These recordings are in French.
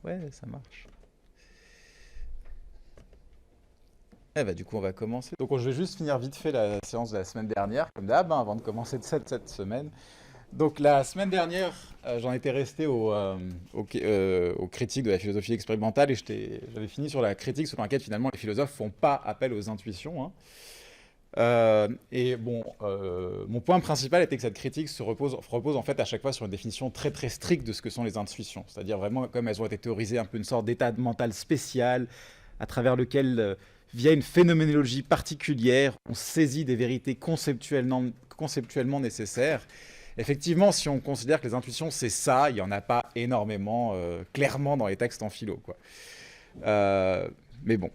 Ouais, ça marche. Eh bah, du coup, on va commencer. Donc, je vais juste finir vite fait la séance de la semaine dernière, comme d'hab, hein, avant de commencer de cette semaine. Donc, la semaine dernière, j'en étais resté aux critiques de la philosophie expérimentale et j'avais fini sur la critique selon laquelle finalement les philosophes font pas appel aux intuitions, hein. Et bon, mon point principal était que cette critique repose en fait à chaque fois sur une définition très très stricte de ce que sont les intuitions. C'est-à-dire vraiment comme elles ont été théorisées, un peu une sorte d'état mental spécial à travers lequel, via une phénoménologie particulière, on saisit des vérités conceptuellement nécessaires. Effectivement, si on considère que les intuitions c'est ça, il n'y en a pas énormément clairement dans les textes en philo, quoi. Euh, mais bon.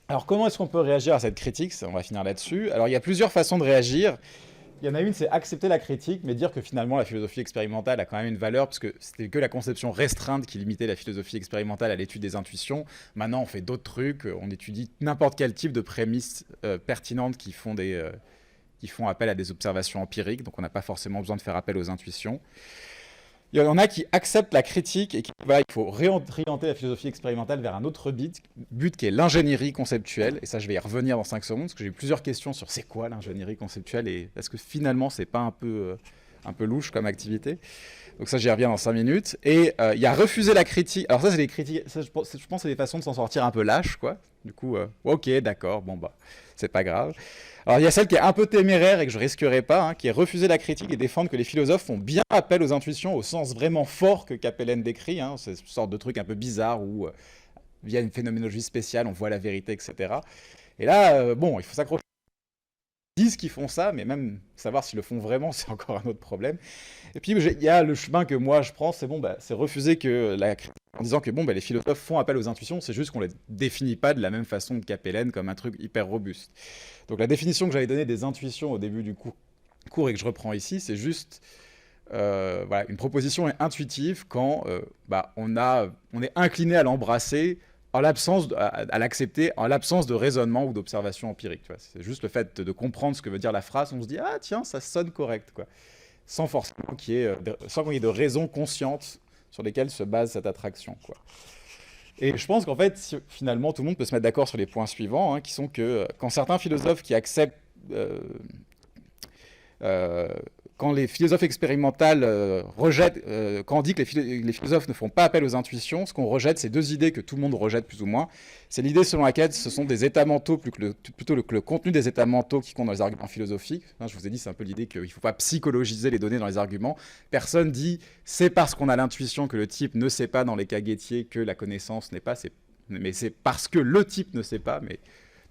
Alors, comment est-ce qu'on peut réagir à cette critique? On va finir là-dessus. Alors, il y a plusieurs façons de réagir. Il y en a une, c'est accepter la critique, mais dire que finalement la philosophie expérimentale a quand même une valeur, parce que c'était que la conception restreinte qui limitait la philosophie expérimentale à l'étude des intuitions. Maintenant, on fait d'autres trucs, on étudie n'importe quel type de prémices pertinentes qui font appel à des observations empiriques, donc on n'a pas forcément besoin de faire appel aux intuitions. Il y en a qui acceptent la critique et qui voilà, il faut réorienter la philosophie expérimentale vers un autre but qui est l'ingénierie conceptuelle. Et ça, je vais y revenir dans 5 secondes, parce que j'ai eu plusieurs questions sur c'est quoi l'ingénierie conceptuelle et est-ce que finalement, c'est pas un peu louche comme activité. Donc ça, j'y reviens dans 5 minutes. Et il y a refuser la critique. Alors ça, c'est des critiques. Ça, je pense que c'est des façons de s'en sortir un peu lâches, quoi. Du coup, ok, d'accord, bon bah, c'est pas grave. Alors il y a celle qui est un peu téméraire et que je risquerai pas, hein, qui est refuser la critique et défendre que les philosophes font bien appel aux intuitions au sens vraiment fort que Capellen décrit, hein, c'est une sorte de truc un peu bizarre où, via une phénoménologie spéciale, on voit la vérité, etc. Et là, bon, il faut s'accrocher. Ils disent qu'ils font ça, mais même savoir s'ils le font vraiment, c'est encore un autre problème. Et puis il y a le chemin que moi je prends, c'est bon, bah, c'est refuser que la critique en disant que bon, bah, les philosophes font appel aux intuitions, c'est juste qu'on les définit pas de la même façon que Capellen comme un truc hyper robuste. Donc la définition que j'avais donnée des intuitions au début du cours et que je reprends ici, c'est juste voilà, une proposition est intuitive quand bah, on est incliné à l'embrasser à l'accepter en l'absence de raisonnement ou d'observation empirique. C'est juste le fait de comprendre ce que veut dire la phrase, on se dit ah tiens ça sonne correct, quoi, sans forcément sans qu'il y ait de raisons conscientes sur lesquelles se base cette attraction, quoi. Et je pense qu'en fait, finalement, tout le monde peut se mettre d'accord sur les points suivants, hein, qui sont que quand certains philosophes qui acceptent, euh, quand les philosophes expérimentaux rejettent, quand on dit que les philosophes ne font pas appel aux intuitions, ce qu'on rejette, c'est deux idées que tout le monde rejette plus ou moins. C'est l'idée selon laquelle ce sont des états mentaux, plutôt que le contenu des états mentaux qui compte dans les arguments philosophiques. Hein, je vous ai dit, c'est un peu l'idée qu'il ne faut pas psychologiser les données dans les arguments. Personne dit, c'est parce qu'on a l'intuition que le type ne sait pas dans les cas Gettier que la connaissance n'est pas, mais c'est parce que le type ne sait pas, mais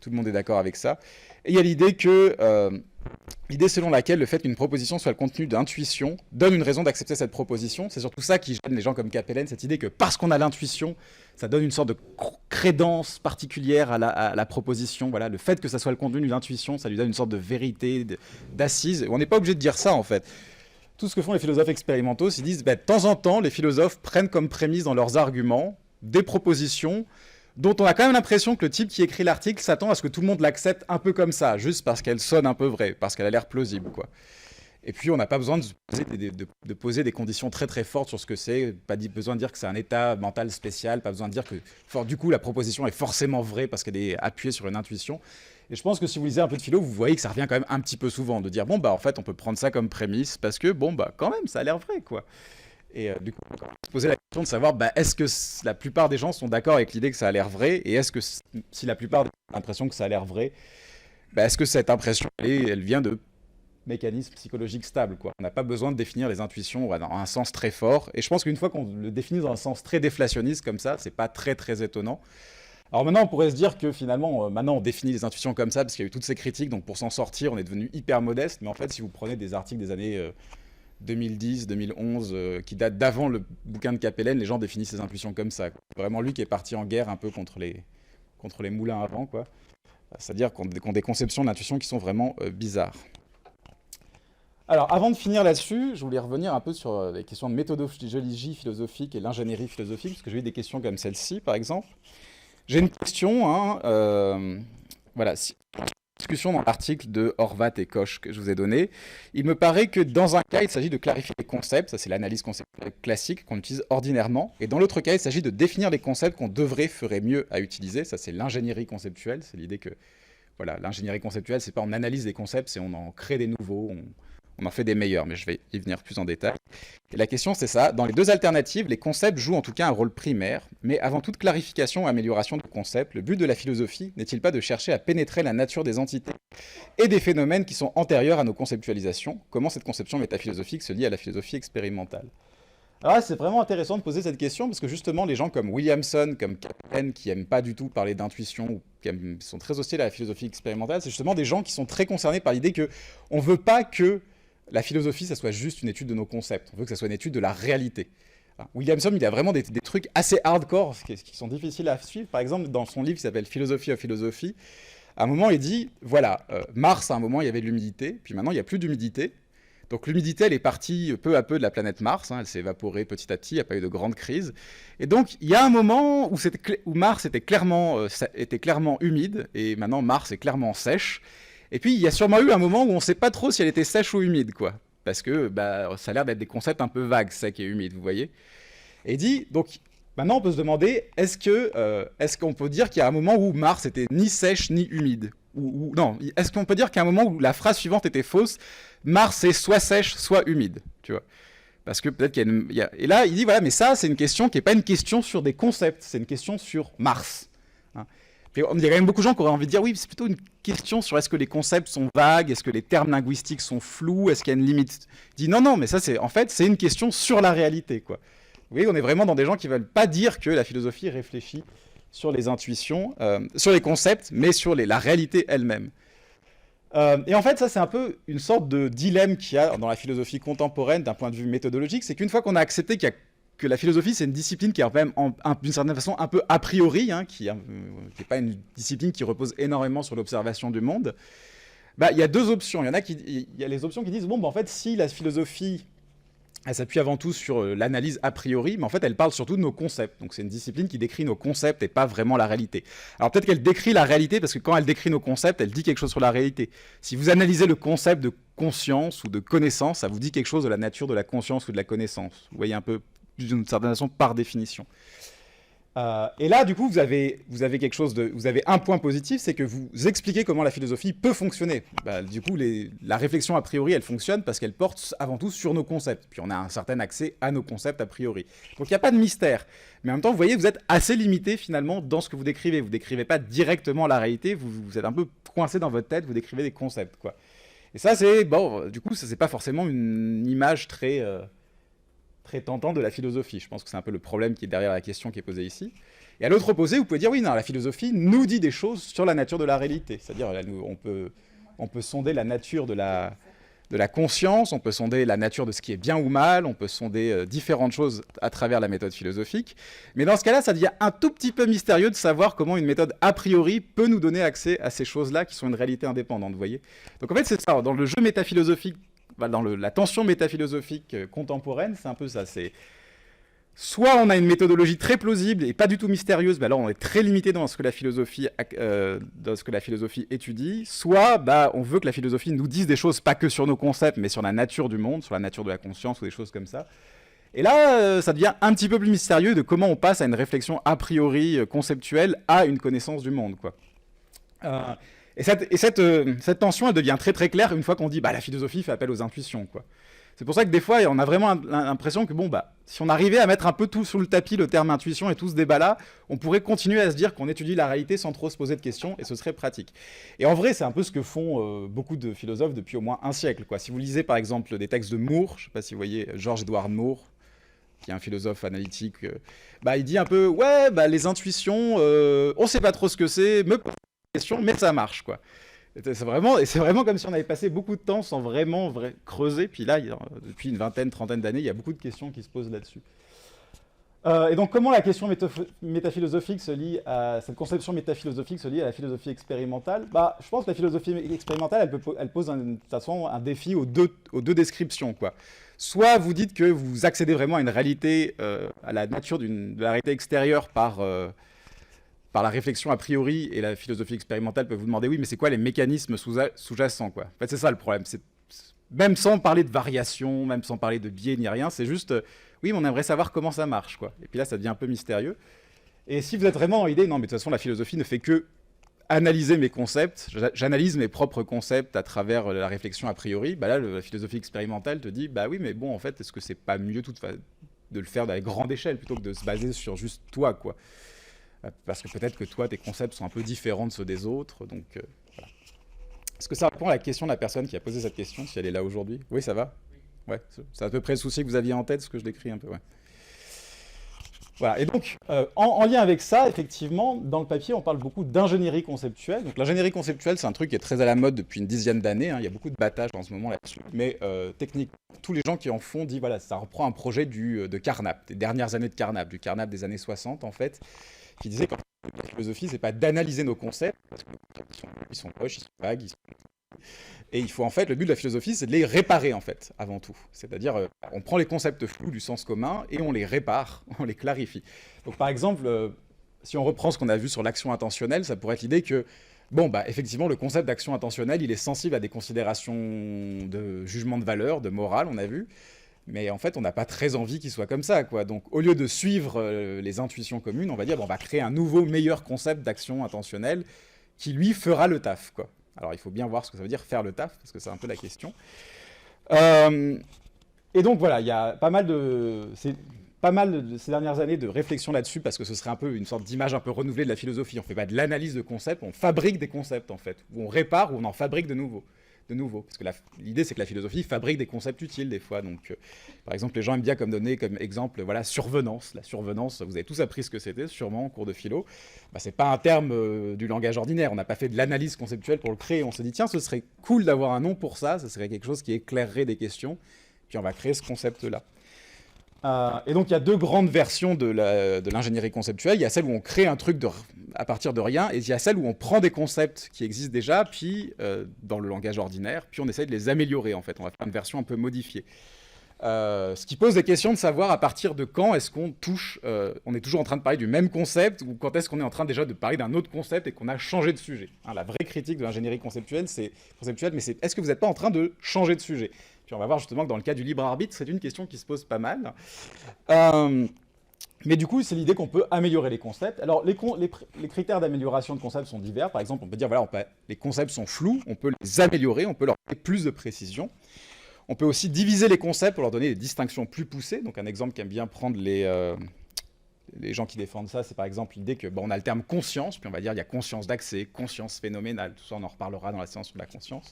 tout le monde est d'accord avec ça. Et il y a l'idée selon laquelle le fait qu'une proposition soit le contenu d'intuition donne une raison d'accepter cette proposition. C'est surtout ça qui gêne les gens comme Capellen, cette idée que parce qu'on a l'intuition, ça donne une sorte de crédence particulière à la proposition. Voilà, le fait que ça soit le contenu d'une intuition, ça lui donne une sorte de vérité, d'assise. On n'est pas obligé de dire ça, en fait. Tout ce que font les philosophes expérimentaux, ils disent, bah, de temps en temps, les philosophes prennent comme prémisse dans leurs arguments des propositions dont on a quand même l'impression que le type qui écrit l'article s'attend à ce que tout le monde l'accepte un peu comme ça, juste parce qu'elle sonne un peu vraie, parce qu'elle a l'air plausible, quoi. Et puis on n'a pas besoin de poser des conditions très très fortes sur ce que c'est, pas besoin de dire que c'est un état mental spécial, pas besoin de dire que du coup la proposition est forcément vraie parce qu'elle est appuyée sur une intuition. Et je pense que si vous lisez un peu de philo, vous voyez que ça revient quand même un petit peu souvent, de dire bon bah en fait on peut prendre ça comme prémisse parce que bon bah quand même ça a l'air vrai, quoi. Et du coup, on va se poser la question de savoir, bah, est-ce que la plupart des gens sont d'accord avec l'idée que ça a l'air vrai, et est-ce que si la plupart ont l'impression que ça a l'air vrai, bah, est-ce que cette impression, elle vient de mécanismes psychologiques stables, quoi. On n'a pas besoin de définir les intuitions dans un sens très fort, et je pense qu'une fois qu'on le définit dans un sens très déflationniste comme ça, c'est pas très très étonnant. Alors maintenant, on pourrait se dire que finalement, maintenant on définit les intuitions comme ça, parce qu'il y a eu toutes ces critiques, donc pour s'en sortir, on est devenu hyper modeste, mais en fait, si vous prenez des articles des années 2010, 2011, qui date d'avant le bouquin de Capellen, les gens définissent ces intuitions comme ça. Vraiment lui qui est parti en guerre un peu contre les moulins avant, quoi. C'est-à-dire qu'on a des conceptions de l'intuition qui sont vraiment bizarres. Alors, avant de finir là-dessus, je voulais revenir un peu sur les questions de méthodologie philosophique et l'ingénierie philosophique, parce que j'ai eu des questions comme celle-ci, par exemple. J'ai une question, hein, voilà, est-ce discussion dans l'article de Horvath et Koch que je vous ai donné. Il me paraît que dans un cas, il s'agit de clarifier les concepts, ça c'est l'analyse conceptuelle classique qu'on utilise ordinairement, et dans l'autre cas, il s'agit de définir les concepts qu'on ferait mieux à utiliser, ça c'est l'ingénierie conceptuelle, c'est l'idée que voilà, l'ingénierie conceptuelle, c'est pas on analyse des concepts, c'est on en crée des nouveaux, on en fait des meilleurs, mais je vais y venir plus en détail. Et la question, c'est ça. Dans les deux alternatives, les concepts jouent en tout cas un rôle primaire, mais avant toute clarification ou amélioration de concepts, le but de la philosophie n'est-il pas de chercher à pénétrer la nature des entités et des phénomènes qui sont antérieurs à nos conceptualisations? Comment cette conception métaphilosophique se lie à la philosophie expérimentale? Alors là, c'est vraiment intéressant de poser cette question, parce que justement, les gens comme Williamson, comme Kaplan, qui n'aiment pas du tout parler d'intuition, ou qui sont très hostiles à la philosophie expérimentale, c'est justement des gens qui sont très concernés par l'idée qu'on ne veut pas que la philosophie, ça soit juste une étude de nos concepts. On veut que ça soit une étude de la réalité. Williamson, il a vraiment des trucs assez hardcore, qui sont difficiles à suivre. Par exemple, dans son livre qui s'appelle Philosophy of Philosophy, à un moment, il dit, voilà, Mars, à un moment, il y avait de l'humidité, puis maintenant, il n'y a plus d'humidité. Donc l'humidité, elle est partie peu à peu de la planète Mars, elle s'est évaporée petit à petit, il n'y a pas eu de grande crise. Et donc, il y a un moment où Mars était clairement humide, et maintenant, Mars est clairement sèche. Et puis, il y a sûrement eu un moment où on ne sait pas trop si elle était sèche ou humide, quoi. Parce que ça a l'air d'être des concepts un peu vagues, sec et humide, vous voyez. Et il dit, donc, maintenant, on peut se demander, est-ce qu'on peut dire qu'il y a un moment où Mars était ni sèche ni humide? Non, est-ce qu'on peut dire qu'il y a un moment où la phrase suivante était fausse? Mars est soit sèche, soit humide, tu vois. Parce que peut-être qu'il y a Et là, il dit, voilà, mais ça, c'est une question qui n'est pas une question sur des concepts, c'est une question sur Mars. Il y a quand même beaucoup de gens qui auraient envie de dire, oui, c'est plutôt une question sur est-ce que les concepts sont vagues, est-ce que les termes linguistiques sont flous, est-ce qu'il y a une limite? Il dit, non, mais ça, en fait, c'est une question sur la réalité, quoi. Vous voyez, on est vraiment dans des gens qui ne veulent pas dire que la philosophie réfléchit sur les intuitions, sur les concepts, mais sur la réalité elle-même. Et en fait, ça, c'est un peu une sorte de dilemme qu'il y a dans la philosophie contemporaine d'un point de vue méthodologique, c'est qu'une fois qu'on a accepté que la philosophie, c'est une discipline qui est quand même, d'une certaine façon, un peu a priori, qui n'est pas une discipline qui repose énormément sur l'observation du monde, il y a deux options. Il y a les options qui disent, bon, en fait, si la philosophie, elle s'appuie avant tout sur l'analyse a priori, mais en fait, elle parle surtout de nos concepts. Donc, c'est une discipline qui décrit nos concepts et pas vraiment la réalité. Alors, peut-être qu'elle décrit la réalité, parce que quand elle décrit nos concepts, elle dit quelque chose sur la réalité. Si vous analysez le concept de conscience ou de connaissance, ça vous dit quelque chose de la nature de la conscience ou de la connaissance. Vous voyez un peu, d'une certaine façon, par définition. Et là, du coup, vous avez quelque chose vous avez un point positif, c'est que vous expliquez comment la philosophie peut fonctionner. Du coup, la réflexion a priori, elle fonctionne parce qu'elle porte avant tout sur nos concepts. Puis on a un certain accès à nos concepts a priori. Donc il n'y a pas de mystère. Mais en même temps, vous voyez, vous êtes assez limité finalement dans ce que vous décrivez. Vous ne décrivez pas directement la réalité, vous êtes un peu coincé dans votre tête, vous décrivez des concepts, quoi. Et ça, du coup, ça c'est pas forcément une image très tentant de la philosophie. Je pense que c'est un peu le problème qui est derrière la question qui est posée ici. Et à l'autre opposé, vous pouvez dire, oui, non, la philosophie nous dit des choses sur la nature de la réalité. C'est-à-dire, on peut sonder la nature de la conscience, on peut sonder la nature de ce qui est bien ou mal, on peut sonder différentes choses à travers la méthode philosophique. Mais dans ce cas-là, ça devient un tout petit peu mystérieux de savoir comment une méthode a priori peut nous donner accès à ces choses-là qui sont une réalité indépendante, vous voyez. Donc en fait, c'est ça, dans le jeu métaphilosophique, dans la tension métaphilosophique contemporaine, c'est un peu ça. C'est soit on a une méthodologie très plausible et pas du tout mystérieuse, alors on est très limité dans ce que la philosophie, étudie, soit on veut que la philosophie nous dise des choses pas que sur nos concepts, mais sur la nature du monde, sur la nature de la conscience ou des choses comme ça. Et là, ça devient un petit peu plus mystérieux de comment on passe à une réflexion a priori conceptuelle à une connaissance du monde, quoi. Et cette tension, elle devient très très claire une fois qu'on dit la philosophie fait appel aux intuitions, quoi. C'est pour ça que des fois, on a vraiment l'impression que si on arrivait à mettre un peu tout sous le tapis, le terme intuition et tout ce débat-là, on pourrait continuer à se dire qu'on étudie la réalité sans trop se poser de questions, et ce serait pratique. Et en vrai, c'est un peu ce que font beaucoup de philosophes depuis au moins un siècle, quoi. Si vous lisez par exemple des textes de Moore, je ne sais pas si vous voyez George Edward Moore, qui est un philosophe analytique, il dit un peu, les intuitions, on ne sait pas trop ce que c'est, me pose des questions, mais ça marche, quoi. C'est vraiment comme si on avait passé beaucoup de temps sans vraiment creuser. Puis là, depuis une vingtaine, trentaine d'années, il y a beaucoup de questions qui se posent là-dessus. Et donc, comment la question métaphilosophique se lie à cette conception métaphilosophique se lie à la philosophie expérimentale? Je pense que la philosophie expérimentale, elle pose de toute façon un défi aux deux descriptions, quoi. Soit vous dites que vous accédez vraiment à une réalité, à la nature de la réalité extérieure par par la réflexion a priori et la philosophie expérimentale peuvent vous demander, oui, mais c'est quoi les mécanismes sous-jacents, quoi. En fait, c'est ça le problème. Même sans parler de variation, même sans parler de biais ni rien, c'est juste, oui, mais on aimerait savoir comment ça marche, quoi. Et puis là, ça devient un peu mystérieux. Et si vous êtes vraiment en idée, non, mais de toute façon, la philosophie ne fait que analyser mes concepts, j'analyse mes propres concepts à travers la réflexion a priori, bah là, la philosophie expérimentale te dit, bah oui, mais bon, en fait, est-ce que c'est pas mieux de le faire à grande échelle plutôt que de se baser sur juste toi, quoi. Parce que peut-être que toi, tes concepts sont un peu différents de ceux des autres, donc voilà. Est-ce que ça répond à la question de la personne qui a posé cette question, si elle est là aujourd'hui? Oui, ça va? Ouais, c'est à peu près le souci que vous aviez en tête, ce que je décris un peu, ouais. Voilà, et donc, en lien avec ça, effectivement, dans le papier, on parle beaucoup d'ingénierie conceptuelle. Donc l'ingénierie conceptuelle, c'est un truc qui est très à la mode depuis une dizaine d'années, hein. Il y a beaucoup de battage en ce moment là-dessus. Mais techniquement, tous les gens qui en font disent, voilà, ça reprend un projet de Carnap, des dernières années de Carnap, du Carnap des années 60, en fait, qui disait que la philosophie, c'est pas d'analyser nos concepts, parce que ils sont moches, ils sont vagues, et il faut en fait, le but de la philosophie, c'est de les réparer en fait, avant tout. C'est-à-dire, on prend les concepts flous du sens commun et on les répare, on les clarifie. Donc par exemple, si on reprend ce qu'on a vu sur l'action intentionnelle, ça pourrait être l'idée que, bon, bah effectivement, le concept d'action intentionnelle, il est sensible à des considérations de jugement de valeur, de morale, on a vu. Mais en fait, on n'a pas très envie qu'il soit comme ça, quoi. Donc, au lieu de suivre les intuitions communes, on va dire, bon, on va créer un nouveau, meilleur concept d'action intentionnelle qui, lui, fera le taf, quoi. Alors, il faut bien voir ce que ça veut dire faire le taf, parce que c'est un peu la question. Et donc, voilà, il y a pas mal de ces dernières années de réflexion là-dessus, parce que ce serait un peu une sorte d'image un peu renouvelée de la philosophie. On ne fait pas de l'analyse de concepts, on fabrique des concepts, en fait. Ou on répare, ou on en fabrique de nouveau. Parce que l'idée, c'est que la philosophie fabrique des concepts utiles, des fois. Donc, par exemple, les gens aiment bien donner comme exemple, voilà, survenance. La survenance, vous avez tous appris ce que c'était, sûrement, en cours de philo. Bah, c'est pas un terme du langage ordinaire. On n'a pas fait de l'analyse conceptuelle pour le créer. On s'est dit, tiens, ce serait cool d'avoir un nom pour ça. Ce serait quelque chose qui éclairerait des questions. Puis on va créer ce concept-là. Et donc, il y a deux grandes versions de l'ingénierie conceptuelle. Il y a celle où on crée un truc à partir de rien, et il y a celle où on prend des concepts qui existent déjà, puis dans le langage ordinaire, puis on essaye de les améliorer, en fait. On va faire une version un peu modifiée. Ce qui pose des questions de savoir à partir de quand est-ce qu'on touche... on est toujours en train de parler du même concept, ou quand est-ce qu'on est en train déjà de parler d'un autre concept et qu'on a changé de sujet. Hein, la vraie critique de l'ingénierie conceptuelle, mais c'est est-ce que vous n'êtes pas en train de changer de sujet? Puis on va voir justement que dans le cas du libre arbitre, c'est une question qui se pose pas mal. Mais du coup, c'est l'idée qu'on peut améliorer les concepts. Alors, les critères d'amélioration de concepts sont divers. Par exemple, on peut dire, voilà, les concepts sont flous, on peut les améliorer, on peut leur donner plus de précision. On peut aussi diviser les concepts pour leur donner des distinctions plus poussées. Donc, un exemple qu'aiment bien prendre les gens qui défendent ça, c'est par exemple l'idée que on a le terme conscience, puis on va dire il y a conscience d'accès, conscience phénoménale. Tout ça, on en reparlera dans la séance sur la conscience.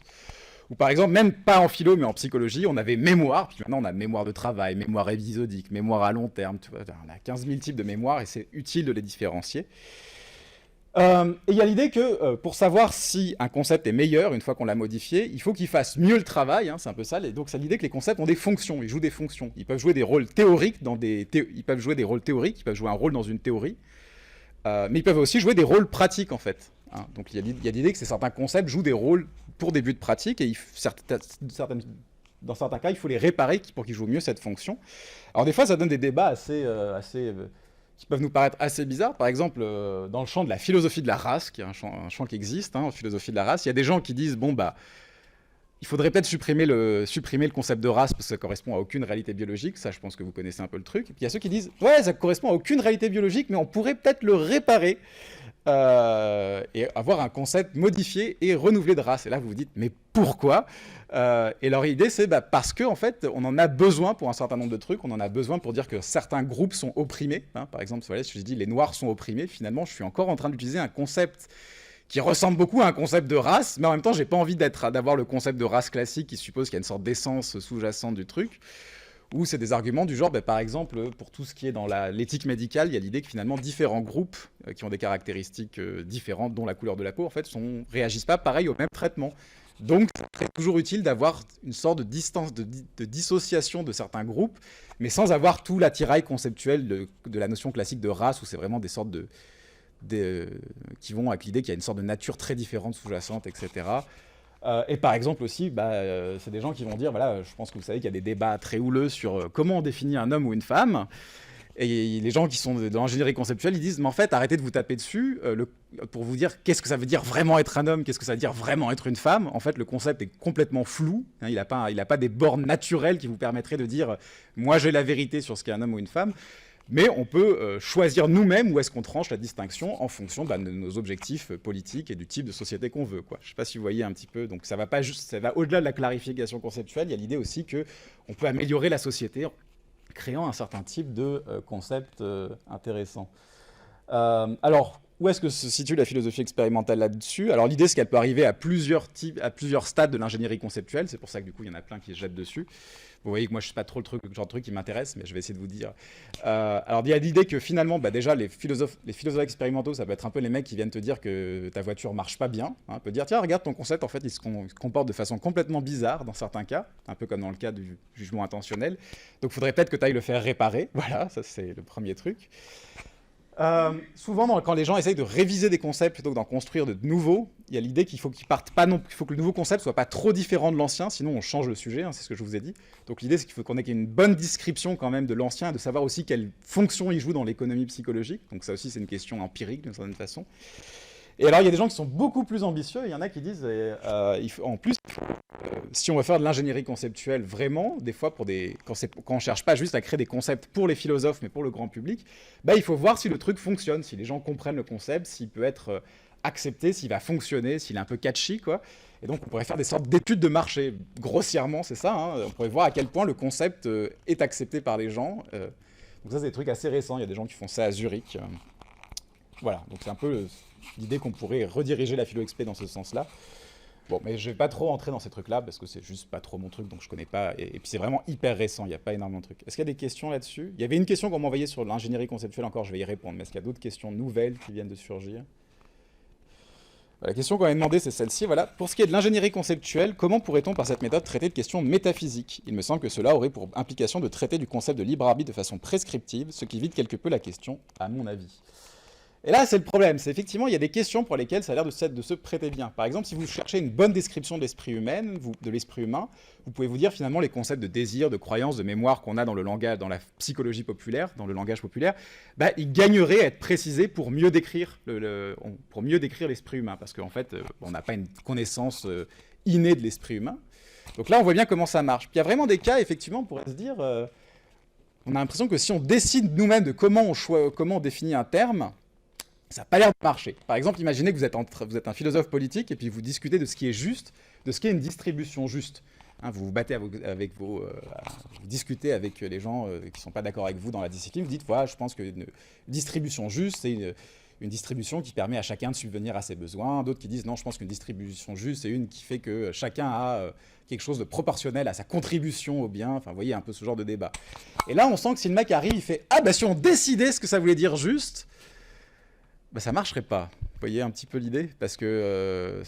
Ou par exemple, même pas en philo, mais en psychologie, on avait mémoire, puis maintenant on a mémoire de travail, mémoire épisodique, mémoire à long terme, tu vois, on a 15 000 types de mémoire et c'est utile de les différencier. Et il y a l'idée que pour savoir si un concept est meilleur une fois qu'on l'a modifié, il faut qu'il fasse mieux le travail, hein, c'est un peu ça. Et donc c'est l'idée que les concepts ont des fonctions, ils jouent des fonctions. Ils peuvent jouer des rôles théoriques ils peuvent jouer des rôles théoriques, ils peuvent jouer un rôle dans une théorie, mais ils peuvent aussi jouer des rôles pratiques en fait. Hein. Donc il y a l'idée que certains concepts jouent des rôles pour des buts pratiques et dans certains cas, il faut les réparer pour qu'ils jouent mieux cette fonction. Alors des fois, ça donne des débats qui peuvent nous paraître assez bizarres. Par exemple, dans le champ de la philosophie de la race, qui est un champ qui existe, hein, en philosophie de la race, il y a des gens qui disent, bon, bah, il faudrait peut-être supprimer le concept de race parce que ça correspond à aucune réalité biologique. Ça, je pense que vous connaissez un peu le truc. Et puis il y a ceux qui disent, ouais, ça correspond à aucune réalité biologique, mais on pourrait peut-être le réparer et avoir un concept modifié et renouvelé de race. Et là, vous vous dites, mais pourquoi et leur idée, c'est parce qu'en fait, on en a besoin pour un certain nombre de trucs. On en a besoin pour dire que certains groupes sont opprimés. Hein. Par exemple, voilà, si je dis les Noirs sont opprimés, finalement, je suis encore en train d'utiliser un concept qui ressemble beaucoup à un concept de race, mais en même temps, j'ai pas envie d'avoir le concept de race classique qui suppose qu'il y a une sorte d'essence sous-jacente du truc. Ou c'est des arguments du genre, par exemple, pour tout ce qui est dans l'éthique médicale, il y a l'idée que finalement différents groupes qui ont des caractéristiques différentes, dont la couleur de la peau, en fait, réagissent pas pareil au même traitement. Donc, c'est toujours utile d'avoir une sorte de distance, de dissociation de certains groupes, mais sans avoir tout l'attirail conceptuel de la notion classique de race, où c'est vraiment des sortes qui vont avec l'idée qu'il y a une sorte de nature très différente sous-jacente, etc. Et par exemple aussi, c'est des gens qui vont dire, voilà, je pense que vous savez qu'il y a des débats très houleux sur comment on définit un homme ou une femme. Et les gens qui sont de l'ingénierie conceptuelle, ils disent, mais en fait, arrêtez de vous taper dessus pour vous dire qu'est-ce que ça veut dire vraiment être un homme, qu'est-ce que ça veut dire vraiment être une femme. En fait, le concept est complètement flou. Hein, il n'a pas des bornes naturelles qui vous permettraient de dire, moi j'ai la vérité sur ce qu'est un homme ou une femme. Mais on peut choisir nous-mêmes où est-ce qu'on tranche la distinction en fonction de nos objectifs politiques et du type de société qu'on veut, quoi. Je ne sais pas si vous voyez un petit peu. Donc ça va pas juste, ça va au-delà de la clarification conceptuelle. Il y a l'idée aussi qu'on peut améliorer la société en créant un certain type de concept intéressant. Alors, où est-ce que se situe la philosophie expérimentale là-dessus? Alors l'idée, c'est qu'elle peut arriver à plusieurs stades de l'ingénierie conceptuelle. C'est pour ça que du coup, il y en a plein qui se jettent dessus. Vous voyez que moi, je ne sais pas trop le genre de truc qui m'intéresse, mais je vais essayer de vous dire. Alors, il y a l'idée que finalement, déjà, les philosophes expérimentaux, ça peut être un peu les mecs qui viennent te dire que ta voiture marche pas bien. Hein. On peut dire, tiens, regarde ton concept, en fait, il se comporte de façon complètement bizarre dans certains cas, un peu comme dans le cas du jugement intentionnel. Donc, il faudrait peut-être que tu ailles le faire réparer. Voilà, ça, c'est le premier truc. Souvent, quand les gens essayent de réviser des concepts plutôt que d'en construire de nouveaux, il y a l'idée qu'il faut qu'ils partent pas non, il faut que le nouveau concept soit pas trop différent de l'ancien, sinon on change le sujet. Hein, c'est ce que je vous ai dit. Donc l'idée, c'est qu'il faut qu'on ait une bonne description quand même de l'ancien, et de savoir aussi quelle fonction il joue dans l'économie psychologique. Donc ça aussi, c'est une question empirique d'une certaine façon. Et alors, il y a des gens qui sont beaucoup plus ambitieux. Il y en a qui disent, en plus, si on veut faire de l'ingénierie conceptuelle vraiment, des fois, quand on ne cherche pas juste à créer des concepts pour les philosophes, mais pour le grand public, il faut voir si le truc fonctionne, si les gens comprennent le concept, s'il peut être accepté, s'il va fonctionner, s'il est un peu catchy, quoi. Et donc, on pourrait faire des sortes d'études de marché. Grossièrement, c'est ça. Hein. On pourrait voir à quel point le concept est accepté par les gens. Donc ça, c'est des trucs assez récents. Il y a des gens qui font ça à Zurich. Voilà, donc c'est un peu l'idée qu'on pourrait rediriger la philo-exp dans ce sens-là. Bon, mais je vais pas trop entrer dans ces trucs-là, parce que c'est juste pas trop mon truc, donc je connais pas. Et puis c'est vraiment hyper récent, il n'y a pas énormément de trucs. Est-ce qu'il y a des questions là-dessus? Il y avait une question qu'on m'envoyait sur l'ingénierie conceptuelle encore, je vais y répondre, mais est-ce qu'il y a d'autres questions nouvelles qui viennent de surgir? La question qu'on m'a demandé, c'est celle-ci. Voilà. Pour ce qui est de l'ingénierie conceptuelle, comment pourrait-on par cette méthode traiter de questions métaphysiques? Il me semble que cela aurait pour implication de traiter du concept de libre arbitre de façon prescriptive, ce qui vide quelque peu la question, à mon avis. Et là, c'est le problème. C'est effectivement, il y a des questions pour lesquelles ça a l'air de se prêter bien. Par exemple, si vous cherchez une bonne description de l'esprit humain, vous pouvez vous dire finalement les concepts de désir, de croyance, de mémoire qu'on a dans le langage, dans la psychologie populaire, dans le langage populaire, ils gagneraient à être précisés pour mieux décrire l'esprit humain. Parce qu'en fait, on n'a pas une connaissance innée de l'esprit humain. Donc là, on voit bien comment ça marche. Puis il y a vraiment des cas, effectivement, on pourrait se dire, on a l'impression que si on décide nous-mêmes de comment on définit un terme, ça n'a pas l'air de marcher. Par exemple, imaginez que vous êtes un philosophe politique et puis vous discutez de ce qui est juste, de ce qui est une distribution juste. Hein, vous vous battez vous discutez avec les gens qui ne sont pas d'accord avec vous dans la discipline. Vous dites, voilà, je pense qu'une distribution juste, c'est une distribution qui permet à chacun de subvenir à ses besoins. D'autres qui disent, non, je pense qu'une distribution juste, c'est une qui fait que chacun a quelque chose de proportionnel à sa contribution au bien. Enfin, vous voyez, un peu ce genre de débat. Et là, on sent que si le mec arrive, il fait, si on décidait ce que ça voulait dire juste, ça marcherait pas. Vous voyez un petit peu l'idée? Parce que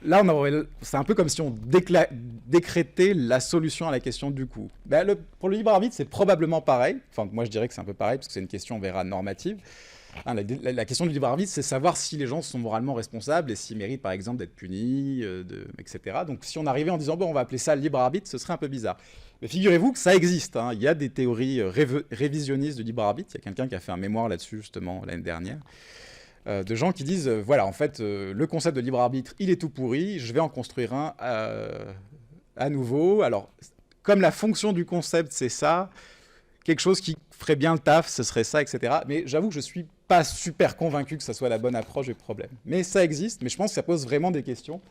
là, c'est un peu comme si on décrétait la solution à la question du coup. Pour le libre arbitre, c'est probablement pareil. Enfin, moi, je dirais que c'est un peu pareil, parce que c'est une question, on verra, normative. Hein, la question du libre arbitre, c'est savoir si les gens sont moralement responsables et s'ils méritent, par exemple, d'être punis, etc. Donc, si on arrivait en disant, on va appeler ça le libre arbitre, ce serait un peu bizarre. Mais figurez-vous que ça existe. Hein. Il y a des théories révisionnistes du libre arbitre. Il y a quelqu'un qui a fait un mémoire là-dessus, justement, l'année dernière. De gens qui disent, voilà, en fait, le concept de libre arbitre, il est tout pourri, je vais en construire un à nouveau. Alors, comme la fonction du concept, c'est ça, quelque chose qui ferait bien le taf, ce serait ça, etc. Mais j'avoue que je suis pas super convaincu que ça soit la bonne approche du problème. Mais ça existe, mais je pense que ça pose vraiment des questions.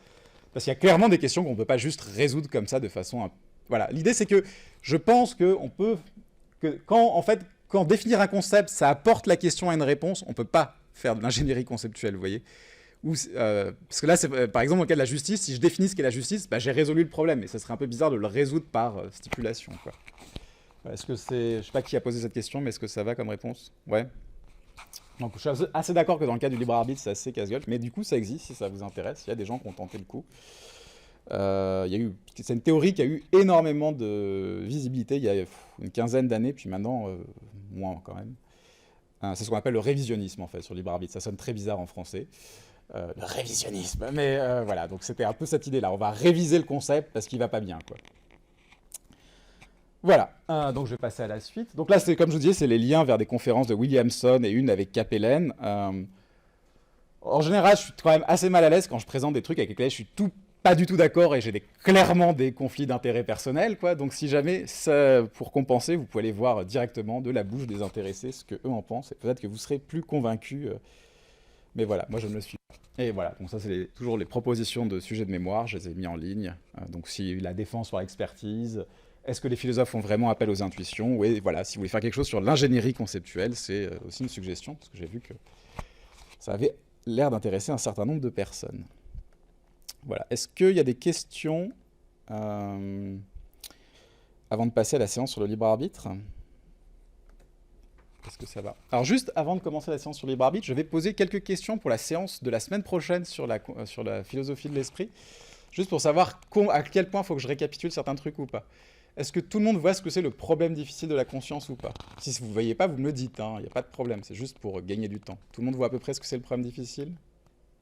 Parce qu'il y a clairement des questions qu'on ne peut pas juste résoudre comme ça de façon... Voilà, l'idée c'est que je pense qu'on peut... Quand définir un concept, ça apporte la question à une réponse, on ne peut pas faire de l'ingénierie conceptuelle, vous voyez. Parce que là, par exemple, dans le cas de la justice, si je définis ce qu'est la justice, j'ai résolu le problème, mais ça serait un peu bizarre de le résoudre par stipulation, quoi. Est-ce que c'est... Je ne sais pas qui a posé cette question, mais est-ce que ça va comme réponse? Ouais. Donc, je suis assez d'accord que dans le cas du libre arbitre, c'est assez casse-gueule, mais du coup, ça existe, si ça vous intéresse. Il y a des gens qui ont tenté le coup. C'est une théorie qui a eu énormément de visibilité il y a une quinzaine d'années, puis maintenant, moins quand même. C'est ce qu'on appelle le révisionnisme, en fait, sur le libre arbitre. Ça sonne très bizarre en français. Le révisionnisme. Mais voilà, donc c'était un peu cette idée-là. On va réviser le concept parce qu'il va pas bien, quoi. Voilà, donc je vais passer à la suite. Donc là, c'est comme je vous disais, c'est les liens vers des conférences de Williamson et une avec Capellen. En général, je suis quand même assez mal à l'aise quand je présente des trucs avec lesquels je suis pas du tout d'accord et j'ai clairement des conflits d'intérêts personnels, quoi. Donc si jamais, pour compenser, vous pouvez aller voir directement de la bouche des intéressés ce que eux en pensent et peut-être que vous serez plus convaincus. Mais voilà, moi je ne le suis pas. Et voilà, donc ça c'est toujours les propositions de sujets de mémoire, je les ai mis en ligne. Donc si la défense sur l'expertise, est-ce que les philosophes font vraiment appel aux intuitions? Oui, voilà, si vous voulez faire quelque chose sur l'ingénierie conceptuelle, c'est aussi une suggestion, parce que j'ai vu que ça avait l'air d'intéresser un certain nombre de personnes. Voilà, est-ce qu'il y a des questions avant de passer à la séance sur le libre arbitre? Est-ce que ça va? Alors juste avant de commencer la séance sur le libre arbitre, je vais poser quelques questions pour la séance de la semaine prochaine sur la philosophie de l'esprit, juste pour savoir à quel point il faut que je récapitule certains trucs ou pas. Est-ce que tout le monde voit ce que c'est le problème difficile de la conscience ou pas? Si vous ne voyez pas, vous me le dites, il n'y a pas de problème, c'est juste pour gagner du temps. Tout le monde voit à peu près ce que c'est le problème difficile?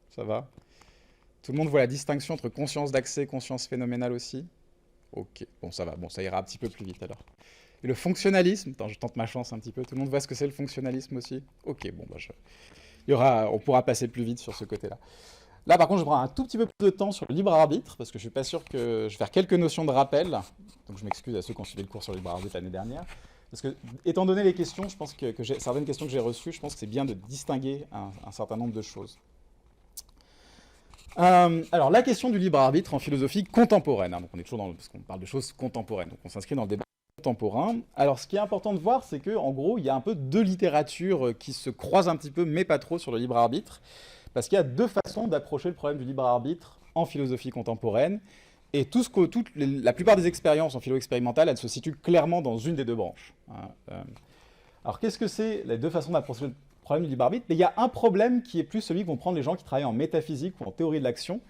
Ça va? Tout le monde voit la distinction entre conscience d'accès et conscience phénoménale aussi? Ok, bon ça va, bon ça ira un petit peu plus vite alors. Et le fonctionnalisme, attends, je tente ma chance un petit peu, tout le monde voit ce que c'est le fonctionnalisme aussi? Ok, bon bah on pourra passer plus vite sur ce côté-là. Là par contre je prends un tout petit peu plus de temps sur le libre arbitre, parce que je suis pas sûr que... Je vais faire quelques notions de rappel, donc je m'excuse à ceux qui ont suivi le cours sur le libre arbitre l'année dernière. Parce que, étant donné les questions, je pense que certaines questions que j'ai reçues, je pense que c'est bien de distinguer un certain nombre de choses. Alors, la question du libre arbitre en philosophie contemporaine. Donc, on est toujours parce qu'on parle de choses contemporaines. Donc, on s'inscrit dans le débat contemporain. Alors, ce qui est important de voir, c'est qu'en gros, il y a un peu deux littératures qui se croisent un petit peu, mais pas trop, sur le libre arbitre. Parce qu'il y a deux façons d'approcher le problème du libre arbitre en philosophie contemporaine. Et la plupart des expériences en philo expérimentale, elles se situent clairement dans une des deux branches. Alors, qu'est-ce que c'est les deux façons d'approcher le problème du libre arbitre? Mais il y a un problème qui est plus celui que vont prendre les gens qui travaillent en métaphysique ou en théorie de l'action.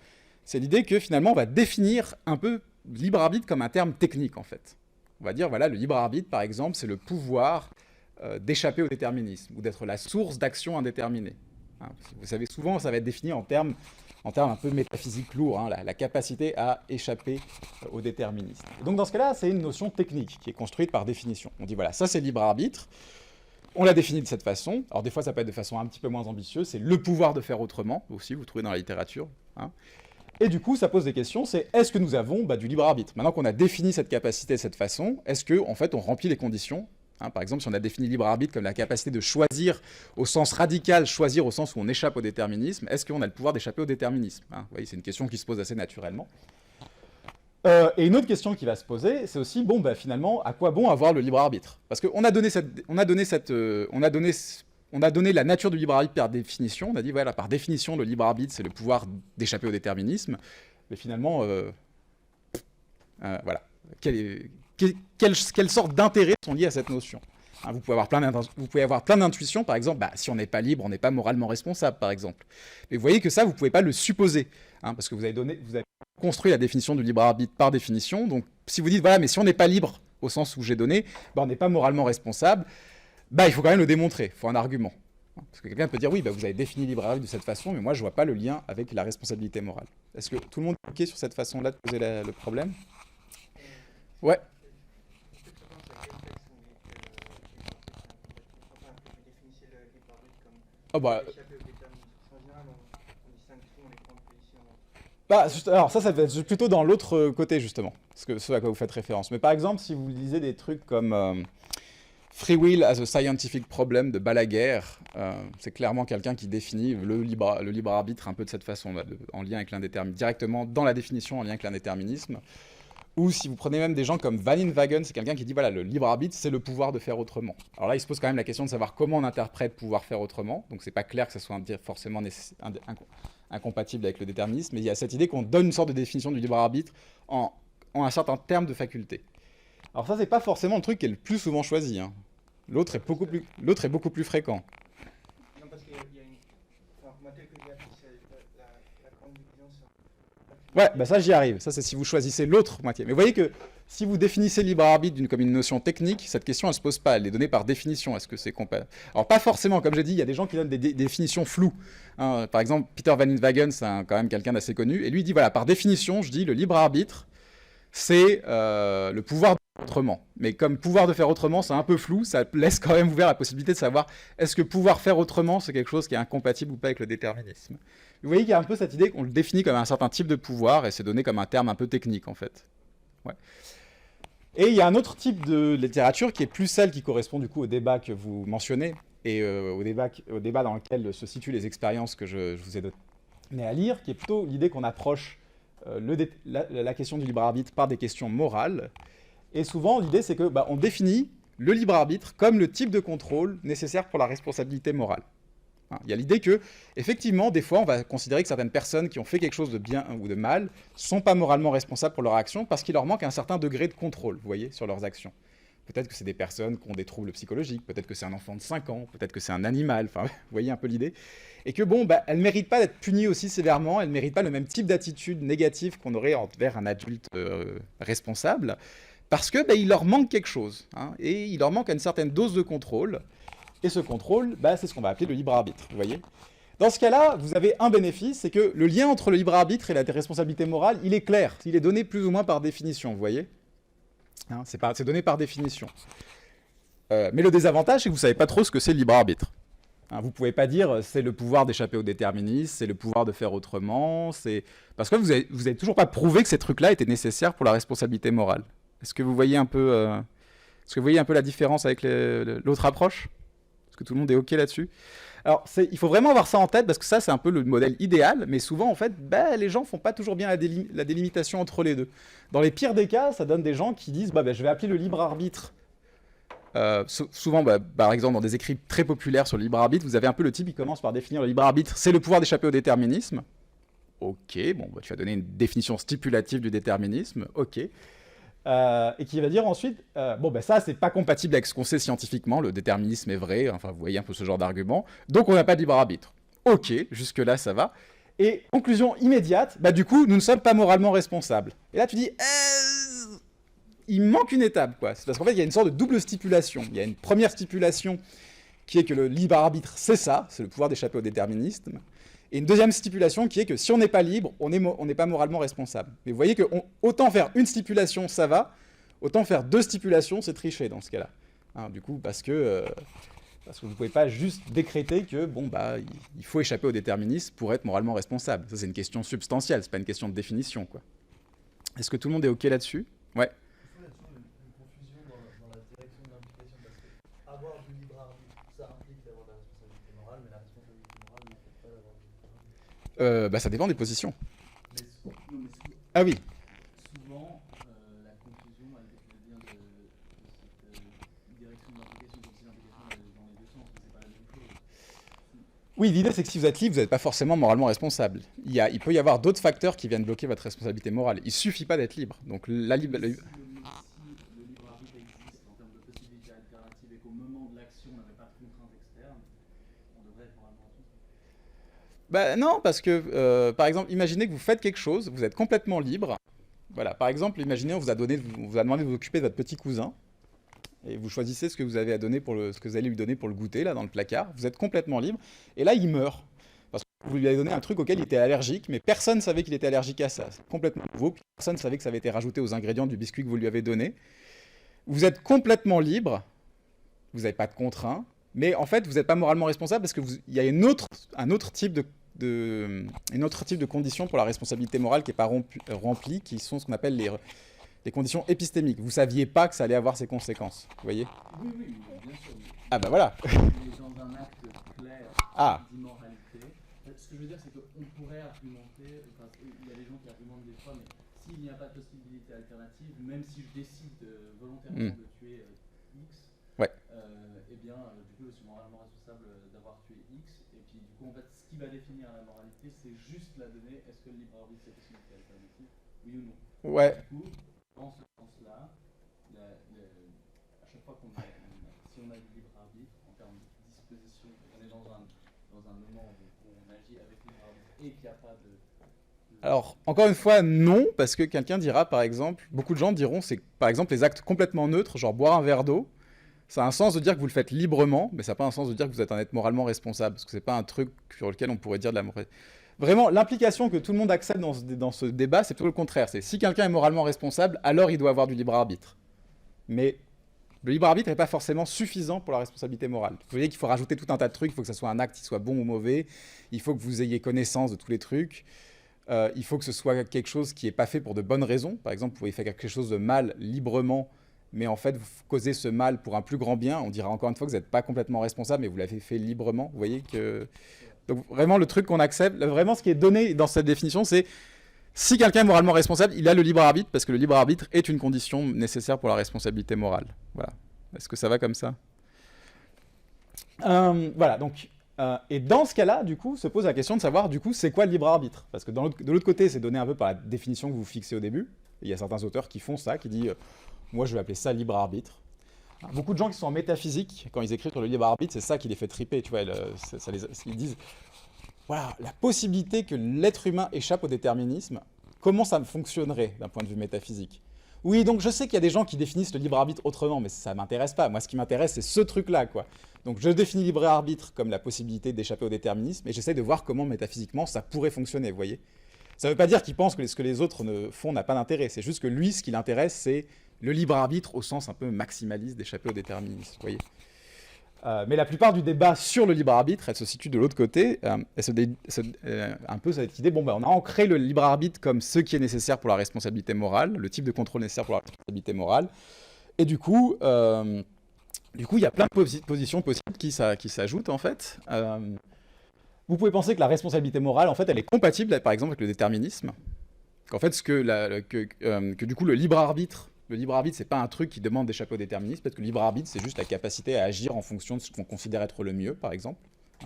C'est l'idée que finalement, on va définir un peu libre arbitre comme un terme technique, en fait. On va dire, voilà, le libre arbitre, par exemple, c'est le pouvoir d'échapper au déterminisme ou d'être la source d'action indéterminée. Vous savez, souvent, ça va être défini en termes un peu métaphysiques lourds, la capacité à échapper au déterminisme. Et donc, dans ce cas-là, c'est une notion technique qui est construite par définition. On dit, voilà, ça c'est libre arbitre. On l'a défini de cette façon. Alors, des fois, ça peut être de façon un petit peu moins ambitieuse. C'est le pouvoir de faire autrement, aussi, vous trouvez dans la littérature. Et du coup, ça pose des questions, c'est est-ce que nous avons du libre arbitre? Maintenant qu'on a défini cette capacité de cette façon, est-ce qu'en fait, on remplit les conditions? Par exemple, si on a défini libre arbitre comme la capacité de choisir au sens radical, choisir au sens où on échappe au déterminisme, est-ce qu'on a le pouvoir d'échapper au déterminisme? Vous voyez, c'est une question qui se pose assez naturellement. Et une autre question qui va se poser, c'est aussi, finalement, à quoi bon avoir le libre arbitre? Parce qu'on a donné la nature du libre arbitre par définition. On a dit, voilà, par définition, le libre arbitre, c'est le pouvoir d'échapper au déterminisme. Mais finalement, voilà. Quelle sorte d'intérêts sont liés à cette notion? Vous pouvez avoir plein d'intuitions, par exemple, si on n'est pas libre, on n'est pas moralement responsable, par exemple. Mais vous voyez que ça, vous ne pouvez pas le supposer, parce que vous avez construit la définition du libre arbitre par définition. Donc, si vous dites, voilà, mais si on n'est pas libre, au sens où j'ai donné, on n'est pas moralement responsable, il faut quand même le démontrer, il faut un argument. Parce que quelqu'un peut dire, oui, vous avez défini le libre arbitre de cette façon, mais moi, je ne vois pas le lien avec la responsabilité morale. Est-ce que tout le monde est OK sur cette façon-là de poser le problème? Ouais. Alors ça va être plutôt dans l'autre côté, justement, ce à quoi vous faites référence. Mais par exemple, si vous lisez des trucs comme Free Will as a Scientific Problem de Balaguer, c'est clairement quelqu'un qui définit le libre arbitre un peu de cette façon, en lien avec l'indéterminisme, directement dans la définition en lien avec l'indéterminisme. Ou si vous prenez même des gens comme Van Inwagen, c'est quelqu'un qui dit, voilà, le libre arbitre, c'est le pouvoir de faire autrement. Alors là, il se pose quand même la question de savoir comment on interprète pouvoir faire autrement. Donc c'est pas clair que ça soit forcément incompatible avec le déterminisme, mais il y a cette idée qu'on donne une sorte de définition du libre arbitre en un certain terme de faculté. Alors ça, c'est pas forcément le truc qui est le plus souvent choisi. L'autre est beaucoup plus fréquent. Non, parce qu'il y a une... Enfin, moi, tel que j'ai appris, c'est la grande division sur... Ouais, ça j'y arrive. Ça, c'est si vous choisissez l'autre moitié. Mais vous voyez que si vous définissez libre arbitre comme une notion technique, cette question, elle se pose pas. Elle est donnée par définition. Est-ce que c'est compatible? Alors, pas forcément. Comme j'ai dit, il y a des gens qui donnent des définitions floues. Par exemple, Peter Van Inwagen, c'est quand même quelqu'un d'assez connu. Et lui, il dit, voilà, par définition, je dis, le libre arbitre, c'est le pouvoir de faire autrement. Mais comme pouvoir de faire autrement, c'est un peu flou, ça laisse quand même ouvert la possibilité de savoir est-ce que pouvoir faire autrement, c'est quelque chose qui est incompatible ou pas avec le déterminisme. Vous voyez qu'il y a un peu cette idée qu'on le définit comme un certain type de pouvoir, et c'est donné comme un terme un peu technique, en fait. Ouais. Et il y a un autre type de littérature qui est plus celle qui correspond du coup au débat que vous mentionnez, et au débat dans lequel se situent les expériences que je vous ai données à lire, qui est plutôt l'idée qu'on approche la question du libre arbitre par des questions morales. Et souvent, l'idée, c'est que on définit le libre arbitre comme le type de contrôle nécessaire pour la responsabilité morale. Il y a l'idée que, effectivement, des fois, on va considérer que certaines personnes qui ont fait quelque chose de bien ou de mal ne sont pas moralement responsables pour leur action parce qu'il leur manque un certain degré de contrôle, vous voyez, sur leurs actions. Peut-être que c'est des personnes qui ont des troubles psychologiques, peut-être que c'est un enfant de 5 ans, peut-être que c'est un animal, enfin, vous voyez un peu l'idée. Et que elles ne méritent pas d'être punies aussi sévèrement, elles ne méritent pas le même type d'attitude négative qu'on aurait envers un adulte responsable, parce que il leur manque quelque chose, et il leur manque une certaine dose de contrôle, et ce contrôle, c'est ce qu'on va appeler le libre arbitre, vous voyez. Dans ce cas-là, vous avez un bénéfice, c'est que le lien entre le libre arbitre et la responsabilité morale, il est clair, il est donné plus ou moins par définition, vous voyez. C'est donné par définition. Mais le désavantage, c'est que vous ne savez pas trop ce que c'est le libre arbitre. Vous ne pouvez pas dire c'est le pouvoir d'échapper au déterminisme, c'est le pouvoir de faire autrement, parce que vous n'avez toujours pas prouvé que ces trucs-là étaient nécessaires pour la responsabilité morale. Est-ce que vous voyez un peu, la différence avec l'autre approche? Est-ce que tout le monde est OK là-dessus? Alors, il faut vraiment avoir ça en tête, parce que ça, c'est un peu le modèle idéal, mais souvent, en fait, les gens ne font pas toujours bien la délimitation entre les deux. Dans les pires des cas, ça donne des gens qui disent je vais appeler le libre arbitre. Souvent, par exemple, dans des écrits très populaires sur le libre arbitre, vous avez un peu le type qui commence par définir le libre arbitre, c'est le pouvoir d'échapper au déterminisme. Ok, tu vas donner une définition stipulative du déterminisme, ok. Et qui va dire ensuite, ça, c'est pas compatible avec ce qu'on sait scientifiquement, le déterminisme est vrai, enfin, vous voyez un peu ce genre d'argument, donc on n'a pas de libre arbitre. Ok, jusque-là, ça va. Et conclusion immédiate, du coup, nous ne sommes pas moralement responsables. Et là, tu dis, il manque une étape, quoi. C'est parce qu'en fait, il y a une sorte de double stipulation. Il y a une première stipulation qui est que le libre arbitre, c'est ça, c'est le pouvoir d'échapper au déterminisme. Et une deuxième stipulation qui est que si on n'est pas libre, on n'est pas moralement responsable. Mais vous voyez que autant faire une stipulation, ça va, autant faire deux stipulations, c'est tricher dans ce cas-là. Du coup, parce que vous ne pouvez pas juste décréter que il faut échapper au déterminisme pour être moralement responsable. Ça, c'est une question substantielle, c'est pas une question de définition, quoi. Est-ce que tout le monde est OK là-dessus? Ouais. Une confusion dans la direction de l'implication, parce que avoir du libre arbitre, ça implique d'avoir de la responsabilité morale, mais la responsabilité morale n'implique pas d'avoir du libre arbitre. Ça dépend des positions. Ah oui. Souvent, la confusion, elle vient de cette direction de l'implication, comme si l'implication allait dans les deux sens, mais c'est pas la même chose. Oui, l'idée c'est que si vous êtes libre, vous n'êtes pas forcément moralement responsable. Il peut y avoir d'autres facteurs qui viennent bloquer votre responsabilité morale. Il suffit pas d'être libre. Donc Si le libre arbitre existe en termes de possibilités alternatives et qu'au moment de l'action, on n'avait pas de contraintes externes, on devrait être moralement responsable. Non, parce que, par exemple, imaginez que vous faites quelque chose, vous êtes complètement libre. Voilà, par exemple, imaginez on vous a demandé de vous occuper de votre petit cousin, et vous choisissez ce que vous avez à donner ce que vous allez lui donner pour le goûter, là, dans le placard. Vous êtes complètement libre, et là, il meurt. Parce que vous lui avez donné un truc auquel il était allergique, mais personne ne savait qu'il était allergique à ça. C'est complètement nouveau, personne ne savait que ça avait été rajouté aux ingrédients du biscuit que vous lui avez donné. Vous êtes complètement libre, vous n'avez pas de contraintes, mais en fait, vous n'êtes pas moralement responsable parce qu'il y a un autre type de conditions pour la responsabilité morale qui n'est pas remplie, qui sont ce qu'on appelle les conditions épistémiques. Vous ne saviez pas que ça allait avoir ces conséquences, vous voyez? Oui, bien sûr. Ah voilà. On est dans un acte clair d'immoralité. Ce que je veux dire, c'est qu'on pourrait argumenter, il y a des gens qui argumentent des fois, mais s'il n'y a pas de possibilité alternative, même si je décide volontairement de tuer X, eh bien, du coup, je suis moralement responsable d'avoir tué X, et puis du coup, en fait, ce qui va définir la moralité, c'est juste la donnée, est-ce que le libre arbitre, c'est possibilité alternative, oui ou non? Ouais. Du coup, dans ce sens-là, à chaque fois si on a du libre arbitre, en termes de disposition, on est dans un moment où on agit avec libre arbitre et qu'il n'y a pas de... Alors, encore une fois, non, parce que quelqu'un dira, par exemple, beaucoup de gens diront, c'est par exemple les actes complètement neutres, genre boire un verre d'eau, ça a un sens de dire que vous le faites librement, mais ça n'a pas un sens de dire que vous êtes un être moralement responsable, parce que c'est pas un truc sur lequel on pourrait dire de la moralité. vraiment, l'implication que tout le monde accepte dans ce débat, c'est plutôt le contraire. C'est si quelqu'un est moralement responsable, alors il doit avoir du libre arbitre. Mais le libre arbitre n'est pas forcément suffisant pour la responsabilité morale. Vous voyez qu'il faut rajouter tout un tas de trucs. Il faut que ce soit un acte qui soit bon ou mauvais. Il faut que vous ayez connaissance de tous les trucs. Il faut que ce soit quelque chose qui n'est pas fait pour de bonnes raisons. Par exemple, vous pouvez faire quelque chose de mal librement, mais en fait, vous causez ce mal pour un plus grand bien. On dira encore une fois que vous n'êtes pas complètement responsable, mais vous l'avez fait librement. Vous voyez que... Donc vraiment, le truc qu'on accepte, vraiment ce qui est donné dans cette définition, c'est si quelqu'un est moralement responsable, il a le libre arbitre, parce que le libre arbitre est une condition nécessaire pour la responsabilité morale. Voilà. Est-ce que ça va comme ça? Voilà, donc... et dans ce cas-là, du coup, se pose la question de savoir, du coup, c'est quoi le libre arbitre? Parce que de l'autre côté, c'est donné un peu par la définition que vous fixez au début. Il y a certains auteurs qui font ça, qui disent moi, je vais appeler ça libre arbitre. Beaucoup de gens qui sont en métaphysique, quand ils écrivent sur le libre arbitre, c'est ça qui les fait triper, tu vois. Ils disent voilà, la possibilité que l'être humain échappe au déterminisme, comment ça fonctionnerait d'un point de vue métaphysique? Oui, donc je sais qu'il y a des gens qui définissent le libre arbitre autrement, mais ça ne m'intéresse pas. Moi, ce qui m'intéresse, c'est ce truc-là, quoi. Donc je définis libre arbitre comme la possibilité d'échapper au déterminisme, et j'essaie de voir comment métaphysiquement ça pourrait fonctionner, vous voyez. Ça ne veut pas dire qu'il pense que ce que les autres font n'a pas d'intérêt, c'est juste que lui, ce qui l'intéresse, c'est le libre arbitre au sens un peu maximaliste d'échapper au déterminisme, vous voyez. Mais la plupart du débat sur le libre arbitre, elle se situe de l'autre côté, un peu cette idée, bon, ben, on a ancré le libre arbitre comme ce qui est nécessaire pour la responsabilité morale, le type de contrôle nécessaire pour la responsabilité morale, et du coup, il y a plein de positions possibles qui s'ajoutent, en fait. Vous pouvez penser que la responsabilité morale, en fait, elle est compatible, par exemple, avec le déterminisme. Qu'en fait, que du coup, le libre arbitre, c'est pas un truc qui demande d'échapper au déterminisme, parce que le libre arbitre, c'est juste la capacité à agir en fonction de ce qu'on considère être le mieux, par exemple.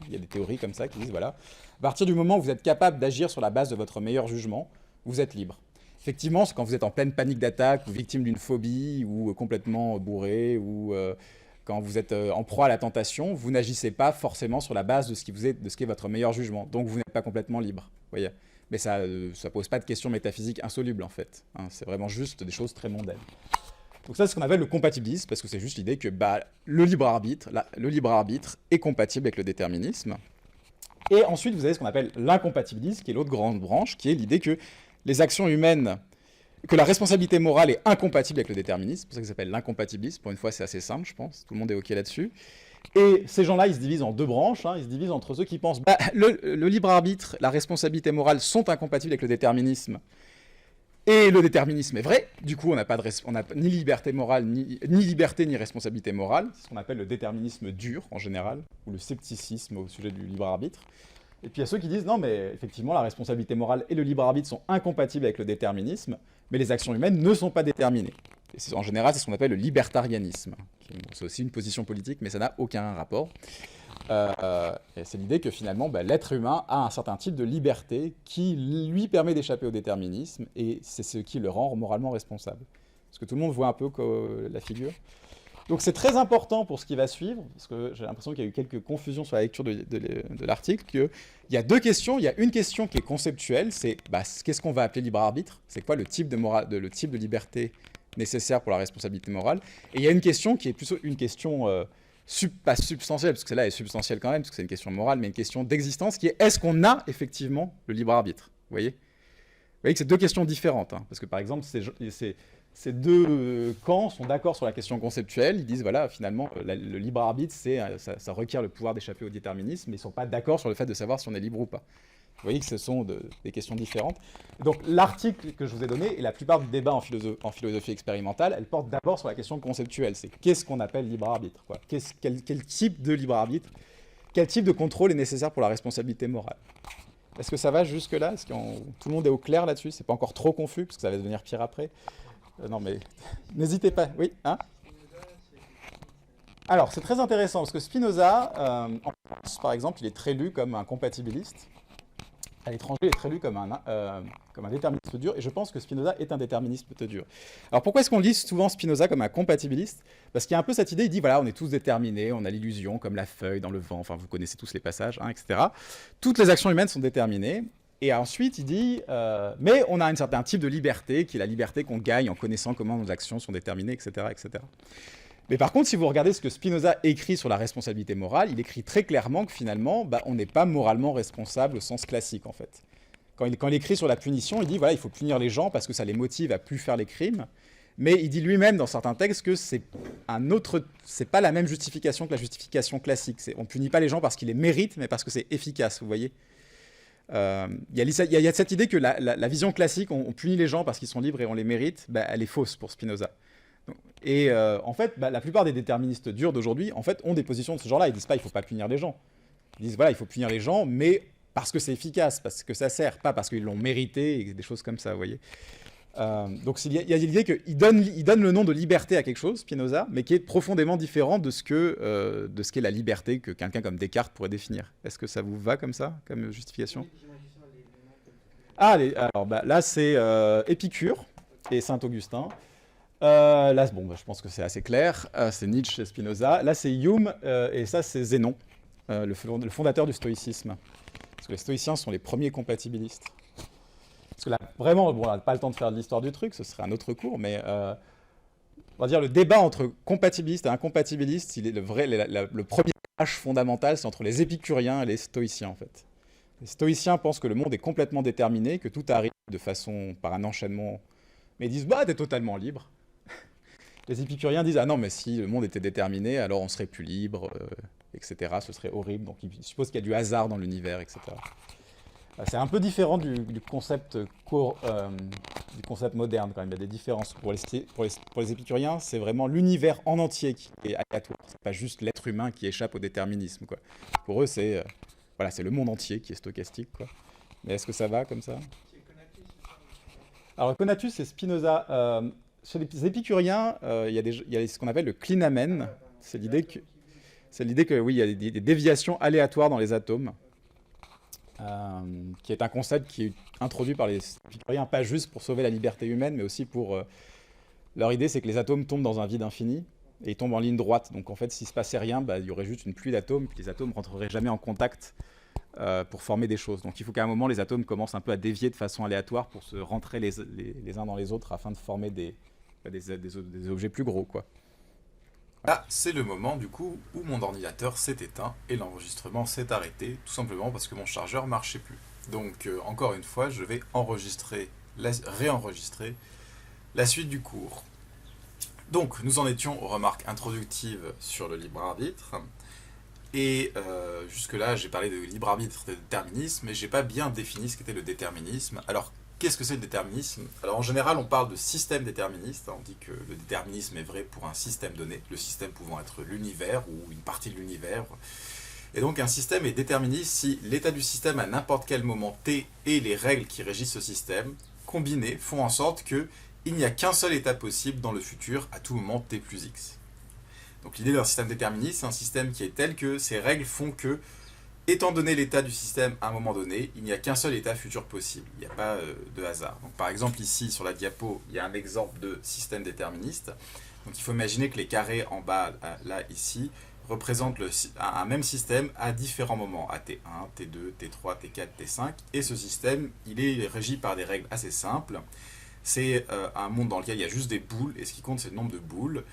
Il y a des théories comme ça qui disent, voilà, à partir du moment où vous êtes capable d'agir sur la base de votre meilleur jugement, vous êtes libre. Effectivement, c'est quand vous êtes en pleine panique d'attaque, ou victime d'une phobie, ou complètement bourré, ou quand vous êtes en proie à la tentation, vous n'agissez pas forcément sur la base de ce qui est votre meilleur jugement. Donc vous n'êtes pas complètement libre, voyez. Mais ça pose pas de questions métaphysiques insolubles, en fait. Hein, c'est vraiment juste des choses très mondaines. Donc ça, c'est ce qu'on appelle le compatibilisme, parce que c'est juste l'idée que le libre arbitre est compatible avec le déterminisme. Et ensuite, vous avez ce qu'on appelle l'incompatibilisme, qui est l'autre grande branche, qui est l'idée que les actions humaines, que la responsabilité morale est incompatible avec le déterminisme. C'est pour ça que ça s'appelle l'incompatibilisme. Pour une fois, c'est assez simple, je pense. Tout le monde est OK là-dessus. Et ces gens-là, ils se divisent en deux branches. Hein. Ils se divisent entre ceux qui pensent le libre arbitre, la responsabilité morale sont incompatibles avec le déterminisme. Et le déterminisme est vrai. Du coup, on n'a ni liberté morale, ni liberté, ni responsabilité morale. C'est ce qu'on appelle le déterminisme dur, en général, ou le scepticisme au sujet du libre arbitre. Et puis il y a ceux qui disent non, mais effectivement, la responsabilité morale et le libre arbitre sont incompatibles avec le déterminisme, mais les actions humaines ne sont pas déterminées. Et en général, c'est ce qu'on appelle le libertarianisme. C'est aussi une position politique, mais ça n'a aucun rapport. Et c'est l'idée que finalement, l'être humain a un certain type de liberté qui lui permet d'échapper au déterminisme, et c'est ce qui le rend moralement responsable. Est-ce que tout le monde voit un peu la figure ? Donc c'est très important pour ce qui va suivre, parce que j'ai l'impression qu'il y a eu quelques confusions sur la lecture de l'article, qu'il y a deux questions. Il y a une question qui est conceptuelle, c'est qu'est-ce qu'on va appeler libre arbitre ? C'est quoi le type de liberté nécessaire pour la responsabilité morale ? Et il y a une question qui est plutôt une question pas substantielle, parce que celle-là est substantielle quand même, parce que c'est une question morale, mais une question d'existence, qui est est-ce qu'on a effectivement le libre arbitre ? Vous voyez que c'est deux questions différentes, hein, parce que par exemple, ces deux camps sont d'accord sur la question conceptuelle. Ils disent, voilà, finalement, le libre arbitre, ça requiert le pouvoir d'échapper au déterminisme, mais ils ne sont pas d'accord sur le fait de savoir si on est libre ou pas. Vous voyez que ce sont des questions différentes. Donc l'article que je vous ai donné, et la plupart du débat en philosophie expérimentale, elle porte d'abord sur la question conceptuelle. C'est qu'est-ce qu'on appelle libre arbitre, quoi. Quel type de libre arbitre, quel type de contrôle est nécessaire pour la responsabilité morale ? Est-ce que ça va jusque-là ? Est-ce que tout le monde est au clair là-dessus ? C'est pas encore trop confus, parce que ça va devenir pire après. Non, mais n'hésitez pas. Oui, hein ? Alors, c'est très intéressant, parce que Spinoza, en France, par exemple, il est très lu comme un compatibiliste. À l'étranger, il est très lu comme un déterministe dur, et je pense que Spinoza est un déterministe dur. Alors, pourquoi est-ce qu'on lit souvent Spinoza comme un compatibiliste ? Parce qu'il y a un peu cette idée, il dit, voilà, on est tous déterminés, on a l'illusion, comme la feuille dans le vent, enfin, vous connaissez tous les passages, hein, etc. Toutes les actions humaines sont déterminées. Et ensuite, il dit, mais on a un certain type de liberté, qui est la liberté qu'on gagne en connaissant comment nos actions sont déterminées, etc., etc. Mais par contre, si vous regardez ce que Spinoza écrit sur la responsabilité morale, il écrit très clairement que finalement, on n'est pas moralement responsable au sens classique, en fait. quand il écrit sur la punition, il dit voilà, il faut punir les gens parce que ça les motive à plus faire les crimes. Mais il dit lui-même dans certains textes que c'est pas la même justification que la justification classique. On punit pas les gens parce qu'ils les méritent, mais parce que c'est efficace, vous voyez. Il y a cette idée que la vision classique, on punit les gens parce qu'ils sont libres et on les mérite, elle est fausse pour Spinoza. Et en fait, la plupart des déterministes durs d'aujourd'hui, en fait, ont des positions de ce genre-là. Ils disent pas il faut pas punir les gens. Ils disent voilà, il faut punir les gens, mais parce que c'est efficace, parce que ça sert, pas parce qu'ils l'ont mérité, et des choses comme ça, vous voyez. Donc il y a l'idée qu'il donne le nom de liberté à quelque chose, Spinoza, mais qui est profondément différent de ce qu'est la liberté que quelqu'un comme Descartes pourrait définir. Est-ce que ça vous va comme ça, comme justification? Alors là c'est Épicure et Saint-Augustin. Là, je pense que c'est assez clair. C'est Nietzsche et Spinoza. Là c'est Hume et ça c'est Zénon, le fondateur du stoïcisme. Parce que les stoïciens sont les premiers compatibilistes. Parce que là, vraiment, on n'a pas le temps de faire de l'histoire du truc, ce serait un autre cours, mais on va dire le débat entre compatibiliste et incompatibiliste, le premier clash fondamental, c'est entre les épicuriens et les stoïciens, en fait. Les stoïciens pensent que le monde est complètement déterminé, que tout arrive par un enchaînement, mais ils disent, t'es totalement libre. Les épicuriens disent, ah non, mais si le monde était déterminé, alors on serait plus libre, etc., ce serait horrible, donc ils supposent qu'il y a du hasard dans l'univers, etc. C'est un peu différent du concept moderne quand même. Il y a des différences. Pour les épicuriens, c'est vraiment l'univers en entier qui est aléatoire. C'est pas juste l'être humain qui échappe au déterminisme, quoi. Pour eux, c'est le monde entier qui est stochastique, quoi. Mais est-ce que ça va comme ça? Alors Conatus, c'est Spinoza. Chez les épicuriens, il y a ce qu'on appelle le clinamen. C'est l'idée que oui, il y a des déviations aléatoires dans les atomes. Qui est un concept qui est introduit par les épicuriens, pas juste pour sauver la liberté humaine, mais aussi pour... leur idée, c'est que les atomes tombent dans un vide infini, et ils tombent en ligne droite. Donc en fait, s'il ne se passait rien, il y aurait juste une pluie d'atomes, puis les atomes ne rentreraient jamais en contact pour former des choses. Donc il faut qu'à un moment, les atomes commencent un peu à dévier de façon aléatoire pour se rentrer les uns dans les autres, afin de former des objets plus gros, quoi. Là, c'est le moment du coup où mon ordinateur s'est éteint et l'enregistrement s'est arrêté, tout simplement parce que mon chargeur marchait plus. Donc encore une fois, je vais réenregistrer la suite du cours. Donc nous en étions aux remarques introductives sur le libre arbitre. Et jusque-là, j'ai parlé de libre arbitre et de déterminisme, mais j'ai pas bien défini ce qu'était le déterminisme. Alors, qu'est-ce que c'est le déterminisme? Alors en général, on parle de système déterministe. On dit que le déterminisme est vrai pour un système donné, le système pouvant être l'univers ou une partie de l'univers. Et donc un système est déterministe si l'état du système à n'importe quel moment t et les règles qui régissent ce système, combinées, font en sorte qu'il n'y a qu'un seul état possible dans le futur à tout moment t plus x. Donc l'idée d'un système déterministe, c'est un système qui est tel que ces règles font que, étant donné l'état du système à un moment donné, il n'y a qu'un seul état futur possible. Il n'y a pas de hasard. Donc, par exemple, ici, sur la diapo, il y a un exemple de système déterministe. Donc, il faut imaginer que les carrés en bas, là, ici, représentent un même système à différents moments, à T1, T2, T3, T4, T5. Et ce système, il est régi par des règles assez simples. C'est un monde dans lequel il y a juste des boules, et ce qui compte, c'est le nombre de boules.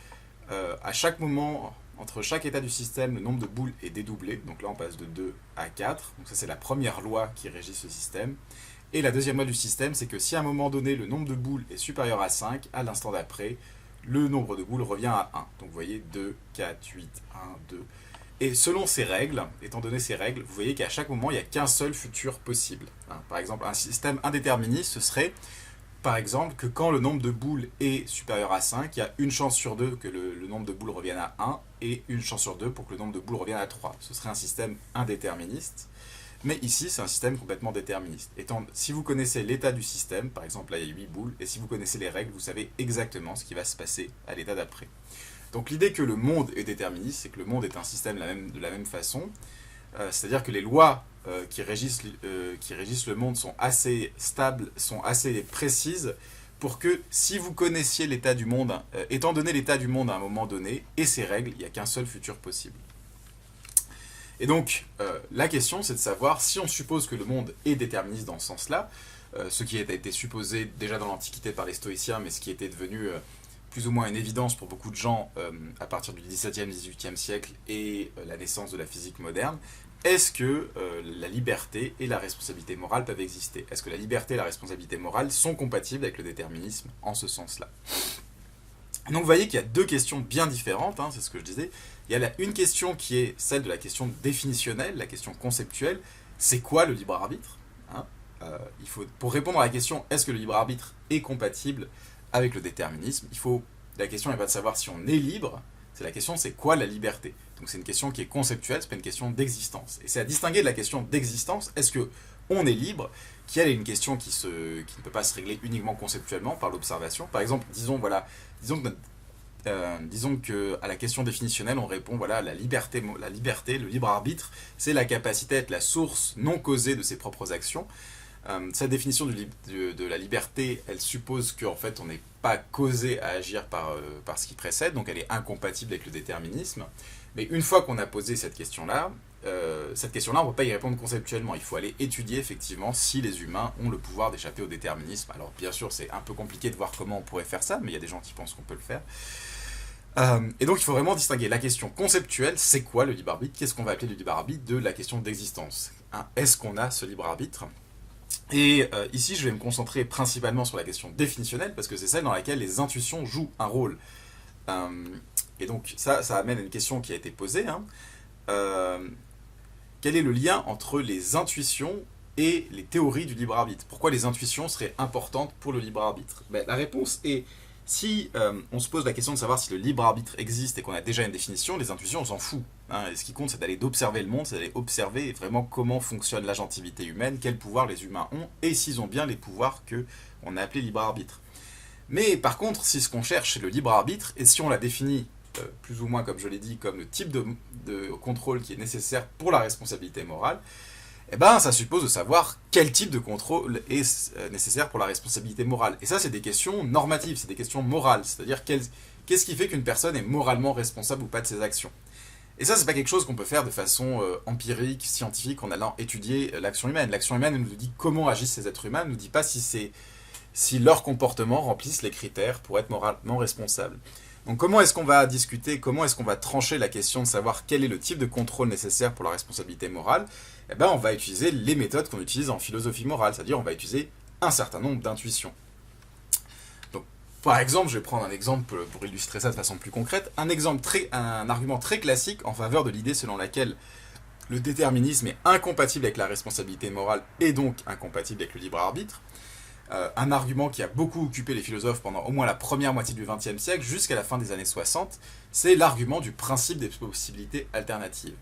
À chaque moment... Entre chaque état du système, le nombre de boules est dédoublé. Donc là, on passe de 2 à 4. Donc ça, c'est la première loi qui régit ce système. Et la deuxième loi du système, c'est que si à un moment donné, le nombre de boules est supérieur à 5, à l'instant d'après, le nombre de boules revient à 1. Donc vous voyez, 2, 4, 8, 1, 2. Et selon ces règles, étant donné ces règles, vous voyez qu'à chaque moment, il n'y a qu'un seul futur possible. Par exemple, un système indéterministe, ce serait... Par exemple, que quand le nombre de boules est supérieur à 5, il y a une chance sur 2 que le nombre de boules revienne à 1 et une chance sur 2 pour que le nombre de boules revienne à 3. Ce serait un système indéterministe. Mais ici, c'est un système complètement déterministe. Si vous connaissez l'état du système, par exemple là il y a 8 boules, et si vous connaissez les règles, vous savez exactement ce qui va se passer à l'état d'après. Donc l'idée que le monde est déterministe, c'est que le monde est un système de la même façon. C'est-à-dire que les lois qui régissent le monde sont assez stables, sont assez précises pour que si vous connaissiez l'état du monde, étant donné l'état du monde à un moment donné et ses règles, il n'y a qu'un seul futur possible. Et donc, la question c'est de savoir si on suppose que le monde est déterministe dans ce sens-là, ce qui a été supposé déjà dans l'Antiquité par les stoïciens, mais ce qui était devenu plus ou moins une évidence pour beaucoup de gens à partir du XVIIe, XVIIIe siècle et la naissance de la physique moderne. est-ce que la liberté et la responsabilité morale peuvent exister? Est-ce que la liberté et la responsabilité morale sont compatibles avec le déterminisme en ce sens-là? Donc vous voyez qu'il y a deux questions bien différentes, hein, c'est ce que je disais. Il y a une question qui est celle de la question définitionnelle, la question conceptuelle. C'est quoi le libre arbitre, hein? Pour répondre à la question est-ce que le libre arbitre est compatible avec le déterminisme, la question n'est pas de savoir si on est libre, c'est la question c'est quoi la liberté. Donc c'est une question qui est conceptuelle, c'est pas une question d'existence. Et c'est à distinguer de la question d'existence, est-ce que on est libre, qui est une question qui ne peut pas se régler uniquement conceptuellement par l'observation. Par exemple, disons que à la question définitionnelle, on répond voilà la liberté, le libre arbitre, c'est la capacité à être la source non causée de ses propres actions. Cette définition de la liberté, elle suppose qu'en fait on n'est pas causé à agir par ce qui précède, donc elle est incompatible avec le déterminisme. Mais une fois qu'on a posé cette question-là, on ne peut pas y répondre conceptuellement. Il faut aller étudier effectivement si les humains ont le pouvoir d'échapper au déterminisme. Alors bien sûr, c'est un peu compliqué de voir comment on pourrait faire ça, mais il y a des gens qui pensent qu'on peut le faire. Et donc il faut vraiment distinguer la question conceptuelle, c'est quoi le libre arbitre, qu'est-ce qu'on va appeler le libre arbitre, de la question d'existence. Hein, est-ce qu'on a ce libre arbitre? Et ici, je vais me concentrer principalement sur la question définitionnelle, parce que c'est celle dans laquelle les intuitions jouent un rôle. Et donc ça amène à une question qui a été posée. Hein. Quel est le lien entre les intuitions et les théories du libre arbitre? Pourquoi les intuitions seraient importantes pour le libre arbitre? La réponse est, si on se pose la question de savoir si le libre arbitre existe et qu'on a déjà une définition, les intuitions, on s'en fout. Hein. Et ce qui compte, c'est d'aller d'observer le monde, c'est d'aller observer vraiment comment fonctionne l'agentivité humaine, quels pouvoirs les humains ont, et s'ils ont bien les pouvoirs qu'on a appelés libre arbitre. Mais par contre, si ce qu'on cherche, c'est le libre arbitre, et si on la définit plus ou moins, comme je l'ai dit, comme le type de contrôle qui est nécessaire pour la responsabilité morale, eh ben, ça suppose de savoir quel type de contrôle est nécessaire pour la responsabilité morale. Et ça, c'est des questions normatives, c'est des questions morales. C'est-à-dire, qu'est-ce qui fait qu'une personne est moralement responsable ou pas de ses actions? Et ça, c'est pas quelque chose qu'on peut faire de façon empirique, scientifique, en allant étudier l'action humaine. L'action humaine nous dit comment agissent ces êtres humains, ne nous dit pas si leur comportement remplissent les critères pour être moralement responsables. Donc comment est-ce qu'on va discuter, comment est-ce qu'on va trancher la question de savoir quel est le type de contrôle nécessaire pour la responsabilité morale? Eh ben, on va utiliser les méthodes qu'on utilise en philosophie morale, c'est-à-dire on va utiliser un certain nombre d'intuitions. Donc, par exemple, je vais prendre un exemple pour illustrer ça de façon plus concrète, un argument très classique en faveur de l'idée selon laquelle le déterminisme est incompatible avec la responsabilité morale et donc incompatible avec le libre arbitre. Un argument qui a beaucoup occupé les philosophes pendant au moins la première moitié du XXe siècle jusqu'à la fin des années 60, c'est l'argument du principe des possibilités alternatives.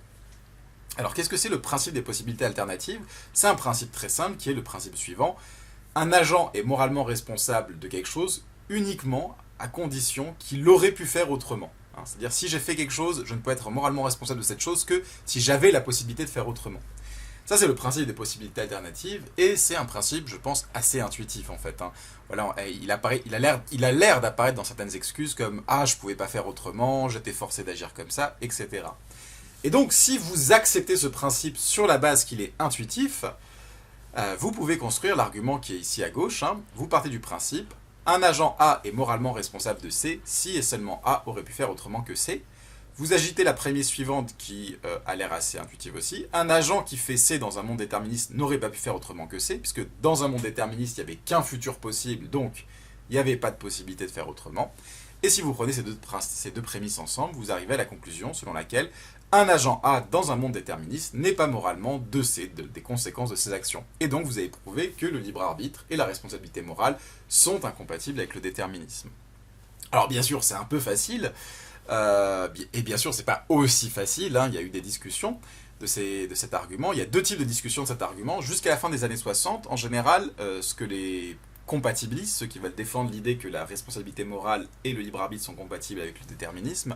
Alors qu'est-ce que c'est le principe des possibilités alternatives? C'est un principe très simple qui est le principe suivant. Un agent est moralement responsable de quelque chose uniquement à condition qu'il aurait pu faire autrement. C'est-à-dire si j'ai fait quelque chose, je ne peux être moralement responsable de cette chose que si j'avais la possibilité de faire autrement. Ça, c'est le principe des possibilités alternatives, et c'est un principe, je pense, assez intuitif, en fait. Hein. Voilà, il a l'air d'apparaître dans certaines excuses comme « Ah, je pouvais pas faire autrement, j'étais forcé d'agir comme ça, etc. » Et donc, si vous acceptez ce principe sur la base qu'il est intuitif, vous pouvez construire l'argument qui est ici à gauche. Hein. Vous partez du principe « Un agent A est moralement responsable de C si et seulement A aurait pu faire autrement que C. » Vous agitez la prémisse suivante qui a l'air assez intuitive aussi. Un agent qui fait C dans un monde déterministe n'aurait pas pu faire autrement que C, puisque dans un monde déterministe, il n'y avait qu'un futur possible, donc il n'y avait pas de possibilité de faire autrement. Et si vous prenez ces deux prémisses ensemble, vous arrivez à la conclusion selon laquelle un agent A dans un monde déterministe n'est pas moralement des conséquences de ses actions. Et donc vous avez prouvé que le libre arbitre et la responsabilité morale sont incompatibles avec le déterminisme. Alors bien sûr, c'est un peu facile, et bien sûr, c'est pas aussi facile, hein. Il y a eu des discussions de cet argument. Il y a deux types de discussions de cet argument. Jusqu'à la fin des années 60, en général, ce que les compatibilistes, ceux qui veulent défendre l'idée que la responsabilité morale et le libre arbitre sont compatibles avec le déterminisme,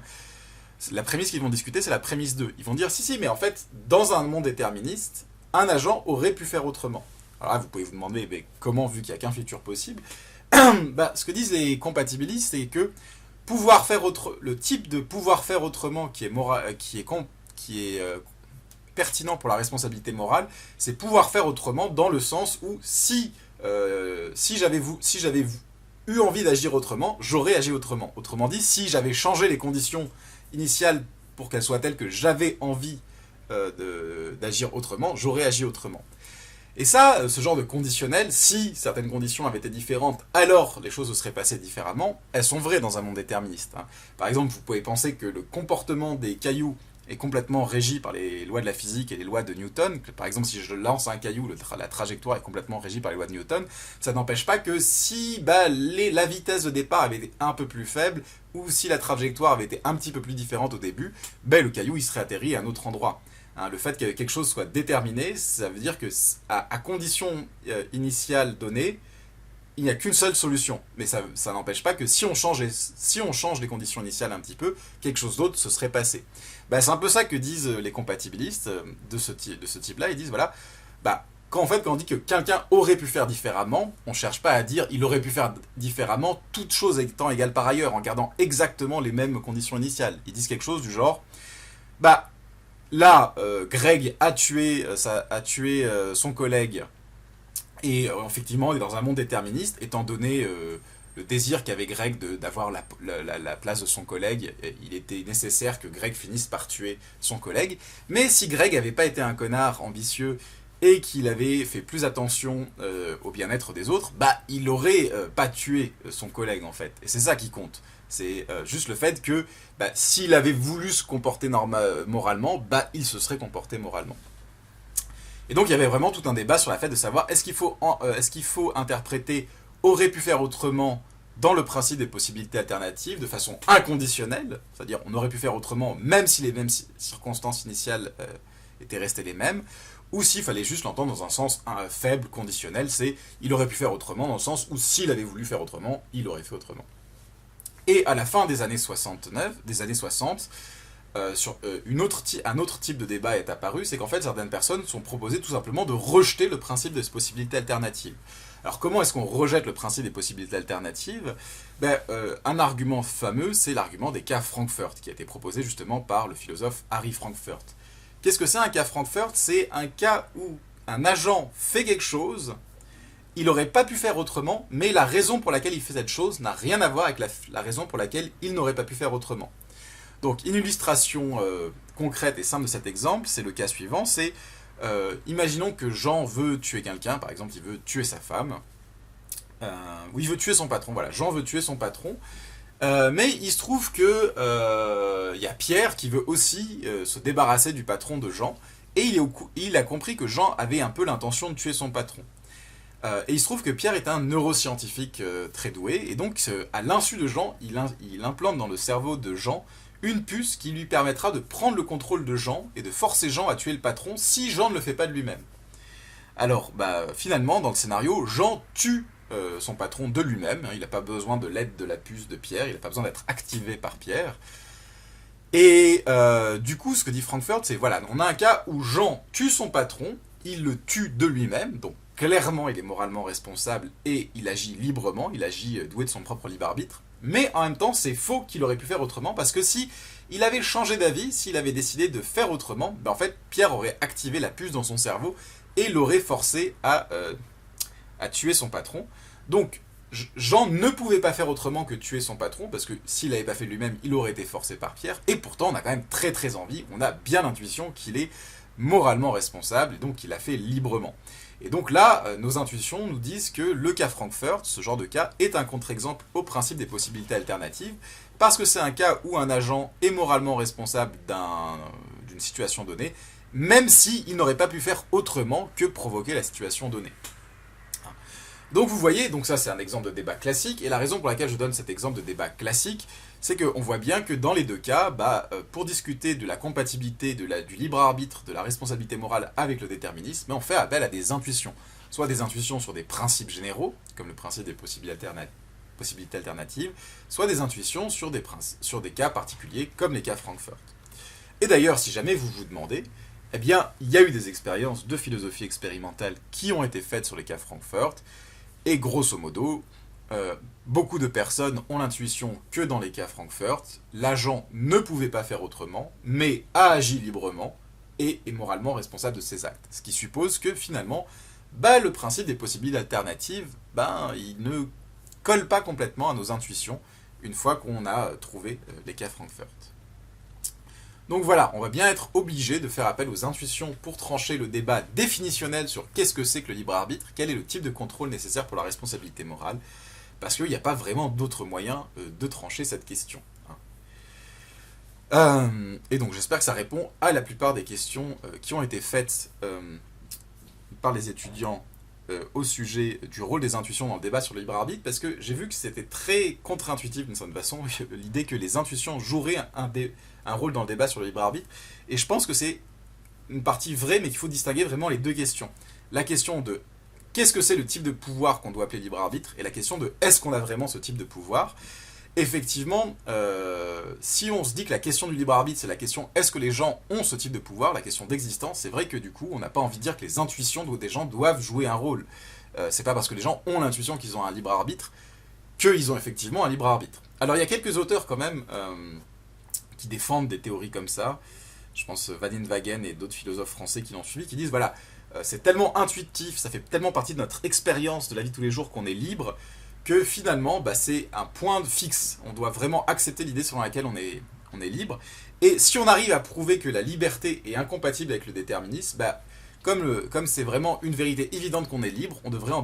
la prémisse qu'ils vont discuter, c'est la prémisse 2. Ils vont dire, si, mais en fait, dans un monde déterministe, un agent aurait pu faire autrement. Alors là, vous pouvez vous demander, mais comment, vu qu'il n'y a qu'un futur possible? Ce que disent les compatibilistes, c'est que le type de pouvoir faire autrement qui est pertinent pour la responsabilité morale, c'est pouvoir faire autrement dans le sens où si j'avais eu envie d'agir autrement, j'aurais agi autrement. Autrement dit, si j'avais changé les conditions initiales pour qu'elles soient telles que j'avais envie d'agir autrement, j'aurais agi autrement. Et ça, ce genre de conditionnel, si certaines conditions avaient été différentes, alors les choses se seraient passées différemment, elles sont vraies dans un monde déterministe. Par exemple, vous pouvez penser que le comportement des cailloux est complètement régi par les lois de la physique et les lois de Newton. Par exemple, si je lance un caillou, la trajectoire est complètement régie par les lois de Newton. Ça n'empêche pas que si la vitesse de départ avait été un peu plus faible, ou si la trajectoire avait été un petit peu plus différente au début, le caillou il serait atterri à un autre endroit. Le fait que quelque chose soit déterminé, ça veut dire que à condition initiale donnée, il n'y a qu'une seule solution. Mais ça n'empêche pas que si on change les conditions initiales un petit peu, quelque chose d'autre se serait passé. C'est un peu ça que disent les compatibilistes de ce type-là. Ils disent, voilà, quand on dit que quelqu'un aurait pu faire différemment, on ne cherche pas à dire il aurait pu faire différemment, toute chose étant égale par ailleurs, en gardant exactement les mêmes conditions initiales. Ils disent quelque chose du genre, là, Greg a tué son collègue, et effectivement, on est dans un monde déterministe, étant donné le désir qu'avait Greg d'avoir la place de son collègue, il était nécessaire que Greg finisse par tuer son collègue. Mais si Greg n'avait pas été un connard ambitieux et qu'il avait fait plus attention au bien-être des autres, il n'aurait pas tué son collègue en fait. Et c'est ça qui compte. C'est juste le fait que s'il avait voulu se comporter moralement, il se serait comporté moralement. Et donc il y avait vraiment tout un débat sur la fait de savoir est-ce qu'il faut interpréter aurait pu faire autrement dans le principe des possibilités alternatives de façon inconditionnelle, c'est-à-dire on aurait pu faire autrement même si les mêmes circonstances initiales étaient restées les mêmes, ou s'il fallait juste l'entendre dans un sens faible, conditionnel, c'est il aurait pu faire autrement dans le sens où s'il avait voulu faire autrement, il aurait fait autrement. Et à la fin des années 60, un autre type de débat est apparu, c'est qu'en fait certaines personnes sont proposées tout simplement de rejeter le principe des possibilités alternatives. Alors comment est-ce qu'on rejette le principe des possibilités alternatives ? Un argument fameux, c'est l'argument des cas Frankfurt, qui a été proposé justement par le philosophe Harry Frankfurt. Qu'est-ce que c'est un cas Frankfurt ? C'est un cas où un agent fait quelque chose, il n'aurait pas pu faire autrement, mais la raison pour laquelle il fait cette chose n'a rien à voir avec la raison pour laquelle il n'aurait pas pu faire autrement. Donc une illustration concrète et simple de cet exemple, c'est le cas suivant, c'est imaginons que Jean veut tuer quelqu'un, par exemple il veut tuer sa femme, ou il veut tuer son patron, voilà, Jean veut tuer son patron, mais il se trouve que y a Pierre qui veut aussi se débarrasser du patron de Jean, et il a compris que Jean avait un peu l'intention de tuer son patron. Et il se trouve que Pierre est un neuroscientifique très doué, et donc à l'insu de Jean, il implante dans le cerveau de Jean une puce qui lui permettra de prendre le contrôle de Jean et de forcer Jean à tuer le patron si Jean ne le fait pas de lui-même. Alors, finalement, dans le scénario, Jean tue son patron de lui-même, il n'a pas besoin de l'aide de la puce de Pierre, il n'a pas besoin d'être activé par Pierre. Et du coup, ce que dit Frankfurt, c'est voilà, on a un cas où Jean tue son patron, il le tue de lui-même, donc clairement il est moralement responsable et il agit librement, il agit doué de son propre libre arbitre. Mais en même temps, c'est faux qu'il aurait pu faire autrement, parce que si il avait changé d'avis, s'il avait décidé de faire autrement, en fait, Pierre aurait activé la puce dans son cerveau et l'aurait forcé à tuer son patron. Donc, Jean ne pouvait pas faire autrement que tuer son patron, parce que s'il l'avait pas fait lui-même, il aurait été forcé par Pierre, et pourtant, on a quand même très très envie, on a bien l'intuition qu'il est moralement responsable, et donc qu'il l'a fait librement. Et donc là, nos intuitions nous disent que le cas Frankfurt, ce genre de cas, est un contre-exemple au principe des possibilités alternatives, parce que c'est un cas où un agent est moralement responsable d'une situation donnée, même s'il n'aurait pas pu faire autrement que provoquer la situation donnée. Donc vous voyez, donc ça c'est un exemple de débat classique, et la raison pour laquelle je donne cet exemple de débat classique, c'est qu'on voit bien que dans les deux cas, pour discuter de la compatibilité du libre arbitre, de la responsabilité morale avec le déterminisme, on fait appel à des intuitions. Soit des intuitions sur des principes généraux, comme le principe des possibilités alternatives, soit des intuitions sur des cas particuliers, comme les cas Frankfurt. Et d'ailleurs, si jamais vous vous demandez, eh bien, il y a eu des expériences de philosophie expérimentale qui ont été faites sur les cas Frankfurt, et grosso modo, beaucoup de personnes ont l'intuition que dans les cas Frankfurt, l'agent ne pouvait pas faire autrement, mais a agi librement et est moralement responsable de ses actes. Ce qui suppose que finalement, le principe des possibilités alternatives, il ne colle pas complètement à nos intuitions une fois qu'on a trouvé les cas Frankfurt. Donc voilà, on va bien être obligé de faire appel aux intuitions pour trancher le débat définitionnel sur qu'est-ce que c'est que le libre arbitre, quel est le type de contrôle nécessaire pour la responsabilité morale, parce qu'il n'y a pas vraiment d'autre moyen de trancher cette question. Et donc j'espère que ça répond à la plupart des questions qui ont été faites par les étudiants au sujet du rôle des intuitions dans le débat sur le libre arbitre, parce que j'ai vu que c'était très contre-intuitif d'une certaine façon, l'idée que les intuitions joueraient un rôle dans le débat sur le libre arbitre, et je pense que c'est une partie vraie, mais qu'il faut distinguer vraiment les deux questions. La question de qu'est-ce que c'est le type de pouvoir qu'on doit appeler libre arbitre, et la question de est-ce qu'on a vraiment ce type de pouvoir. Effectivement, si on se dit que la question du libre arbitre, c'est la question est-ce que les gens ont ce type de pouvoir, la question d'existence, c'est vrai que du coup, on n'a pas envie de dire que les intuitions des gens doivent jouer un rôle. C'est pas parce que les gens ont l'intuition qu'ils ont un libre arbitre qu'ils ont effectivement un libre arbitre. Alors il y a quelques auteurs quand même qui défendent des théories comme ça. Je pense Wallenwagen et d'autres philosophes français qui l'ont suivi, qui disent voilà, c'est tellement intuitif, ça fait tellement partie de notre expérience de la vie de tous les jours qu'on est libre, que finalement, c'est un point fixe. On doit vraiment accepter l'idée selon laquelle on est libre. Et si on arrive à prouver que la liberté est incompatible avec le déterminisme, comme c'est vraiment une vérité évidente qu'on est libre, on devrait en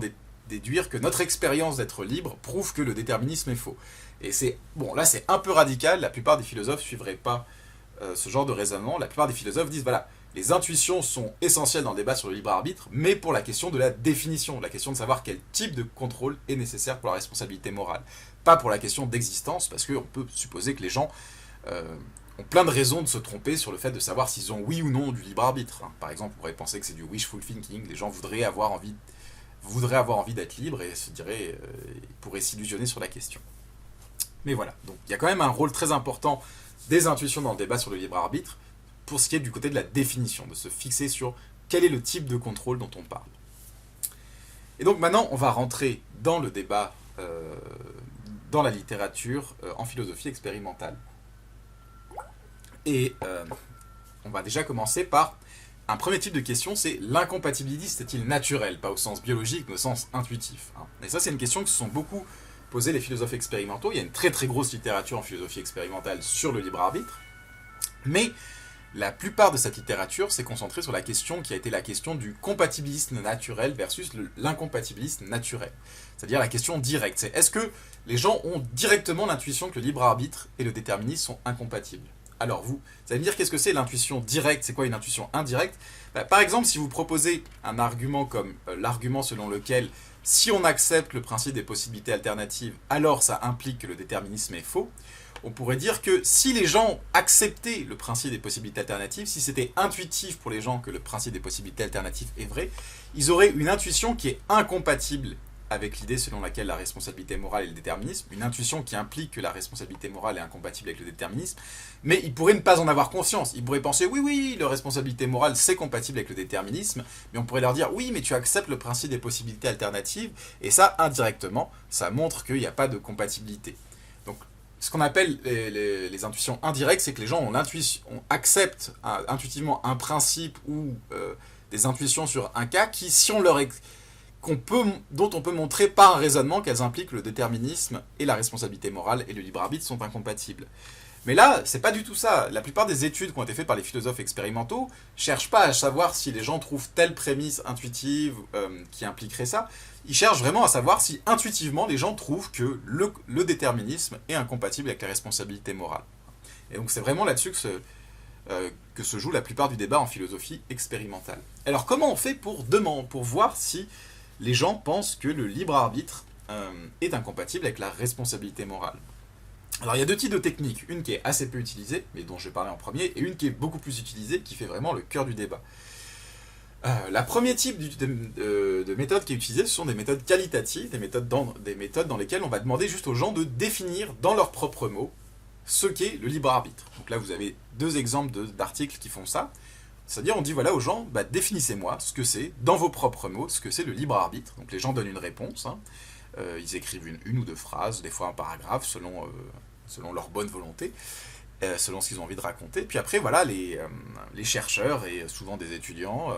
déduire que notre expérience d'être libre prouve que le déterminisme est faux. Et là c'est un peu radical, la plupart des philosophes ne suivraient pas ce genre de raisonnement. La plupart des philosophes disent, voilà, les intuitions sont essentielles dans le débat sur le libre arbitre, mais pour la question de la définition, la question de savoir quel type de contrôle est nécessaire pour la responsabilité morale. Pas pour la question d'existence, parce qu'on peut supposer que les gens ont plein de raisons de se tromper sur le fait de savoir s'ils ont oui ou non du libre arbitre. Par exemple, on pourrait penser que c'est du wishful thinking, les gens voudraient avoir envie d'être libres et se diraient, ils pourraient s'illusionner sur la question. Mais voilà, donc il y a quand même un rôle très important des intuitions dans le débat sur le libre arbitre, pour ce qui est du côté de la définition, de se fixer sur quel est le type de contrôle dont on parle. Et donc maintenant, on va rentrer dans le débat, dans la littérature, en philosophie expérimentale. Et on va déjà commencer par un premier type de question, c'est l'incompatibilisme est-il naturel, pas au sens biologique, mais au sens intuitif. Et ça, c'est une question que se sont beaucoup posées les philosophes expérimentaux. Il y a une très très grosse littérature en philosophie expérimentale sur le libre arbitre, mais la plupart de cette littérature s'est concentrée sur la question qui a été la question du compatibilisme naturel versus l'incompatibilisme naturel. C'est-à-dire la question directe. C'est est-ce que les gens ont directement l'intuition que le libre arbitre et le déterminisme sont incompatibles? Alors vous allez me dire qu'est-ce que c'est l'intuition directe? C'est quoi une intuition indirecte? Par exemple, si vous proposez un argument comme l'argument selon lequel si on accepte le principe des possibilités alternatives, alors ça implique que le déterminisme est faux, on pourrait dire que si les gens acceptaient le principe des possibilités alternatives, si c'était intuitif pour les gens que le principe des possibilités alternatives est vrai, ils auraient une intuition qui est incompatible avec l'idée selon laquelle la responsabilité morale est le déterminisme, une intuition qui implique que la responsabilité morale est incompatible avec le déterminisme, mais ils pourraient ne pas en avoir conscience. Ils pourraient penser, oui, la responsabilité morale, c'est compatible avec le déterminisme, mais on pourrait leur dire, oui, mais tu acceptes le principe des possibilités alternatives, et ça, indirectement, ça montre qu'il n'y a pas de compatibilité. Donc, ce qu'on appelle les intuitions indirectes, c'est que les gens acceptent intuitivement un principe ou des intuitions sur un cas qui, si on leur dont on peut montrer par un raisonnement qu'elles impliquent le déterminisme et la responsabilité morale et le libre arbitre sont incompatibles. Mais là, c'est pas du tout ça. La plupart des études qui ont été faites par les philosophes expérimentaux cherchent pas à savoir si les gens trouvent telle prémisse intuitive qui impliquerait ça. Ils cherchent vraiment à savoir si intuitivement les gens trouvent que le déterminisme est incompatible avec la responsabilité morale. Et donc c'est vraiment là-dessus que se joue la plupart du débat en philosophie expérimentale. Alors comment on fait pour voir si les gens pensent que le libre arbitre est incompatible avec la responsabilité morale? Alors il y a deux types de techniques, une qui est assez peu utilisée, mais dont je vais parler en premier, et une qui est beaucoup plus utilisée, qui fait vraiment le cœur du débat. La premier type de méthode qui est utilisée, ce sont des méthodes qualitatives, des méthodes dans lesquelles on va demander juste aux gens de définir dans leurs propres mots ce qu'est le libre arbitre. Donc là vous avez deux exemples d'articles qui font ça. C'est-à-dire, on dit voilà aux gens, définissez-moi ce que c'est, dans vos propres mots, ce que c'est le libre arbitre. Donc les gens donnent une réponse, ils écrivent une ou deux phrases, des fois un paragraphe, selon leur bonne volonté, selon ce qu'ils ont envie de raconter. Puis après, voilà, les chercheurs, et souvent des étudiants,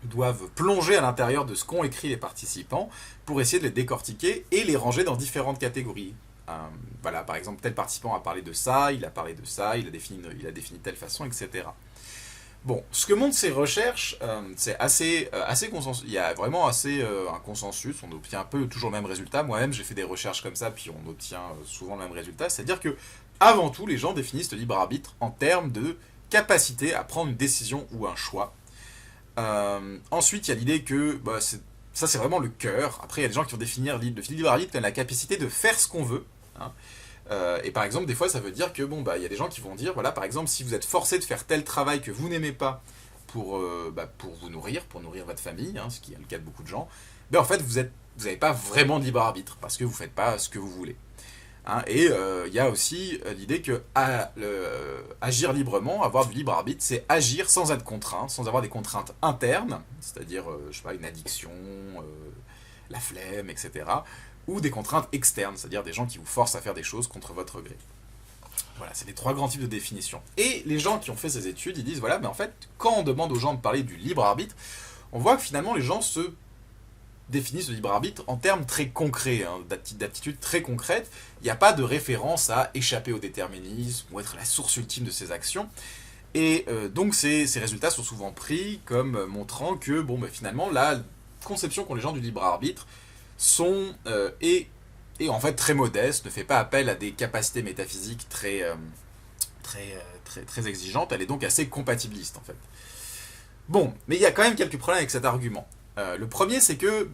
doivent plonger à l'intérieur de ce qu'ont écrit les participants pour essayer de les décortiquer et les ranger dans différentes catégories. Voilà, par exemple, tel participant a parlé de ça, il a parlé de ça, il a défini de telle façon, etc. Bon, ce que montrent ces recherches, c'est assez consensus. Il y a vraiment un consensus, on obtient un peu toujours le même résultat. Moi-même, j'ai fait des recherches comme ça, puis on obtient souvent le même résultat. C'est-à-dire que, avant tout, les gens définissent le libre arbitre en termes de capacité à prendre une décision ou un choix. Ensuite, il y a l'idée que ça, c'est vraiment le cœur. Après, il y a des gens qui vont définir le libre arbitre comme la capacité de faire ce qu'on veut. Hein. Et par exemple, des fois, ça veut dire que, il y a des gens qui vont dire, voilà, par exemple, si vous êtes forcé de faire tel travail que vous n'aimez pas pour vous nourrir, pour nourrir votre famille, hein, ce qui est le cas de beaucoup de gens, en fait, vous n'avez pas vraiment de libre arbitre, parce que vous ne faites pas ce que vous voulez. Hein, et il y a aussi l'idée que agir librement, avoir du libre arbitre, c'est agir sans être contraint, sans avoir des contraintes internes, c'est-à-dire, je sais pas, une addiction, la flemme, etc., ou des contraintes externes, c'est-à-dire des gens qui vous forcent à faire des choses contre votre gré. Voilà, c'est les 3 grands types de définitions. Et les gens qui ont fait ces études, ils disent, voilà, mais en fait, quand on demande aux gens de parler du libre arbitre, on voit que finalement les gens se définissent le libre arbitre en termes très concrets, hein, d'attitudes très concrètes. Il n'y a pas de référence à échapper au déterminisme ou être la source ultime de ses actions. Et donc ces résultats sont souvent pris comme montrant que, finalement, la conception qu'ont les gens du libre arbitre est en fait très modeste, ne fait pas appel à des capacités métaphysiques très exigeantes, elle est donc assez compatibiliste en fait. Bon, mais il y a quand même quelques problèmes avec cet argument. Le premier, c'est que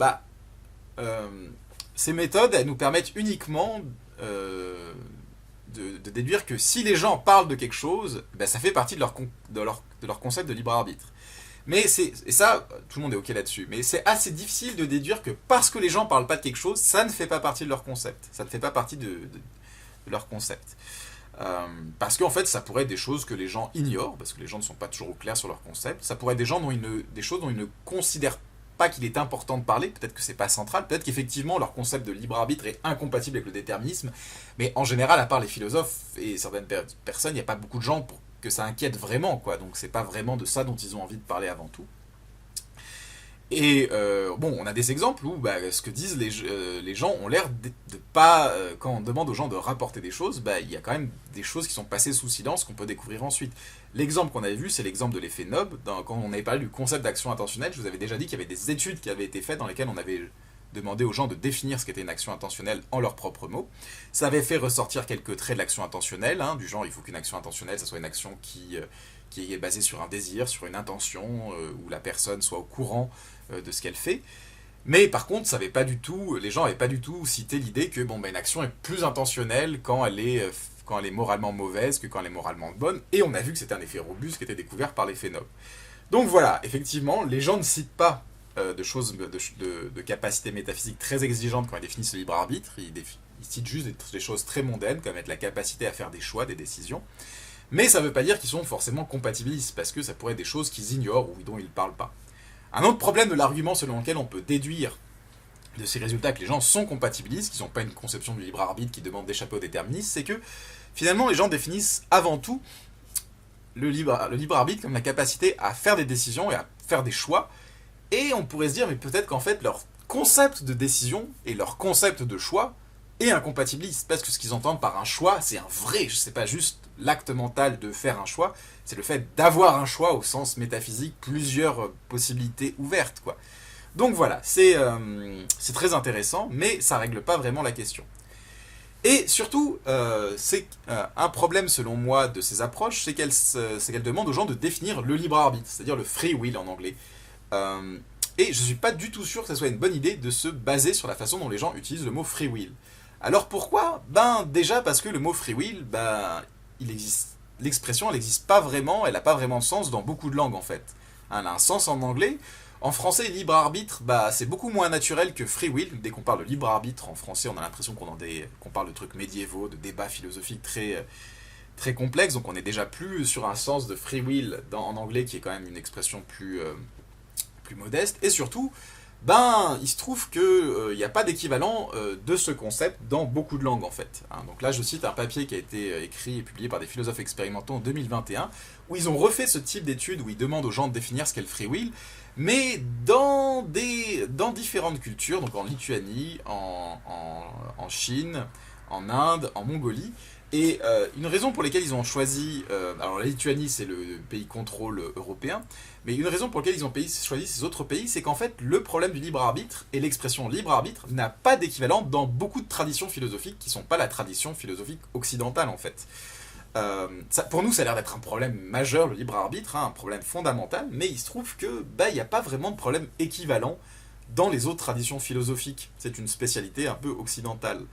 ces méthodes, elles nous permettent uniquement de déduire que si les gens parlent de quelque chose, ça fait partie de leur concept de libre arbitre. Mais et ça, tout le monde est ok là-dessus, mais c'est assez difficile de déduire que parce que les gens parlent pas de quelque chose, ça ne fait pas partie de leur concept. Ça ne fait pas partie de leur concept. Parce qu'en fait, ça pourrait être des choses que les gens ignorent, parce que les gens ne sont pas toujours au clair sur leur concept. Ça pourrait être des choses dont ils ne considèrent pas qu'il est important de parler, peut-être que c'est pas central, peut-être qu'effectivement leur concept de libre arbitre est incompatible avec le déterminisme, mais en général, à part les philosophes et certaines personnes, il n'y a pas beaucoup de gens pour que ça inquiète vraiment, quoi. Donc c'est pas vraiment de ça dont ils ont envie de parler avant tout. Et on a des exemples où ce que disent les gens ont l'air de pas... quand on demande aux gens de rapporter des choses, il y a quand même des choses qui sont passées sous silence qu'on peut découvrir ensuite. L'exemple qu'on avait vu, c'est l'exemple de l'effet Nob. Quand on avait parlé du concept d'action intentionnelle, je vous avais déjà dit qu'il y avait des études qui avaient été faites dans lesquelles on avait demandé aux gens de définir ce qu'était une action intentionnelle en leurs propres mots. Ça avait fait ressortir quelques traits de l'action intentionnelle, hein, du genre il faut qu'une action intentionnelle, ça soit une action qui est basée sur un désir, sur une intention, où la personne soit au courant de ce qu'elle fait. Mais par contre, les gens n'avaient pas du tout cité l'idée que une action est plus intentionnelle quand elle est moralement mauvaise que quand elle est moralement bonne, et on a vu que c'était un effet robuste qui était découvert par l'effet Nob. Donc voilà, effectivement, les gens ne citent pas de capacités métaphysiques très exigeantes quand ils définissent le libre arbitre, ils citent juste des choses très mondaines, comme être la capacité à faire des choix, des décisions, mais ça ne veut pas dire qu'ils sont forcément compatibilistes, parce que ça pourrait être des choses qu'ils ignorent ou dont ils ne parlent pas. Un autre problème de l'argument selon lequel on peut déduire de ces résultats que les gens sont compatibilistes, qu'ils n'ont pas une conception du libre arbitre qui demande d'échapper au déterminisme, c'est que finalement les gens définissent avant tout le libre arbitre comme la capacité à faire des décisions et à faire des choix, et on pourrait se dire mais peut-être qu'en fait leur concept de décision et leur concept de choix est incompatibiliste, parce que ce qu'ils entendent par un choix, c'est un vrai, c'est pas juste l'acte mental de faire un choix, c'est le fait d'avoir un choix au sens métaphysique, plusieurs possibilités ouvertes, quoi. Donc voilà, c'est très intéressant, mais ça règle pas vraiment la question. Et surtout, c'est un problème selon moi de ces approches, c'est qu'elles demandent aux gens de définir le libre arbitre, c'est-à-dire le free will en anglais. Et je suis pas du tout sûr que ça soit une bonne idée de se baser sur la façon dont les gens utilisent le mot free will. Alors pourquoi ? Déjà parce que le mot free will, il existe. L'expression, elle n'existe pas vraiment, elle n'a pas vraiment de sens dans beaucoup de langues en fait. Elle a un sens en anglais. En français, libre arbitre, c'est beaucoup moins naturel que free will. Dès qu'on parle de libre arbitre en français, on a l'impression qu'on parle de trucs médiévaux, de débats philosophiques très, très complexes. Donc on n'est déjà plus sur un sens de free will en anglais qui est quand même une expression plus modeste. Et surtout, il se trouve qu'il n'y a pas d'équivalent de ce concept dans beaucoup de langues en fait. Donc là je cite un papier qui a été écrit et publié par des philosophes expérimentaux en 2021, où ils ont refait ce type d'études où ils demandent aux gens de définir ce qu'est le free will, mais dans différentes cultures, donc en Lituanie, en Chine, en Inde, en Mongolie. Et une raison pour laquelle ils ont choisi... alors la Lituanie, c'est le pays contrôle européen, mais une raison pour laquelle ils ont choisi ces autres pays, c'est qu'en fait, le problème du libre arbitre et l'expression libre arbitre n'a pas d'équivalent dans beaucoup de traditions philosophiques qui ne sont pas la tradition philosophique occidentale, en fait. Pour nous, ça a l'air d'être un problème majeur, le libre arbitre, hein, un problème fondamental, mais il se trouve que il n'y a pas vraiment de problème équivalent dans les autres traditions philosophiques. C'est une spécialité un peu occidentale.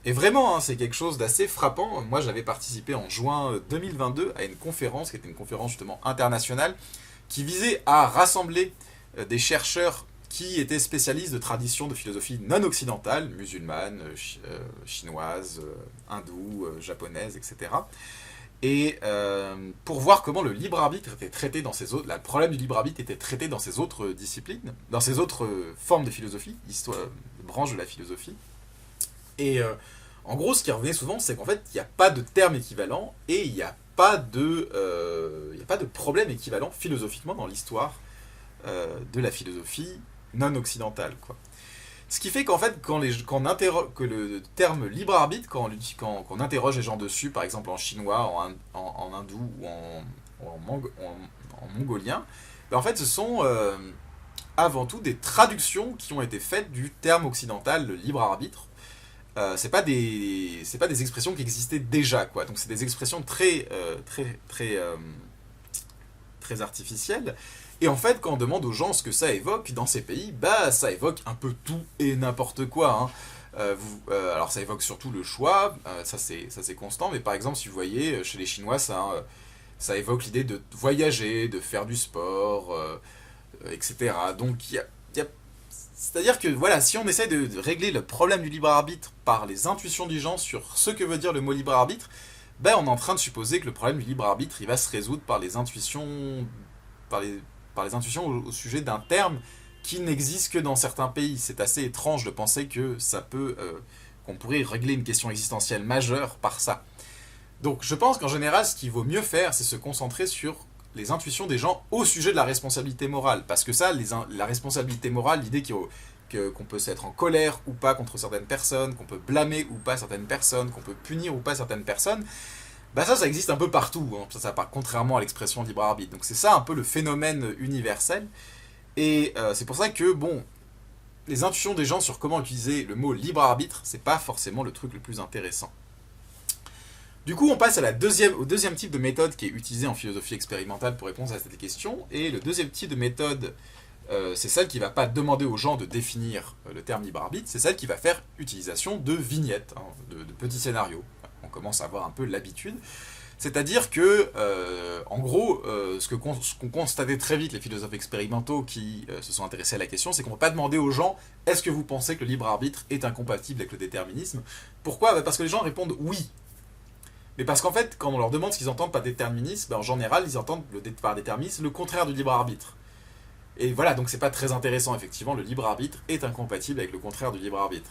Et vraiment, hein, c'est quelque chose d'assez frappant. Moi, j'avais participé en juin 2022 à une conférence, qui était une conférence justement internationale, qui visait à rassembler des chercheurs qui étaient spécialistes de traditions de philosophie non occidentale, musulmanes, chinoises, hindoues, japonaises, etc. Et pour voir comment le libre arbitre était traité dans ces autres, le problème du libre arbitre était traité dans ces autres disciplines, dans ces autres formes de philosophie, branches de la philosophie. Et en gros, ce qui revenait souvent, c'est qu'en fait, il n'y a pas de terme équivalent et il n'y a pas de problème équivalent philosophiquement dans l'histoire de la philosophie non occidentale, quoi. Ce qui fait qu'en fait, que le terme libre arbitre, quand on interroge les gens dessus, par exemple en chinois, en hindou ou en mongolien, en fait, ce sont avant tout des traductions qui ont été faites du terme occidental, le libre arbitre. C'est pas des expressions qui existaient déjà, quoi. Donc c'est des expressions très artificielles. Et en fait, quand on demande aux gens ce que ça évoque dans ces pays, ça évoque un peu tout et n'importe quoi, hein. Alors ça évoque surtout le choix, ça c'est constant, mais par exemple si vous voyez chez les Chinois, ça évoque l'idée de voyager, de faire du sport, etc. Donc c'est-à-dire que voilà, si on essaie de régler le problème du libre arbitre par les intuitions des gens sur ce que veut dire le mot libre arbitre, on est en train de supposer que le problème du libre arbitre il va se résoudre par les intuitions, au sujet d'un terme qui n'existe que dans certains pays. C'est assez étrange de penser que qu'on pourrait régler une question existentielle majeure par ça. Donc je pense qu'en général, ce qu'il vaut mieux faire, c'est se concentrer sur les intuitions des gens au sujet de la responsabilité morale. Parce que ça, la responsabilité morale, l'idée qu'on peut s'être en colère ou pas contre certaines personnes, qu'on peut blâmer ou pas certaines personnes, qu'on peut punir ou pas certaines personnes, ça existe un peu partout, hein. Contrairement à l'expression libre arbitre. Donc c'est ça un peu le phénomène universel. Et c'est pour ça que, les intuitions des gens sur comment utiliser le mot libre arbitre, c'est pas forcément le truc le plus intéressant. Du coup, on passe au deuxième type de méthode qui est utilisée en philosophie expérimentale pour répondre à cette question. Et le deuxième type de méthode, c'est celle qui ne va pas demander aux gens de définir le terme libre arbitre, c'est celle qui va faire utilisation de vignettes, hein, de petits scénarios. On commence à avoir un peu l'habitude. C'est-à-dire que, en gros, ce qu'ont constaté très vite les philosophes expérimentaux qui se sont intéressés à la question, c'est qu'on ne va pas demander aux gens « Est-ce que vous pensez que le libre arbitre est incompatible avec le déterminisme ?» Pourquoi ? Parce que les gens répondent « Oui ». Mais parce qu'en fait, quand on leur demande ce qu'ils entendent par déterminisme, en général, ils entendent par déterminisme le contraire du libre arbitre. Et voilà, donc c'est pas très intéressant, effectivement, le libre arbitre est incompatible avec le contraire du libre arbitre.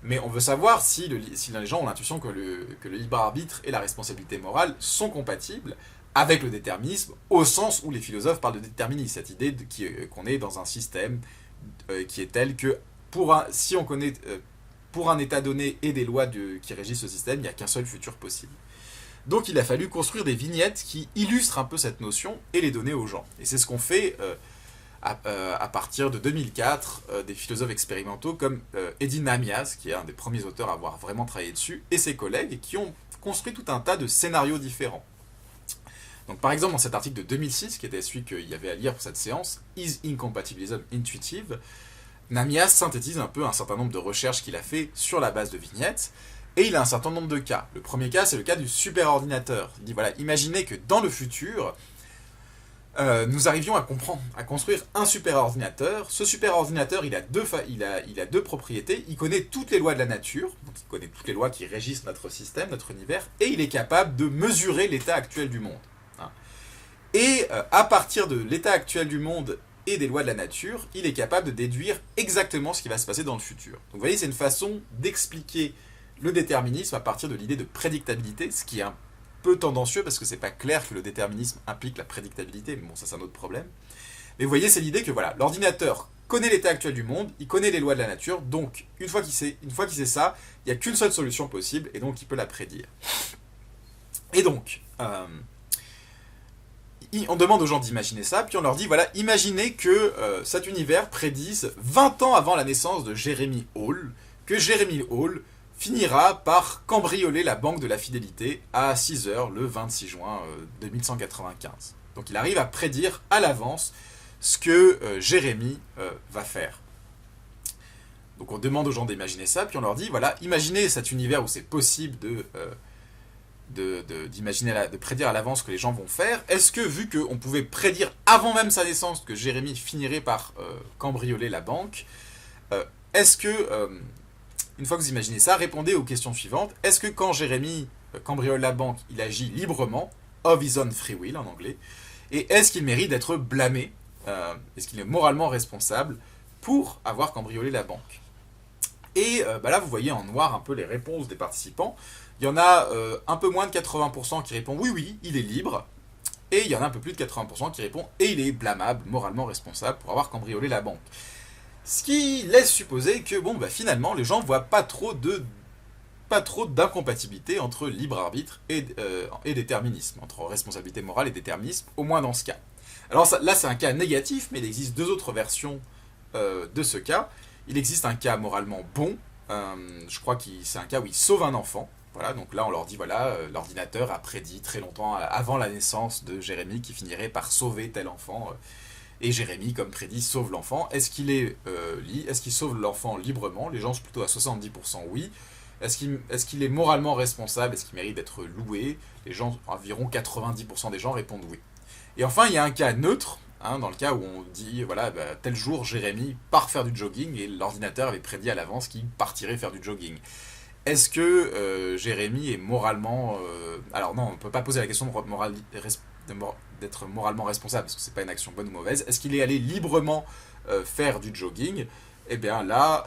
Mais on veut savoir si les gens ont l'intuition que le libre arbitre et la responsabilité morale sont compatibles avec le déterminisme, au sens où les philosophes parlent de déterminisme, cette idée qu'on est dans un système qui est tel que, si on connaît pour un état donné et des lois qui régissent ce système, il n'y a qu'un seul futur possible. Donc il a fallu construire des vignettes qui illustrent un peu cette notion et les donner aux gens. Et c'est ce qu'on fait à partir de 2004, des philosophes expérimentaux comme Eddie Namias, qui est un des premiers auteurs à avoir vraiment travaillé dessus, et ses collègues, qui ont construit tout un tas de scénarios différents. Donc par exemple, dans cet article de 2006, qui était celui qu'il y avait à lire pour cette séance, Is Incompatibilism Intuitive?, Namias synthétise un peu un certain nombre de recherches qu'il a fait sur la base de vignettes, et il a un certain nombre de cas. Le premier cas, c'est le cas du superordinateur. Il dit, voilà, imaginez que dans le futur, nous arrivions à construire un superordinateur. Ce superordinateur, il a deux propriétés. Il connaît toutes les lois de la nature, donc il connaît toutes les lois qui régissent notre système, notre univers, et il est capable de mesurer l'état actuel du monde. Et à partir de l'état actuel du monde et des lois de la nature, il est capable de déduire exactement ce qui va se passer dans le futur. Donc vous voyez, c'est une façon d'expliquer le déterminisme à partir de l'idée de prédictabilité, ce qui est un peu tendancieux parce que c'est pas clair que le déterminisme implique la prédictabilité, mais bon, ça c'est un autre problème. Mais vous voyez, c'est l'idée que voilà, l'ordinateur connaît l'état actuel du monde, il connaît les lois de la nature, donc une fois qu'il sait ça, il n'y a qu'une seule solution possible, et donc il peut la prédire. Et donc, on demande aux gens d'imaginer ça, puis on leur dit, voilà, imaginez que cet univers prédise 20 ans avant la naissance de Jeremy Hall, que Jeremy Hall finira par cambrioler la banque de la fidélité à 6 heures le 26 juin 2195. Donc il arrive à prédire à l'avance ce que Jérémie va faire. Donc on demande aux gens d'imaginer ça, puis on leur dit, voilà, imaginez cet univers où c'est possible de prédire à l'avance ce que les gens vont faire. Est-ce que, vu qu'on pouvait prédire avant même sa naissance que Jérémie finirait par cambrioler la banque, est-ce que, une fois que vous imaginez ça, répondez aux questions suivantes. Est-ce que quand Jérémie cambriole la banque, il agit librement, of his own free will en anglais, et est-ce qu'il mérite d'être blâmé, est-ce qu'il est moralement responsable pour avoir cambriolé la banque? Et là, vous voyez en noir un peu les réponses des participants. Il y en a un peu moins de 80% qui répondent oui, oui, il est libre. Et il y en a un peu plus de 80% qui répondent et il est blâmable, moralement responsable pour avoir cambriolé la banque. Ce qui laisse supposer que, finalement, les gens ne voient pas trop d'incompatibilité entre libre arbitre et déterminisme, entre responsabilité morale et déterminisme, au moins dans ce cas. Alors là, c'est un cas négatif, mais il existe deux autres versions de ce cas. Il existe un cas moralement bon, je crois que c'est un cas où il sauve un enfant. Voilà, donc là on leur dit, voilà, l'ordinateur a prédit très longtemps avant la naissance de Jérémie qu'il finirait par sauver tel enfant. Et Jérémie, comme prédit, sauve l'enfant. Est-ce qu'il sauve l'enfant librement? Les gens sont plutôt à 70% oui. Est-ce qu'il est moralement responsable? Est-ce qu'il mérite d'être loué? Les gens, environ 90% des gens répondent oui. Et enfin, il y a un cas neutre, dans le cas où on dit, voilà, tel jour, Jérémie part faire du jogging et l'ordinateur avait prédit à l'avance qu'il partirait faire du jogging. Est-ce que Jérémie est moralement... alors non, on ne peut pas poser la question d'être moralement responsable, parce que c'est pas une action bonne ou mauvaise. Est-ce qu'il est allé librement faire du jogging? Eh bien là,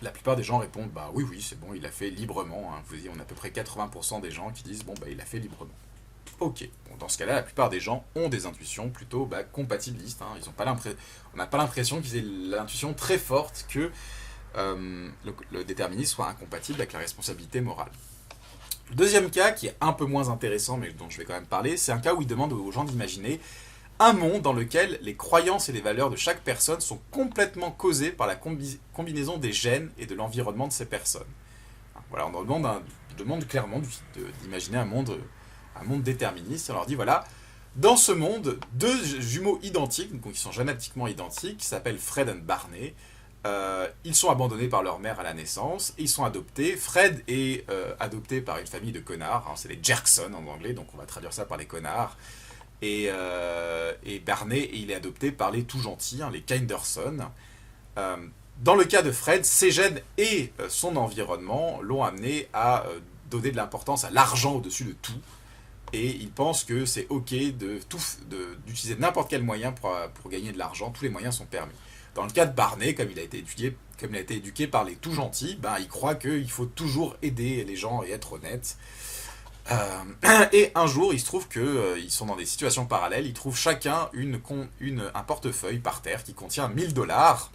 la plupart des gens répondent, oui, c'est bon, il a fait librement. Vous voyez, on a à peu près 80% des gens qui disent, il a fait librement. Ok, dans ce cas-là, la plupart des gens ont des intuitions plutôt compatibilistes. On n'a pas l'impression qu'ils aient l'intuition très forte que le déterminisme soit incompatible avec la responsabilité morale. Le deuxième cas, qui est un peu moins intéressant, mais dont je vais quand même parler, c'est un cas où il demande aux gens d'imaginer un monde dans lequel les croyances et les valeurs de chaque personne sont complètement causées par la combinaison des gènes et de l'environnement de ces personnes. Voilà, on demande clairement d'imaginer un monde déterministe. On leur dit, voilà, dans ce monde, deux jumeaux identiques, donc qui sont génétiquement identiques, qui s'appellent Fred et Barney, ils sont abandonnés par leur mère à la naissance, et ils sont adoptés. Fred est adopté par une famille de connards, c'est les Jerkson en anglais, donc on va traduire ça par les connards, et Barney, il est adopté par les tout gentils, les Kinderson. Dans le cas de Fred, ses gènes et son environnement l'ont amené à donner de l'importance à l'argent au-dessus de tout, et il pense que c'est ok d'utiliser n'importe quel moyen pour gagner de l'argent, tous les moyens sont permis. Dans le cas de Barney, comme il a été éduqué par les tout gentils, il croit qu'il faut toujours aider les gens et être honnête. Et un jour, il se trouve qu'ils sont dans des situations parallèles, ils trouvent chacun un portefeuille par terre qui contient $1000,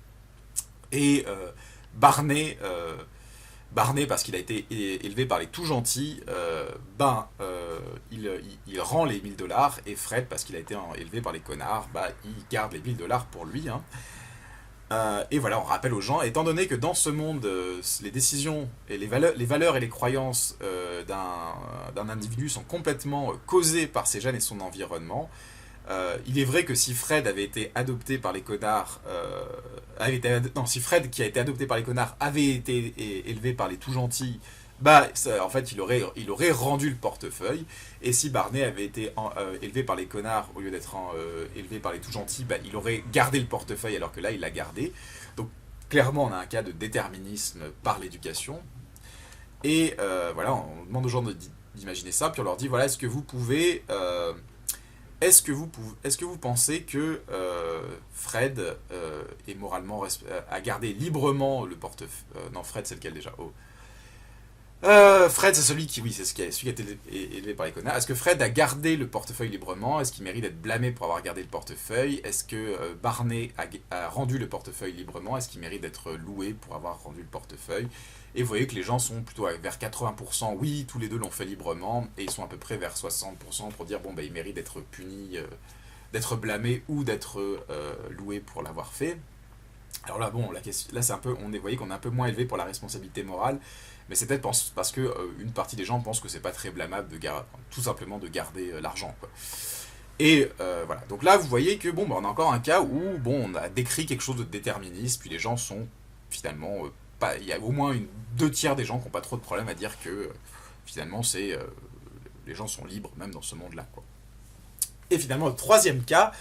et Barney, parce qu'il a été élevé par les tout gentils, il rend les $1000, et Fred, parce qu'il a été élevé par les connards, il garde les $1000 pour lui. Et voilà, on rappelle aux gens, étant donné que dans ce monde, les décisions et les valeurs et les croyances d'un individu sont complètement causées par ses gènes et son environnement, il est vrai que si Fred avait été adopté par les connards, si Fred qui a été adopté par les connards avait été élevé par les tout gentils, en fait, il aurait rendu le portefeuille. Et si Barney avait été élevé par les connards au lieu d'être élevé par les tout gentils, il aurait gardé le portefeuille alors que là, il l'a gardé. Donc, clairement, on a un cas de déterminisme par l'éducation. Et voilà, on demande aux gens d'imaginer ça, puis on leur dit, voilà, est-ce que vous pensez que Fred est moralement a gardé librement le portefeuille... non, Fred, c'est lequel déjà? Fred, c'est celui qui, oui, c'est celui qui a été élevé par les connards. Est-ce que Fred a gardé le portefeuille librement? Est-ce qu'il mérite d'être blâmé pour avoir gardé le portefeuille? Est-ce que Barney a rendu le portefeuille librement? Est-ce qu'il mérite d'être loué pour avoir rendu le portefeuille? Et vous voyez que les gens sont plutôt vers 80%, oui, tous les deux l'ont fait librement, et ils sont à peu près vers 60% pour dire, bon, bah, il mérite d'être puni, d'être blâmé ou d'être loué pour l'avoir fait. Alors là, bon, la question, là, c'est un peu, vous voyez qu'on est un peu moins élevé pour la responsabilité morale, mais c'est peut-être parce que une partie des gens pensent que c'est pas très blâmable tout simplement de garder l'argent, quoi. Et voilà. Donc là, vous voyez que bon, bah, on a encore un cas où bon, on a décrit quelque chose de déterministe, puis les gens sont finalement pas. Il y a au moins 2 tiers des gens qui n'ont pas trop de problème à dire que finalement les gens sont libres même dans ce monde-là, quoi. Et finalement, le troisième cas.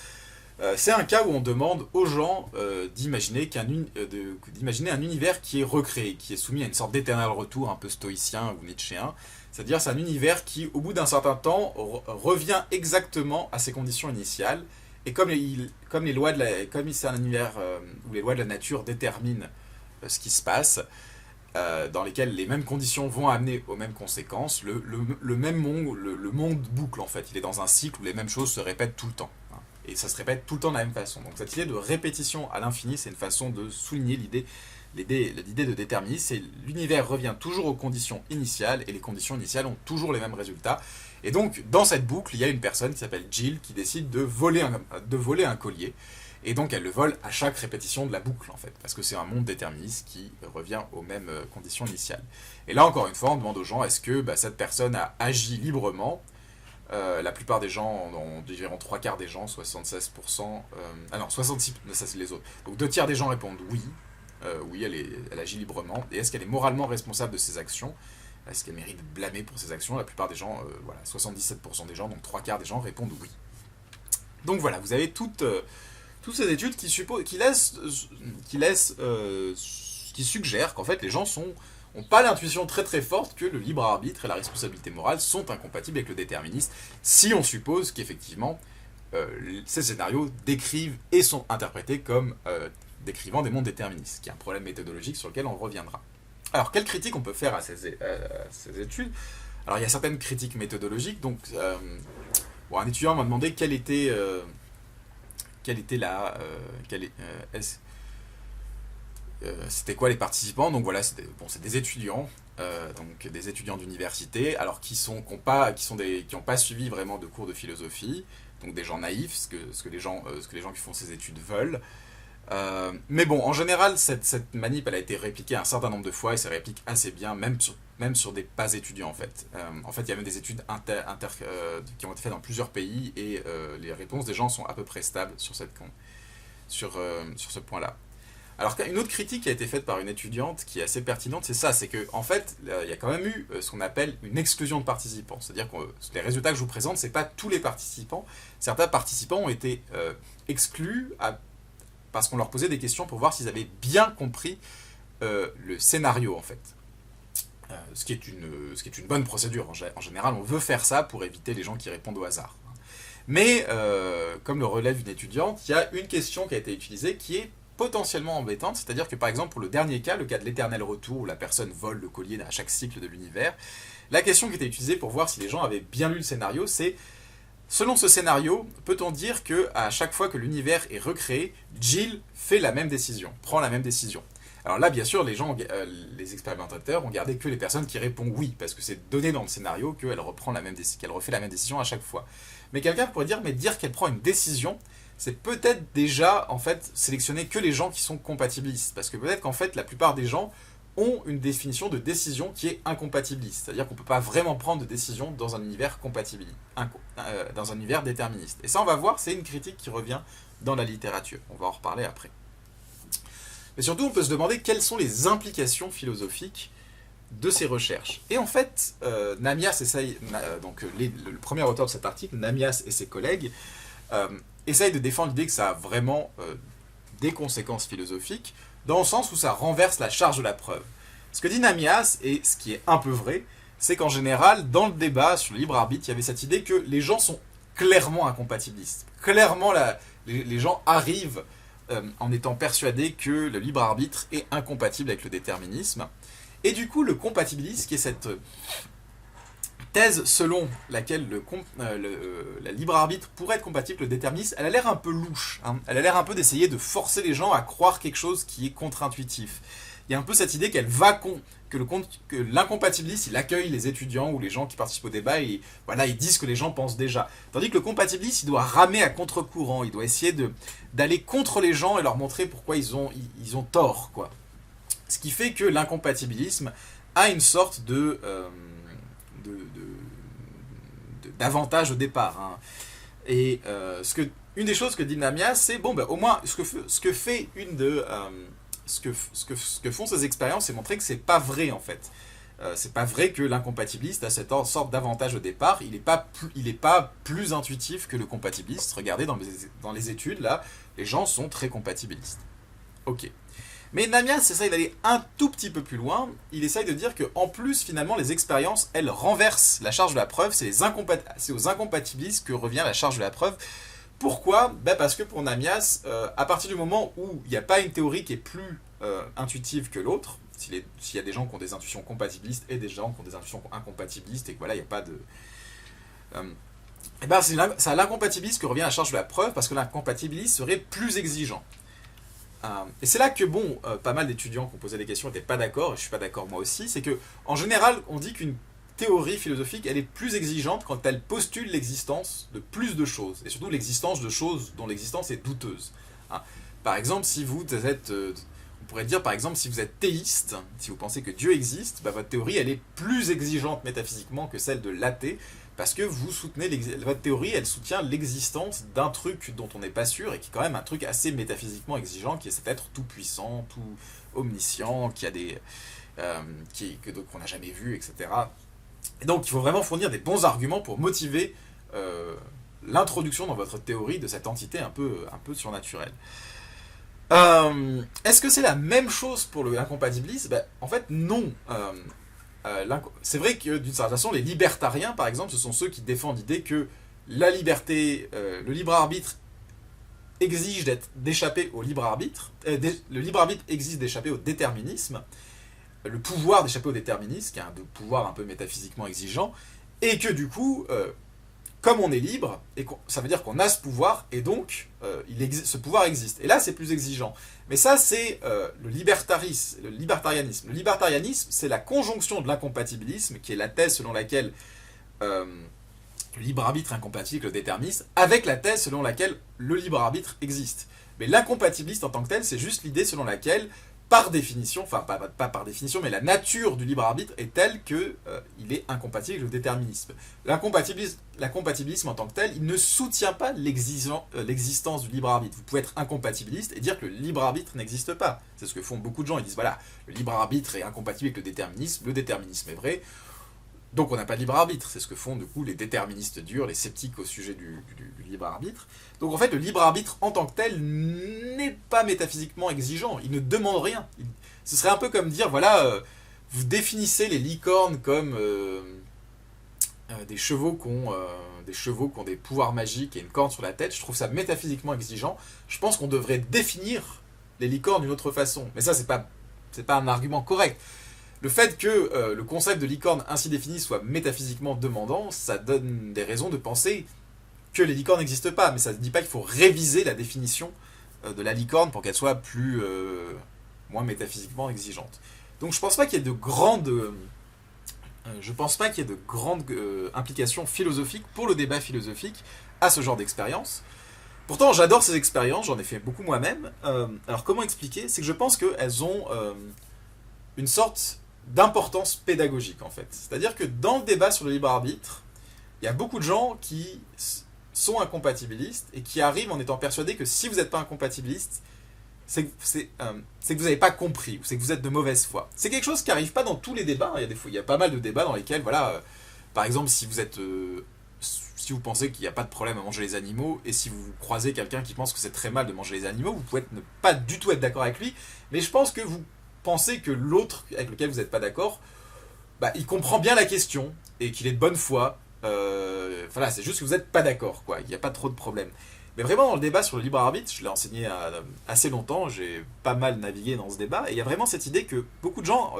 C'est un cas où on demande aux gens d'imaginer un univers qui est recréé, qui est soumis à une sorte d'éternel retour un peu stoïcien ou nietzschéen. C'est-à-dire c'est un univers qui, au bout d'un certain temps, revient exactement à ses conditions initiales. Et comme c'est un univers où les lois de la nature déterminent ce qui se passe, dans lesquelles les mêmes conditions vont amener aux mêmes conséquences, le même monde, le monde boucle en fait. Il est dans un cycle où les mêmes choses se répètent tout le temps. Et ça se répète tout le temps de la même façon. Donc cette idée de répétition à l'infini, c'est une façon de souligner l'idée de déterminisme. C'est l'univers revient toujours aux conditions initiales, et les conditions initiales ont toujours les mêmes résultats. Et donc, dans cette boucle, il y a une personne qui s'appelle Jill qui décide de voler un collier. Et donc, elle le vole à chaque répétition de la boucle, en fait. Parce que c'est un monde déterministe qui revient aux mêmes conditions initiales. Et là, encore une fois, on demande aux gens, est-ce que cette personne a agi librement? La plupart des gens, environ 3 quarts des gens, 76%, ah non, 66%, ça c'est les autres. Donc 2 tiers des gens répondent oui, oui, elle agit librement. Et est-ce qu'elle est moralement responsable de ses actions? Est-ce qu'elle mérite d'être blâmée pour ses actions? La plupart des gens, voilà, 77% des gens, donc 3 quarts des gens répondent oui. Donc voilà, vous avez toutes ces études qui suggèrent qu'en fait les gens n'ont pas l'intuition très très forte que le libre arbitre et la responsabilité morale sont incompatibles avec le déterminisme, si on suppose qu'effectivement ces scénarios décrivent et sont interprétés comme décrivant des mondes déterministes, qui est un problème méthodologique sur lequel on reviendra. Alors, quelle critique on peut faire à ces études? Alors, il y a certaines critiques méthodologiques. Donc, un étudiant m'a demandé quelle était c'était quoi les participants. Donc voilà, c'est des étudiants, donc des étudiants d'université, alors qui n'ont pas suivi vraiment de cours de philosophie, donc des gens naïfs, ce que les gens qui font ces études veulent. Mais bon, en général, cette manip, elle a été répliquée un certain nombre de fois, et ça réplique assez bien, même sur des pas étudiants en fait. En fait, il y a même des études qui ont été faites dans plusieurs pays, et les réponses des gens sont à peu près stables sur ce point-là. Alors une autre critique qui a été faite par une étudiante qui est assez pertinente, c'est ça, c'est qu'en fait, il y a quand même eu ce qu'on appelle une exclusion de participants. C'est-à-dire que les résultats que je vous présente, c'est pas tous les participants. Certains participants ont été exclus parce qu'on leur posait des questions pour voir s'ils avaient bien compris le scénario, en fait. Ce qui est une bonne procédure. En général, on veut faire ça pour éviter les gens qui répondent au hasard. Mais, comme le relève une étudiante, il y a une question qui a été utilisée qui est potentiellement embêtante, c'est-à-dire que par exemple pour le dernier cas, le cas de l'éternel retour où la personne vole le collier à chaque cycle de l'univers, la question qui était utilisée pour voir si les gens avaient bien lu le scénario, c'est selon ce scénario, peut-on dire que à chaque fois que l'univers est recréé, Jill fait la même décision, prend la même décision? Alors là, bien sûr, les expérimentateurs ont gardé que les personnes qui répondent oui, parce que c'est donné dans le scénario qu'elle refait la même décision à chaque fois. Mais quelqu'un pourrait dire qu'elle prend une décision, c'est peut-être déjà, en fait, sélectionner que les gens qui sont compatibilistes. Parce que peut-être qu'en fait, la plupart des gens ont une définition de décision qui est incompatibiliste. C'est-à-dire qu'on ne peut pas vraiment prendre de décision dans un univers dans un univers déterministe. Et ça, on va voir, c'est une critique qui revient dans la littérature. On va en reparler après. Mais surtout, on peut se demander quelles sont les implications philosophiques de ces recherches. Et en fait, Namias essaye, le premier auteur de cet article, Namias et ses collègues, essaye de défendre l'idée que ça a vraiment des conséquences philosophiques, dans le sens où ça renverse la charge de la preuve. Ce que dit Namias, et ce qui est un peu vrai, c'est qu'en général, dans le débat sur le libre arbitre, il y avait cette idée que les gens sont clairement incompatibilistes. Clairement, les gens arrivent en étant persuadés que le libre arbitre est incompatible avec le déterminisme. Et du coup, le compatibilisme, qui est cette thèse selon laquelle la libre arbitre pourrait être compatible avec le déterminisme, elle a l'air un peu louche. Hein. Elle a l'air un peu d'essayer de forcer les gens à croire quelque chose qui est contre-intuitif. Il y a un peu cette idée que l'incompatibiliste, il accueille les étudiants ou les gens qui participent au débat et voilà, ils disent que les gens pensent déjà. Tandis que le compatibiliste, il doit ramer à contre-courant, il doit essayer d'aller contre les gens et leur montrer pourquoi ils ont tort, quoi. Ce qui fait que l'incompatibilisme a une sorte d'avantage au départ. Hein. Et une des choses que dit Namias, c'est bon, au moins ce que font ces expériences, c'est montrer que c'est pas vrai en fait. C'est pas vrai que l'incompatibiliste a cette sorte d'avantage au départ. Il est pas plus intuitif que le compatibiliste. Regardez dans les études là, les gens sont très compatibilistes. Ok. Mais Namias essaye d'aller un tout petit peu plus loin. Il essaye de dire qu'en plus, finalement, les expériences, elles renversent la charge de la preuve. C'est aux incompatibilistes que revient la charge de la preuve. Pourquoi ? Parce que pour Namias, à partir du moment où il n'y a pas une théorie qui est plus intuitive que l'autre, s'il y a des gens qui ont des intuitions compatibilistes et des gens qui ont des intuitions incompatibilistes, et que voilà, il n'y a pas de... c'est à l'incompatibiliste que revient la charge de la preuve, parce que l'incompatibiliste serait plus exigeant. Et c'est là que, pas mal d'étudiants qui ont posé des questions n'étaient pas d'accord, et je suis pas d'accord moi aussi, c'est que, en général, on dit qu'une théorie philosophique, elle est plus exigeante quand elle postule l'existence de plus de choses, et surtout l'existence de choses dont l'existence est douteuse. Hein. Par exemple, si vous êtes... on pourrait dire, par exemple, si vous êtes théiste, si vous pensez que Dieu existe, votre théorie, elle est plus exigeante métaphysiquement que celle de l'athée, parce que vous soutenez votre théorie, elle soutient l'existence d'un truc dont on n'est pas sûr, et qui est quand même un truc assez métaphysiquement exigeant, qui est cet être tout puissant, tout omniscient, qui a qu'on n'a jamais vu, etc. Et donc il faut vraiment fournir des bons arguments pour motiver l'introduction dans votre théorie de cette entité un peu surnaturelle. Est-ce que c'est la même chose pour l'incompatibilisme ? En fait, non. C'est vrai que d'une certaine façon, les libertariens, par exemple, ce sont ceux qui défendent l'idée que la liberté, le libre arbitre exige d'échapper au libre arbitre. Le libre arbitre exige d'échapper au déterminisme. Le pouvoir d'échapper au déterminisme, qui est un pouvoir un peu métaphysiquement exigeant, et que du coup, comme on est libre, ça veut dire qu'on a ce pouvoir, et donc ce pouvoir existe. Et là, c'est plus exigeant. Mais ça, c'est le libertarianisme. Le libertarianisme, c'est la conjonction de l'incompatibilisme, qui est la thèse selon laquelle le libre arbitre est incompatible avec le déterminisme, avec la thèse selon laquelle le libre arbitre existe. Mais l'incompatibiliste en tant que tel, c'est juste l'idée selon laquelle, par définition, enfin pas par définition, mais la nature du libre arbitre est telle qu'il est incompatible avec le déterminisme. L'incompatibilisme en tant que tel, il ne soutient pas l'existence du libre arbitre. Vous pouvez être incompatibiliste et dire que le libre arbitre n'existe pas. C'est ce que font beaucoup de gens. Ils disent voilà, le libre arbitre est incompatible avec le déterminisme est vrai, donc on n'a pas de libre arbitre. C'est ce que font du coup les déterministes durs, les sceptiques au sujet du libre arbitre. Donc en fait, le libre arbitre en tant que tel n'est pas métaphysiquement exigeant. Il ne demande rien. Ce serait un peu comme dire, voilà, vous définissez les licornes comme des chevaux qui ont des pouvoirs magiques et une corne sur la tête. Je trouve ça métaphysiquement exigeant. Je pense qu'on devrait définir les licornes d'une autre façon. Mais ça, c'est pas un argument correct. Le fait que le concept de licorne ainsi défini soit métaphysiquement demandant, ça donne des raisons de penser que les licornes n'existent pas, mais ça ne dit pas qu'il faut réviser la définition de la licorne pour qu'elle soit moins métaphysiquement exigeante. Donc je pense pas qu'il y ait de grandes implications philosophiques pour le débat philosophique à ce genre d'expérience. Pourtant, j'adore ces expériences, j'en ai fait beaucoup moi-même. Alors comment expliquer ? C'est que je pense qu'elles ont une sorte d'importance pédagogique en fait. C'est-à-dire que dans le débat sur le libre arbitre, il y a beaucoup de gens qui sont incompatibilistes et qui arrivent en étant persuadés que si vous n'êtes pas incompatibiliste, c'est que vous n'avez pas compris, ou c'est que vous êtes de mauvaise foi. C'est quelque chose qui n'arrive pas dans tous les débats. Il y a pas mal de débats dans lesquels, voilà, par exemple, si vous pensez qu'il n'y a pas de problème à manger les animaux, et si vous croisez quelqu'un qui pense que c'est très mal de manger les animaux, vous pouvez ne pas du tout être d'accord avec lui, mais je pense que vous pensez que l'autre avec lequel vous n'êtes pas d'accord, il comprend bien la question, et qu'il est de bonne foi. Voilà, c'est juste que vous n'êtes pas d'accord, quoi. Il n'y a pas trop de problème. Mais vraiment, dans le débat sur le libre arbitre, je l'ai enseigné assez longtemps, j'ai pas mal navigué dans ce débat, et il y a vraiment cette idée que beaucoup de gens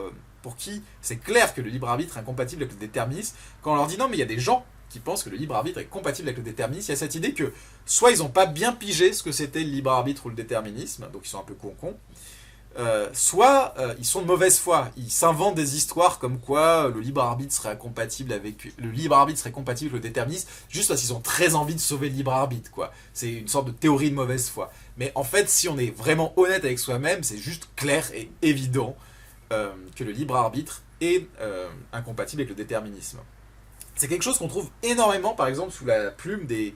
pour qui c'est clair que le libre arbitre est incompatible avec le déterminisme, quand on leur dit non, mais il y a des gens qui pensent que le libre arbitre est compatible avec le déterminisme, il y a cette idée que soit ils n'ont pas bien pigé ce que c'était le libre arbitre ou le déterminisme, donc ils sont un peu con-con, soit ils sont de mauvaise foi, ils s'inventent des histoires comme quoi le libre arbitre serait compatible avec le déterminisme juste parce qu'ils ont très envie de sauver le libre arbitre, quoi. C'est une sorte de théorie de mauvaise foi. Mais en fait, si on est vraiment honnête avec soi-même, c'est juste clair et évident que le libre arbitre est incompatible avec le déterminisme. C'est quelque chose qu'on trouve énormément, par exemple, sous la plume des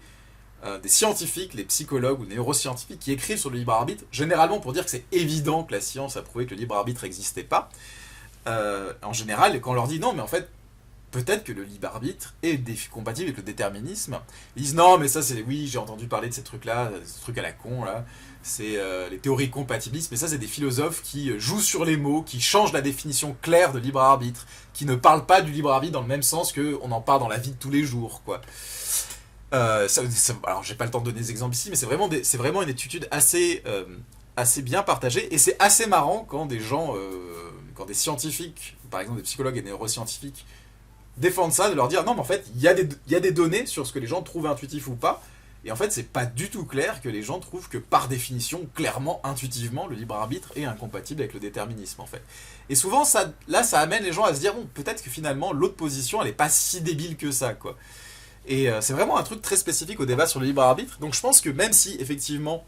scientifiques, les psychologues ou les neuroscientifiques qui écrivent sur le libre arbitre, généralement pour dire que c'est évident que la science a prouvé que le libre arbitre n'existait pas. En général, quand on leur dit non, mais en fait, peut-être que le libre arbitre est compatible avec le déterminisme, ils disent non, mais ça c'est, oui, j'ai entendu parler de ces trucs-là, ces trucs à la con, là, c'est les théories compatibilistes, mais ça c'est des philosophes qui jouent sur les mots, qui changent la définition claire de libre arbitre, qui ne parlent pas du libre arbitre dans le même sens qu'on en parle dans la vie de tous les jours, quoi. Alors j'ai pas le temps de donner des exemples ici, mais c'est vraiment une étude assez bien partagée, et c'est assez marrant quand des gens, quand des scientifiques, par exemple des psychologues et des neuroscientifiques, défendent ça, de leur dire non mais en fait il y a des données sur ce que les gens trouvent intuitif ou pas, et en fait c'est pas du tout clair que les gens trouvent que par définition, clairement, intuitivement, le libre arbitre est incompatible avec le déterminisme en fait. Et souvent ça amène les gens à se dire bon, peut-être que finalement l'autre position elle est pas si débile que ça, quoi. Et c'est vraiment un truc très spécifique au débat sur le libre arbitre. Donc je pense que même si, effectivement,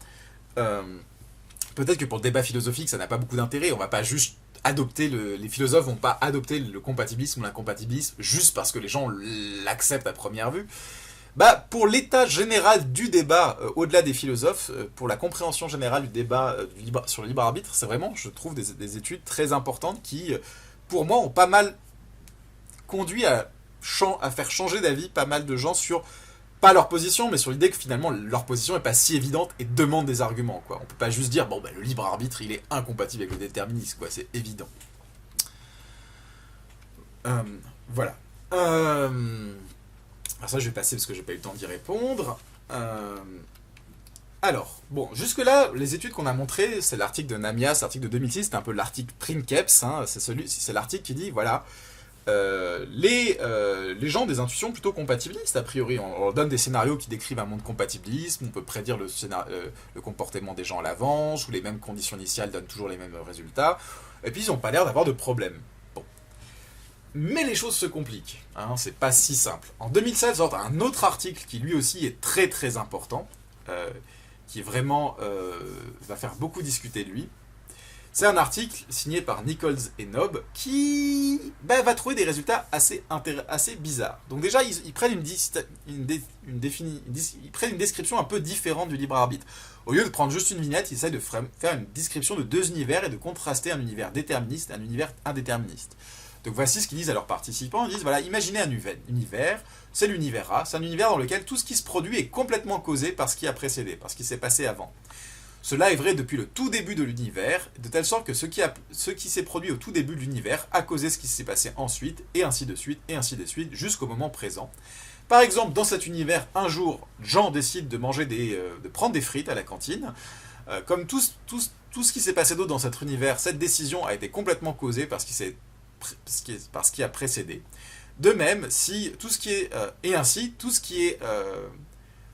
peut-être que pour le débat philosophique, ça n'a pas beaucoup d'intérêt, on va pas juste adopter les philosophes vont pas adopter le compatibilisme ou l'incompatibilisme juste parce que les gens l'acceptent à première vue. Bah, pour l'état général du débat, au-delà des philosophes, pour la compréhension générale du débat sur le libre arbitre, c'est vraiment, je trouve, des études très importantes qui, pour moi, ont pas mal conduit à faire changer d'avis pas mal de gens sur, pas leur position, mais sur l'idée que finalement leur position n'est pas si évidente et demande des arguments, quoi. On peut pas juste dire, bon, bah, le libre arbitre, il est incompatible avec le déterminisme, quoi, c'est évident. Voilà. Alors ça, je vais passer parce que j'ai pas eu le temps d'y répondre. Alors, bon, jusque-là, les études qu'on a montrées, c'est l'article de Namias, l'article de 2006, c'est un peu l'article Princeps, hein, c'est l'article qui dit, voilà, les gens ont des intuitions plutôt compatibilistes, a priori. On leur donne des scénarios qui décrivent un monde compatibiliste, on peut prédire le comportement des gens à l'avance, ou les mêmes conditions initiales donnent toujours les mêmes résultats, et puis ils n'ont pas l'air d'avoir de problème. Bon. Mais les choses se compliquent, hein, c'est pas si simple. En 2016, sort un autre article qui lui aussi est très très important, qui vraiment va faire beaucoup discuter de lui. C'est un article signé par Nichols et Nob qui va trouver des résultats assez bizarres. Donc déjà, ils prennent une description un peu différente du libre arbitre. Au lieu de prendre juste une vignette, ils essayent de faire une description de deux univers et de contraster un univers déterministe et un univers indéterministe. Donc voici ce qu'ils disent à leurs participants. Ils disent, voilà, imaginez un univers, c'est l'univers A, c'est un univers dans lequel tout ce qui se produit est complètement causé par ce qui a précédé, par ce qui s'est passé avant. Cela est vrai depuis le tout début de l'univers, de telle sorte que ce qui s'est produit au tout début de l'univers a causé ce qui s'est passé ensuite, et ainsi de suite, jusqu'au moment présent. Par exemple, dans cet univers, un jour, Jean décide de prendre des frites à la cantine. Comme tout ce qui s'est passé d'autre dans cet univers, cette décision a été complètement causée par ce qui a précédé. De même, si tout ce qui est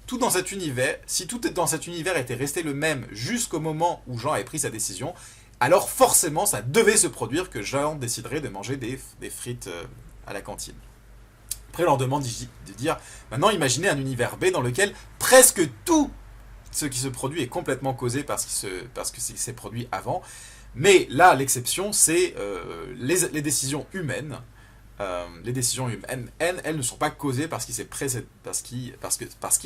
tout dans cet univers, si tout dans cet univers était resté le même jusqu'au moment où Jean avait pris sa décision, alors forcément ça devait se produire que Jean déciderait de manger des frites à la cantine. Après on leur demande de dire, maintenant imaginez un univers B dans lequel presque tout ce qui se produit est complètement causé par ce qui s'est produit avant, mais là l'exception c'est les décisions humaines. Les décisions humaines, elles ne sont pas causées par ce qui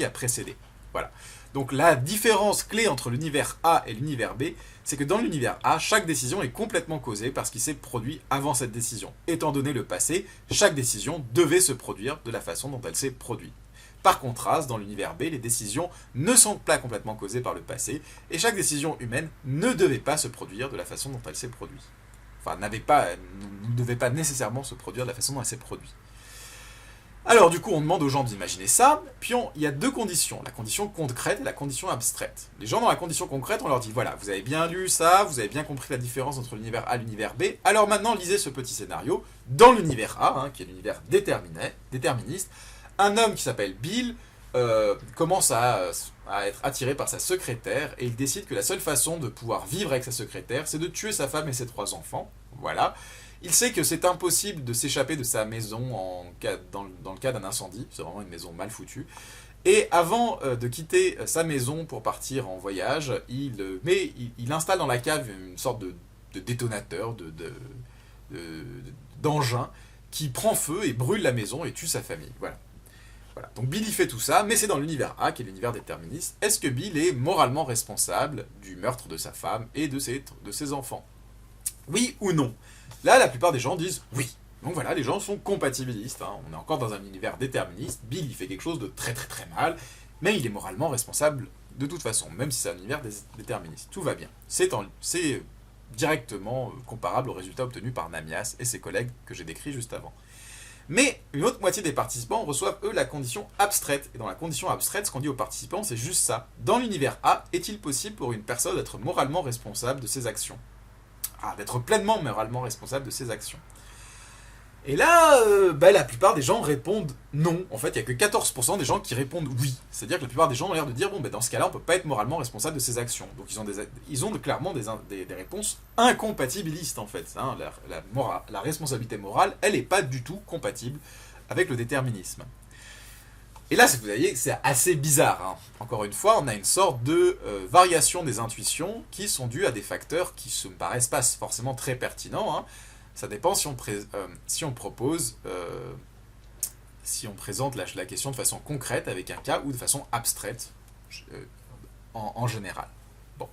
a précédé. Voilà. Donc la différence clé entre l'univers A et l'univers B, c'est que dans l'univers A, chaque décision est complètement causée par ce qui s'est produit avant cette décision. Étant donné le passé, chaque décision devait se produire de la façon dont elle s'est produite. Par contraste, dans l'univers B, les décisions ne sont pas complètement causées par le passé, et chaque décision humaine ne devait pas se produire de la façon dont elle s'est produite. Enfin, ne devait pas nécessairement se produire de la façon dont elle s'est produite. Alors du coup, on demande aux gens d'imaginer ça, puis il y a deux conditions, la condition concrète et la condition abstraite. Les gens dans la condition concrète, on leur dit, voilà, vous avez bien lu ça, vous avez bien compris la différence entre l'univers A et l'univers B, alors maintenant lisez ce petit scénario. Dans l'univers A, qui est l'univers déterministe, un homme qui s'appelle Bill commence à être attiré par sa secrétaire, et il décide que la seule façon de pouvoir vivre avec sa secrétaire, c'est de tuer sa femme et ses 3 enfants, voilà. Il sait que c'est impossible de s'échapper de sa maison dans le cas d'un incendie, c'est vraiment une maison mal foutue. Et avant de quitter sa maison pour partir en voyage, il installe dans la cave une sorte de détonateur, d'engin, qui prend feu et brûle la maison et tue sa famille. Voilà. Donc Bill fait tout ça, mais c'est dans l'univers A, qui est l'univers déterministe. Est-ce que Bill est moralement responsable du meurtre de sa femme et de ses enfants? Oui ou non? Là, la plupart des gens disent oui. Donc voilà, les gens sont compatibilistes. On est encore dans un univers déterministe. Bill, il fait quelque chose de très très très mal, mais il est moralement responsable de toute façon, même si c'est un univers déterministe. Tout va bien. C'est directement comparable au résultat obtenu par Namias et ses collègues que j'ai décrits juste avant. Mais une autre moitié des participants reçoivent, eux, la condition abstraite. Et dans la condition abstraite, ce qu'on dit aux participants, c'est juste ça. Dans l'univers A, est-il possible pour une personne d'être moralement responsable de ses actions? D'être pleinement moralement responsable de ses actions. Et là, la plupart des gens répondent non. En fait, il n'y a que 14% des gens qui répondent oui. C'est-à-dire que la plupart des gens ont l'air de dire, dans ce cas-là, on ne peut pas être moralement responsable de ses actions. Donc ils ont clairement des réponses incompatibilistes, en fait. La responsabilité morale, elle n'est pas du tout compatible avec le déterminisme. Et là, vous voyez, c'est assez bizarre. Encore une fois, on a une sorte de variation des intuitions qui sont dues à des facteurs qui ne me paraissent pas forcément très pertinents. Ça dépend si on présente la question de façon concrète avec un cas ou de façon abstraite en général. Bon.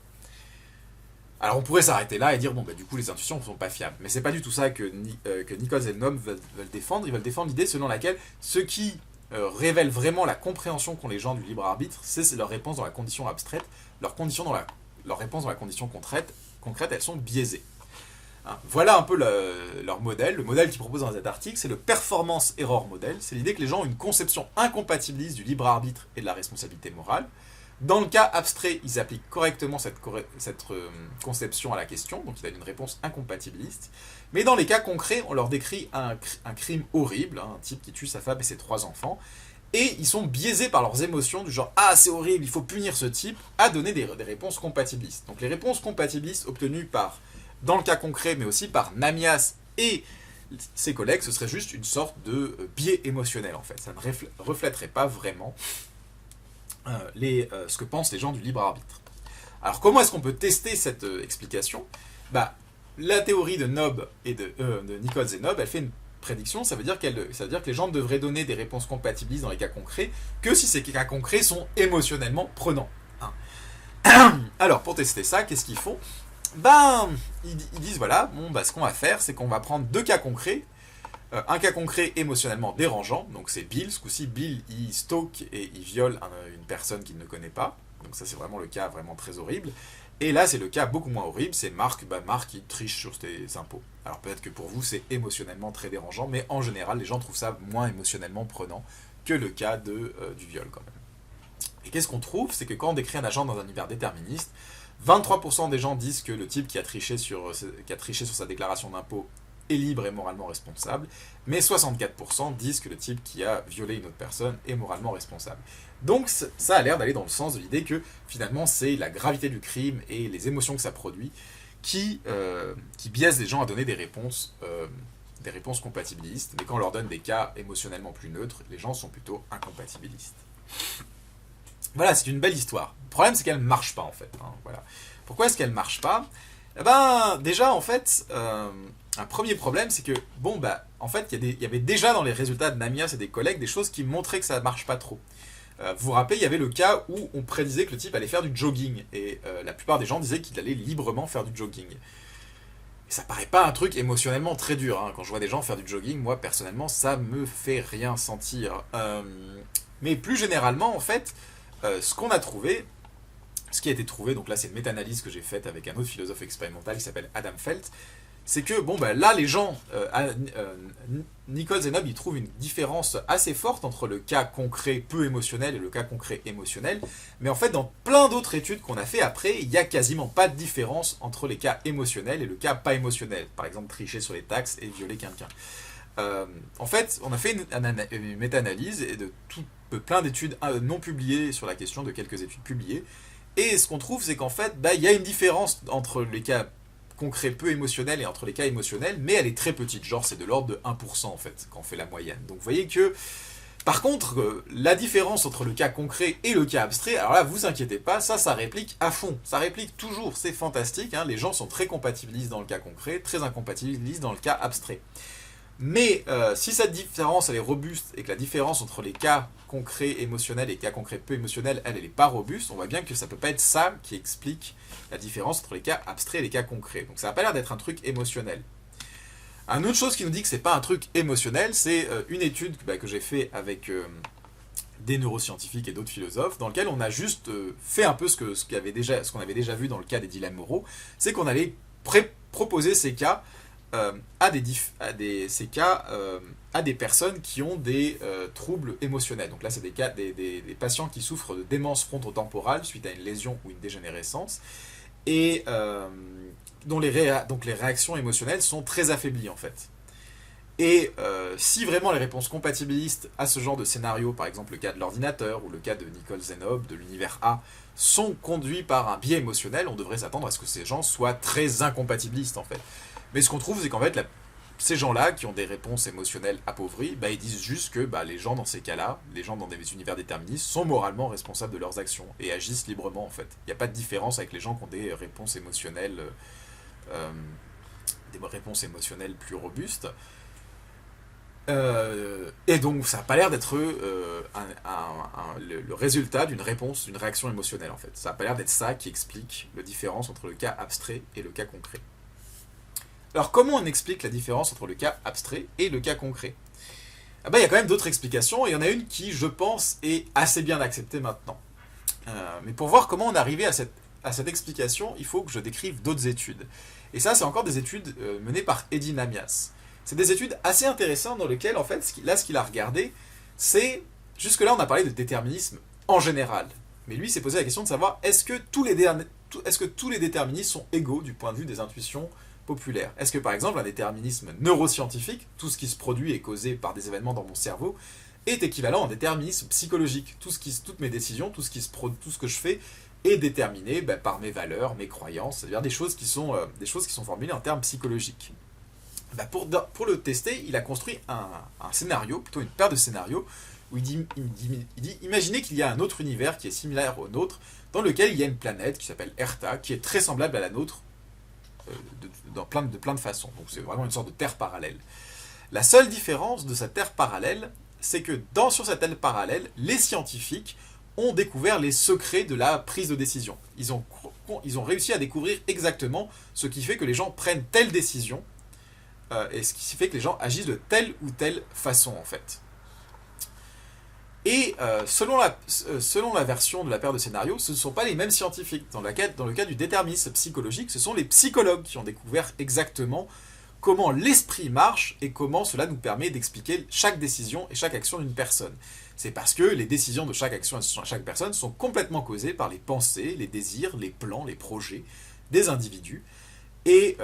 Alors on pourrait s'arrêter là et dire, du coup les intuitions ne sont pas fiables. Mais c'est pas du tout ça que Nichols et Nob veulent défendre. Ils veulent défendre l'idée selon laquelle ce qui révèle vraiment la compréhension qu'ont les gens du libre arbitre, c'est leur réponse dans la condition abstraite. Leur réponse dans la condition concrète, elles sont biaisées. Voilà un peu leur modèle. Le modèle qu'ils proposent dans cet article, c'est le performance error model. C'est l'idée que les gens ont une conception incompatibiliste du libre arbitre et de la responsabilité morale. Dans le cas abstrait, ils appliquent correctement cette conception à la question, donc ils donnent une réponse incompatibiliste. Mais dans les cas concrets, on leur décrit un crime horrible, un type qui tue sa femme et ses 3 enfants, et ils sont biaisés par leurs émotions du genre « Ah, c'est horrible, il faut punir ce type », à donner des réponses compatibilistes. Donc les réponses compatibilistes obtenues dans le cas concret, mais aussi par Namias et ses collègues, ce serait juste une sorte de biais émotionnel, en fait. Ça ne reflèterait pas vraiment ce que pensent les gens du libre arbitre. Alors comment est-ce qu'on peut tester cette explication? La théorie de Nob et de Nichols et Nob, elle fait une prédiction, ça veut dire que les gens devraient donner des réponses compatibilistes dans les cas concrets que si ces cas concrets sont émotionnellement prenants. Alors pour tester ça, qu'est-ce qu'ils font? Ils disent voilà, ce qu'on va faire, c'est qu'on va prendre 2 cas concrets. Un cas concret émotionnellement dérangeant, donc c'est Bill. Ce coup-ci, Bill, il stalk et il viole une personne qu'il ne connaît pas. Donc ça, c'est vraiment le cas vraiment très horrible. Et là, c'est le cas beaucoup moins horrible, c'est Marc. Marc, il triche sur ses impôts. Alors peut-être que pour vous, c'est émotionnellement très dérangeant, mais en général, les gens trouvent ça moins émotionnellement prenant que le cas du viol, quand même. Et qu'est-ce qu'on trouve? C'est que quand on décrit un agent dans un univers déterministe, 23% des gens disent que le type qui a triché sur sa déclaration d'impôt est libre et moralement responsable, mais 64% disent que le type qui a violé une autre personne est moralement responsable. Donc ça a l'air d'aller dans le sens de l'idée que finalement c'est la gravité du crime et les émotions que ça produit qui biaisent les gens à donner des réponses compatibilistes, mais quand on leur donne des cas émotionnellement plus neutres, les gens sont plutôt incompatibilistes. Voilà, c'est une belle histoire. Le problème, c'est qu'elle ne marche pas, en fait. Voilà. Pourquoi est-ce qu'elle ne marche pas? Déjà, en fait, un premier problème, c'est que, en fait, il y avait déjà dans les résultats de Namias et des collègues des choses qui montraient que ça ne marche pas trop. Vous vous rappelez, il y avait le cas où on prédisait que le type allait faire du jogging, et la plupart des gens disaient qu'il allait librement faire du jogging. Et ça paraît pas un truc émotionnellement très dur. Quand je vois des gens faire du jogging, moi, personnellement, ça me fait rien sentir. Mais plus généralement, en fait, ce qui a été trouvé, donc là c'est une méta-analyse que j'ai faite avec un autre philosophe expérimental qui s'appelle Adam Felt, c'est que, bon, ben là, les gens, Nichols et Nob, ils trouvent une différence assez forte entre le cas concret peu émotionnel et le cas concret émotionnel. Mais en fait, dans plein d'autres études qu'on a fait après, il n'y a quasiment pas de différence entre les cas émotionnels et le cas pas émotionnel. Par exemple, tricher sur les taxes et violer quelqu'un. En fait, on a fait une méta-analyse de plein d'études non publiées sur la question, de quelques études publiées. Et ce qu'on trouve, c'est qu'en fait, il y a une différence entre les cas concrets peu émotionnels et entre les cas émotionnels, mais elle est très petite, genre c'est de l'ordre de 1% en fait, quand on fait la moyenne. Donc vous voyez que, par contre, la différence entre le cas concret et le cas abstrait, alors là, vous inquiétez pas, ça réplique à fond, ça réplique toujours, c'est fantastique, hein, les gens sont très compatibilistes dans le cas concret, très incompatibilistes dans le cas abstrait. Mais si cette différence elle est robuste et que la différence entre les cas concrets émotionnels et les cas concrets peu émotionnels, elle n'est pas robuste, on voit bien que ça ne peut pas être ça qui explique la différence entre les cas abstraits et les cas concrets. Donc ça n'a pas l'air d'être un truc émotionnel. Une autre chose qui nous dit que c'est pas un truc émotionnel, c'est une étude que j'ai fait avec des neuroscientifiques et d'autres philosophes, dans lequel on a juste fait un peu ce qu'on avait déjà vu dans le cas des dilemmes moraux, c'est qu'on allait proposer ces cas à des personnes qui ont des troubles émotionnels. Donc là, c'est des patients qui souffrent de démence frontotemporale suite à une lésion ou une dégénérescence, et dont les réactions émotionnelles sont très affaiblies, en fait. Et si vraiment les réponses compatibilistes à ce genre de scénario, par exemple le cas de l'ordinateur ou le cas de Nichols et Nob, de l'univers A, sont conduits par un biais émotionnel, on devrait s'attendre à ce que ces gens soient très incompatibilistes, en fait. Mais ce qu'on trouve, c'est qu'en fait, ces gens-là, qui ont des réponses émotionnelles appauvries, ils disent juste que les gens dans ces cas-là, les gens dans des univers déterministes, sont moralement responsables de leurs actions et agissent librement, en fait. Il n'y a pas de différence avec les gens qui ont des réponses émotionnelles, plus robustes. Et donc, ça n'a pas l'air d'être le résultat d'une réaction émotionnelle, en fait. Ça n'a pas l'air d'être ça qui explique la différence entre le cas abstrait et le cas concret. Alors, comment on explique la différence entre le cas abstrait et le cas concret ? Il y a quand même d'autres explications, et il y en a une qui, je pense, est assez bien acceptée maintenant. Mais pour voir comment on est arrivé à cette explication, il faut que je décrive d'autres études. Et ça, c'est encore des études menées par Eddie Namias. C'est des études assez intéressantes dans lesquelles, en fait, ce qu'il a regardé, c'est... Jusque-là, on a parlé de déterminisme en général. Mais lui, il s'est posé la question de savoir, est-ce que tous les déterministes sont égaux du point de vue des intuitions populaire. Est-ce que par exemple un déterminisme neuroscientifique, tout ce qui se produit est causé par des événements dans mon cerveau, est équivalent à un déterminisme psychologique. Toutes mes décisions, tout ce que je fais est déterminé par mes valeurs, mes croyances, c'est-à-dire des choses qui sont formulées en termes psychologiques. Pour le tester, il a construit un scénario, plutôt une paire de scénarios, où il dit imaginez qu'il y a un autre univers qui est similaire au nôtre, dans lequel il y a une planète qui s'appelle Erta, qui est très semblable à la nôtre, de plein de façons. Donc c'est vraiment une sorte de terre parallèle. La seule différence de cette terre parallèle, c'est que sur cette terre parallèle, les scientifiques ont découvert les secrets de la prise de décision. Ils ont réussi à découvrir exactement ce qui fait que les gens prennent telle décision et ce qui fait que les gens agissent de telle ou telle façon, en fait. Et selon la version de la paire de scénarios, ce ne sont pas les mêmes scientifiques. Dans le cas du déterminisme psychologique, ce sont les psychologues qui ont découvert exactement comment l'esprit marche et comment cela nous permet d'expliquer chaque décision et chaque action d'une personne. C'est parce que les décisions de chaque action et de chaque personne sont complètement causées par les pensées, les désirs, les plans, les projets des individus. Et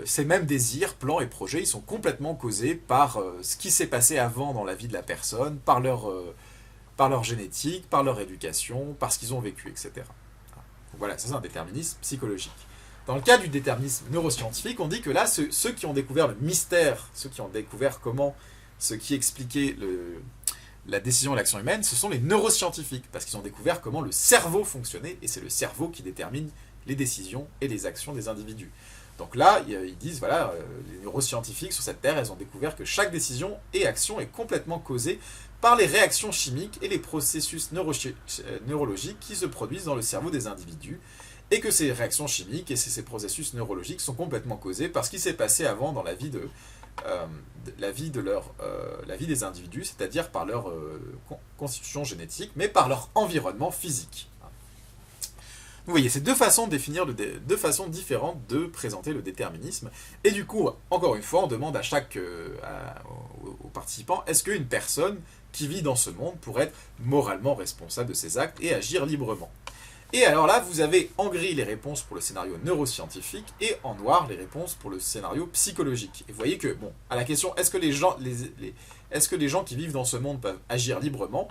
ces mêmes désirs, plans et projets, ils sont complètement causés par ce qui s'est passé avant dans la vie de la personne, par leur génétique, par leur éducation, par ce qu'ils ont vécu, etc. Donc voilà, ça c'est un déterminisme psychologique. Dans le cas du déterminisme neuroscientifique, on dit que là, ceux qui ont découvert le mystère, ceux qui ont découvert ce qui expliquait la décision et l'action humaine, ce sont les neuroscientifiques, parce qu'ils ont découvert comment le cerveau fonctionnait, et c'est le cerveau qui détermine les décisions et les actions des individus. Donc là, ils disent, voilà, les neuroscientifiques sur cette Terre, elles ont découvert que chaque décision et action est complètement causée par les réactions chimiques et les processus neurologiques qui se produisent dans le cerveau des individus, et que ces réactions chimiques et ces processus neurologiques sont complètement causés par ce qui s'est passé avant dans la vie des individus, c'est-à-dire par leur constitution génétique, mais par leur environnement physique. Vous voyez, c'est deux façons de définir, deux façons différentes de présenter le déterminisme. Et du coup, encore une fois, on demande à aux participants, est-ce qu'une personne qui vit dans ce monde pourrait être moralement responsable de ses actes et agir librement? Et alors là, vous avez en gris les réponses pour le scénario neuroscientifique et en noir les réponses pour le scénario psychologique. Et vous voyez que, bon, à la question, est-ce que les gens qui vivent dans ce monde peuvent agir librement?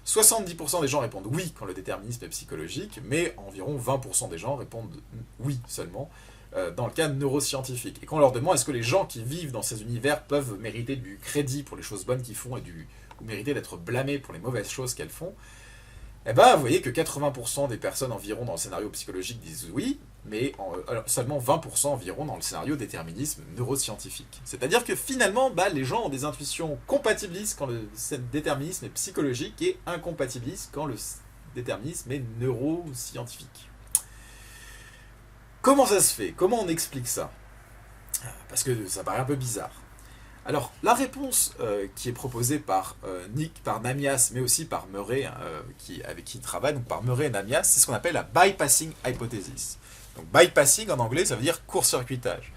70% des gens répondent oui quand le déterminisme est psychologique, mais environ 20% des gens répondent oui seulement dans le cas neuroscientifique. Et quand on leur demande est-ce que les gens qui vivent dans ces univers peuvent mériter du crédit pour les choses bonnes qu'ils font ou mériter d'être blâmés pour les mauvaises choses qu'elles font, eh ben, vous voyez que 80% des personnes environ dans le scénario psychologique disent oui, mais alors, seulement 20% environ dans le scénario déterminisme neuroscientifique. C'est-à-dire que finalement, les gens ont des intuitions compatibilistes quand le déterminisme est psychologique et incompatibilistes quand le déterminisme est neuroscientifique. Comment ça se fait? Comment on explique ça? Parce que ça paraît un peu bizarre. Alors, la réponse qui est proposée par Namias, mais aussi par Murray, avec qui il travaille, donc par Murray et Namias, c'est ce qu'on appelle la bypassing hypothesis. Donc, bypassing en anglais, ça veut dire court-circuitage.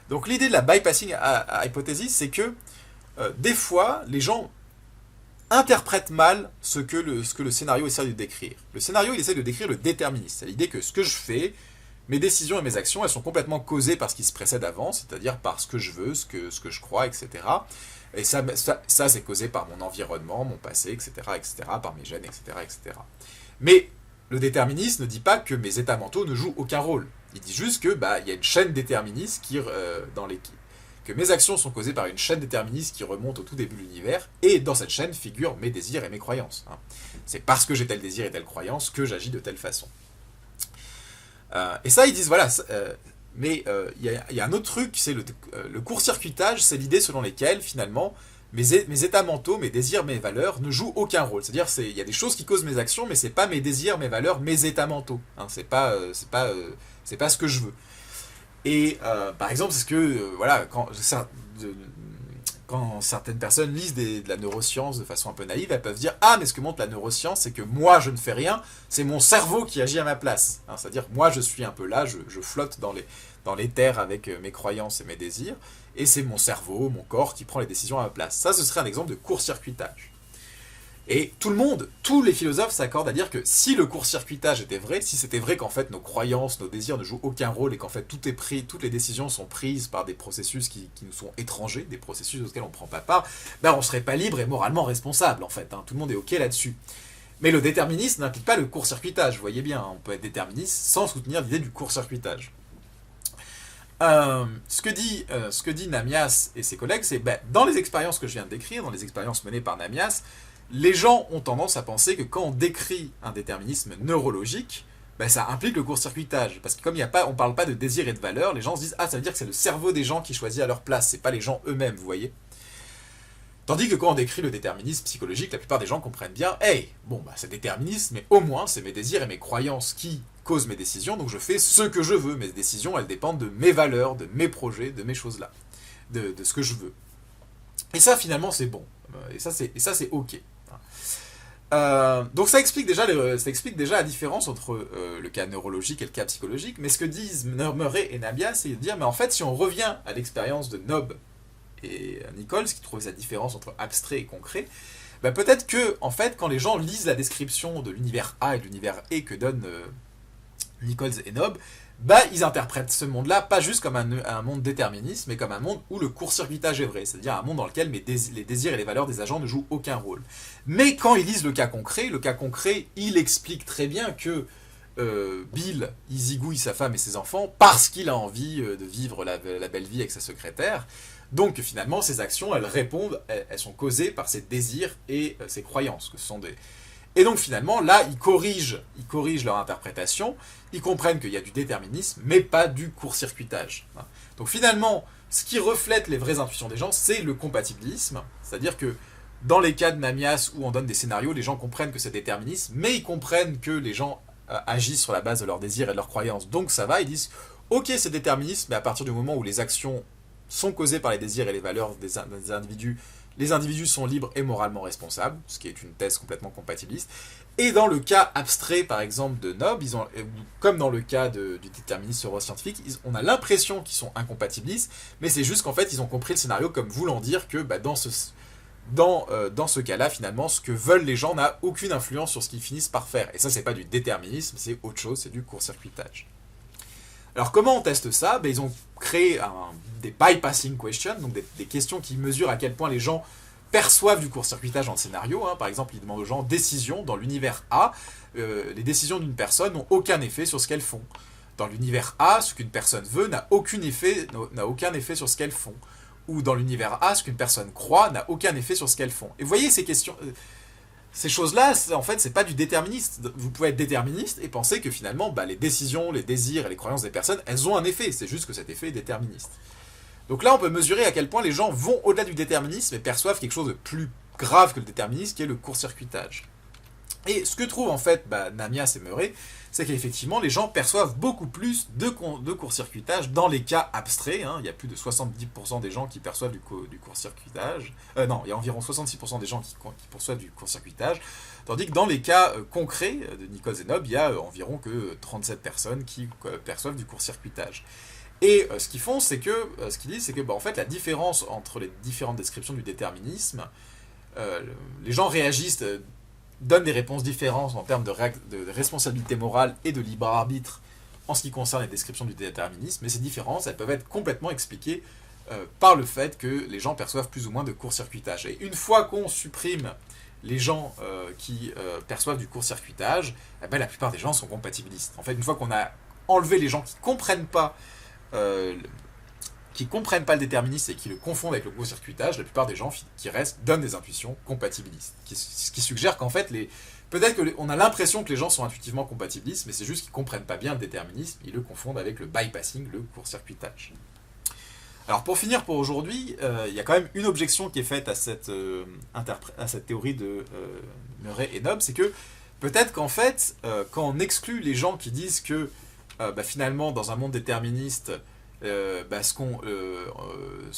Donc, l'idée de la bypassing hypothesis, c'est que des fois, les gens interprètent mal ce que le scénario essaie de décrire. Le scénario, il essaie de décrire le déterminisme. C'est l'idée que ce que je fais, mes décisions et mes actions, elles sont complètement causées par ce qui se précède avant, c'est-à-dire par ce que je veux, ce que je crois, etc. Et ça c'est causé par mon environnement, mon passé, etc., par mes gènes, etc., etc. Mais le déterministe ne dit pas que mes états mentaux ne jouent aucun rôle. Il dit juste que il y a une chaîne déterministe que mes actions sont causées par une chaîne déterministe qui remonte au tout début de l'univers, et dans cette chaîne figurent mes désirs et mes croyances. C'est parce que j'ai tel désir et telle croyance que j'agis de telle façon. Et ça, ils disent, voilà, mais il y a un autre truc, c'est le court-circuitage, c'est l'idée selon laquelle, finalement, mes états mentaux, mes désirs, mes valeurs ne jouent aucun rôle. C'est-à-dire, il y a des choses qui causent mes actions, mais c'est pas mes désirs, mes valeurs, mes états mentaux. C'est pas ce que je veux. Et, par exemple, c'est ce que, voilà, quand certaines personnes lisent de la neuroscience de façon un peu naïve, elles peuvent dire « Ah, mais ce que montre la neuroscience, c'est que moi, je ne fais rien, c'est mon cerveau qui agit à ma place. » C'est-à-dire, moi, je suis un peu là, je flotte dans l'éther avec mes croyances et mes désirs, et c'est mon cerveau, mon corps qui prend les décisions à ma place. Ça, ce serait un exemple de court-circuitage. Et tous les philosophes s'accordent à dire que si le court-circuitage était vrai, si c'était vrai qu'en fait nos croyances, nos désirs ne jouent aucun rôle et qu'en fait toutes les décisions sont prises par des processus qui nous sont étrangers, des processus auxquels on ne prend pas part, on serait pas libre et moralement responsable en fait. Tout le monde est ok là-dessus. Mais le déterminisme n'implique pas le court-circuitage, vous voyez bien, on peut être déterministe sans soutenir l'idée du court-circuitage. Ce que dit Namias et ses collègues, c'est dans les expériences que je viens de décrire, dans les expériences menées par Namias, les gens ont tendance à penser que quand on décrit un déterminisme neurologique, ça implique le court-circuitage. Parce que comme on ne parle pas de désir et de valeur, les gens se disent « Ah, ça veut dire que c'est le cerveau des gens qui choisit à leur place, c'est pas les gens eux-mêmes, vous voyez ?» Tandis que quand on décrit le déterminisme psychologique, la plupart des gens comprennent bien « Hey, c'est déterministe, mais au moins c'est mes désirs et mes croyances qui causent mes décisions, donc je fais ce que je veux. Mes décisions, elles dépendent de mes valeurs, de mes projets, de mes choses-là, de ce que je veux. » Et ça, finalement, c'est bon. Et ça, c'est ok. Donc ça explique déjà la différence entre le cas neurologique et le cas psychologique, mais ce que disent Murray et Namias, c'est de dire, mais en fait, si on revient à l'expérience de Nob et Nichols, qui trouvent cette différence entre abstrait et concret, peut-être que, en fait, quand les gens lisent la description de l'univers A et de l'univers E que donnent Nichols et Nob, ils interprètent ce monde-là pas juste comme un monde déterministe, mais comme un monde où le court-circuitage est vrai, c'est-à-dire un monde dans lequel les désirs et les valeurs des agents ne jouent aucun rôle. Mais quand ils lisent le cas concret, il explique très bien que Bill, il zigouille sa femme et ses enfants parce qu'il a envie de vivre la belle vie avec sa secrétaire. Donc finalement, ces actions, elles sont causées par ses désirs et ses croyances, que ce sont des... Et donc finalement, là, ils corrigent leur interprétation, ils comprennent qu'il y a du déterminisme, mais pas du court-circuitage. Donc finalement, ce qui reflète les vraies intuitions des gens, c'est le compatibilisme, c'est-à-dire que dans les cas de Namias où on donne des scénarios, les gens comprennent que c'est déterminisme, mais ils comprennent que les gens agissent sur la base de leurs désirs et de leurs croyances, donc ça va, ils disent « Ok, c'est déterminisme, mais à partir du moment où les actions sont causées par les désirs et les valeurs des individus, les individus sont libres et moralement responsables, ce qui est une thèse complètement compatibiliste. Et dans le cas abstrait, par exemple, de Nob, comme dans le cas du déterminisme neuroscientifique, on a l'impression qu'ils sont incompatibilistes, mais c'est juste qu'en fait, ils ont compris le scénario comme voulant dire que dans ce cas-là, finalement, ce que veulent les gens n'a aucune influence sur ce qu'ils finissent par faire. Et ça, c'est pas du déterminisme, c'est autre chose, c'est du court-circuitage. Alors, comment on teste ça ? Ils ont créé des bypassing questions, donc des questions qui mesurent à quel point les gens perçoivent du court-circuitage dans le scénario. Par exemple, ils demandent aux gens décisions. Dans l'univers A, les décisions d'une personne n'ont aucun effet sur ce qu'elles font. Dans l'univers A, ce qu'une personne veut n'a aucun effet sur ce qu'elles font. Ou dans l'univers A, ce qu'une personne croit n'a aucun effet sur ce qu'elles font. Et vous voyez, ces questions, ces choses-là, en fait, c'est pas du déterministe. Vous pouvez être déterministe et penser que finalement, les décisions, les désirs et les croyances des personnes, elles ont un effet. C'est juste que cet effet est déterministe. Donc là, on peut mesurer à quel point les gens vont au-delà du déterminisme et perçoivent quelque chose de plus grave que le déterminisme, qui est le court-circuitage. Et ce que trouvent en fait Namias et Murray, c'est qu'effectivement, les gens perçoivent beaucoup plus de court-circuitage dans les cas abstraits. Il y a plus de 70% des gens qui perçoivent du court-circuitage. Non, il y a environ 66% des gens qui perçoivent du court-circuitage. Tandis que dans les cas concrets de Nichols et Nob, il y a environ que 37 personnes qui perçoivent du court-circuitage. Et ce qu'ils font, c'est que, en fait, la différence entre les différentes descriptions du déterminisme, les gens réagissent, donnent des réponses différentes en termes de responsabilité morale et de libre arbitre en ce qui concerne les descriptions du déterminisme, mais ces différences, elles peuvent être complètement expliquées par le fait que les gens perçoivent plus ou moins de court-circuitage. Et une fois qu'on supprime les gens qui perçoivent du court-circuitage, la plupart des gens sont compatibilistes. En fait, une fois qu'on a enlevé les gens qui ne comprennent pas le déterminisme et qui le confondent avec le court-circuitage, la plupart des gens qui restent donnent des intuitions compatibilistes. Ce qui suggère qu'en fait, peut-être qu'on a l'impression que les gens sont intuitivement compatibilistes, mais c'est juste qu'ils ne comprennent pas bien le déterminisme, ils le confondent avec le bypassing, le court-circuitage. Alors pour finir pour aujourd'hui, il y a quand même une objection qui est faite à cette théorie de Murray et Nob, c'est que peut-être qu'en fait, quand on exclut les gens qui disent que finalement, dans un monde déterministe, ce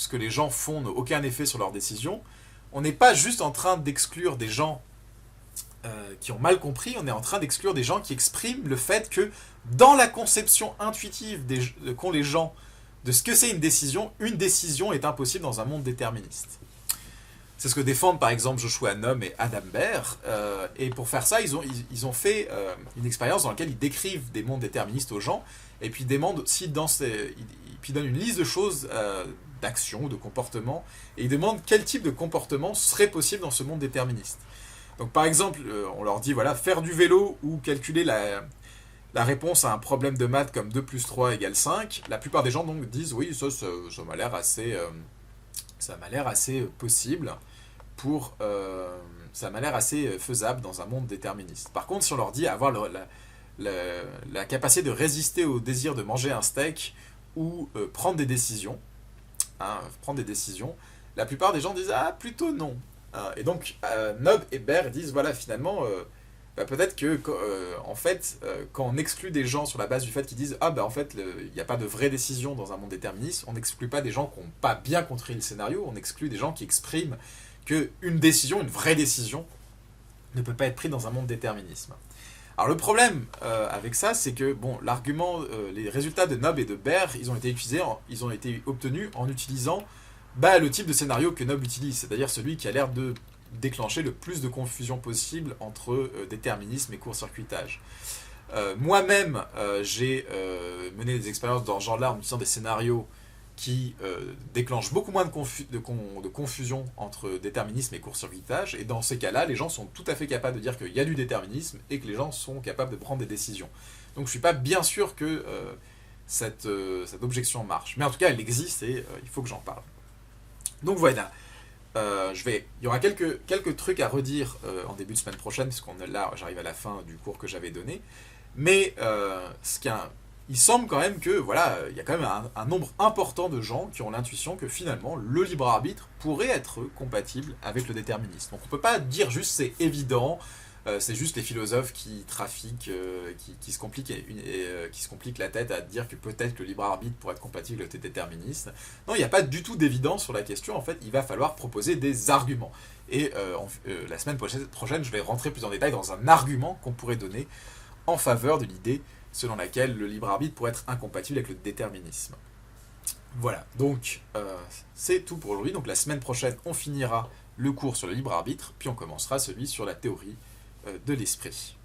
que les gens font n'a aucun effet sur leurs décisions, on n'est pas juste en train d'exclure des gens qui ont mal compris, on est en train d'exclure des gens qui expriment le fait que dans la conception intuitive qu'ont les gens de ce que c'est une décision est impossible dans un monde déterministe. C'est ce que défendent par exemple Joshua Nob et Adam Baer, et pour faire ça, ils ont fait une expérience dans laquelle ils décrivent des mondes déterministes aux gens, et puis ils demandent si puis ils donnent une liste de choses, d'actions, de comportements, et ils demandent quel type de comportement serait possible dans ce monde déterministe. Donc par exemple, on leur dit, voilà, faire du vélo ou calculer la réponse à un problème de maths comme 2 plus 3 égale 5, la plupart des gens donc disent, oui, ça m'a l'air assez possible ça m'a l'air assez faisable dans un monde déterministe. Par contre, si on leur dit avoir la capacité de résister au désir de manger un steak ou prendre des décisions, la plupart des gens disent « Ah, plutôt non ». Et donc, Nob et Baer disent « Voilà, finalement, peut-être que, en fait, quand on exclut des gens sur la base du fait qu'ils disent « Ah, en fait, il n'y a pas de vraie décision dans un monde déterministe », on n'exclut pas des gens qui n'ont pas bien compris le scénario, on exclut des gens qui expriment qu'une décision, une vraie décision, ne peut pas être prise dans un monde déterminisme. Alors le problème avec ça, c'est que l'argument, les résultats de Nob et de Baer, ils ont été obtenus en utilisant le type de scénario que Nob utilise, c'est-à-dire celui qui a l'air de déclencher le plus de confusion possible entre déterminisme et court-circuitage. Moi-même, j'ai mené des expériences dans ce genre-là en utilisant des scénarios qui déclenchent beaucoup moins de confusion entre déterminisme et court-circuitage, et dans ces cas-là, les gens sont tout à fait capables de dire qu'il y a du déterminisme et que les gens sont capables de prendre des décisions. Donc je ne suis pas bien sûr que cette objection marche, mais en tout cas elle existe et il faut que j'en parle. Donc voilà, il y aura quelques trucs à redire en début de semaine prochaine, puisqu'on est là, j'arrive à la fin du cours que j'avais donné, mais il semble quand même que, il y a quand même un nombre important de gens qui ont l'intuition que finalement, le libre arbitre pourrait être compatible avec le déterminisme. Donc on ne peut pas dire juste c'est évident, C'est juste les philosophes qui trafiquent, qui se compliquent, qui se compliquent la tête à dire que peut-être que le libre arbitre pourrait être compatible avec le déterminisme. Non, il n'y a pas du tout d'évidence sur la question. En fait, il va falloir proposer des arguments. Et la semaine prochaine, je vais rentrer plus en détail dans un argument qu'on pourrait donner en faveur de l'idée selon laquelle le libre arbitre pourrait être incompatible avec le déterminisme. Voilà, donc c'est tout pour aujourd'hui. Donc la semaine prochaine, on finira le cours sur le libre arbitre, puis on commencera celui sur la théorie de l'esprit.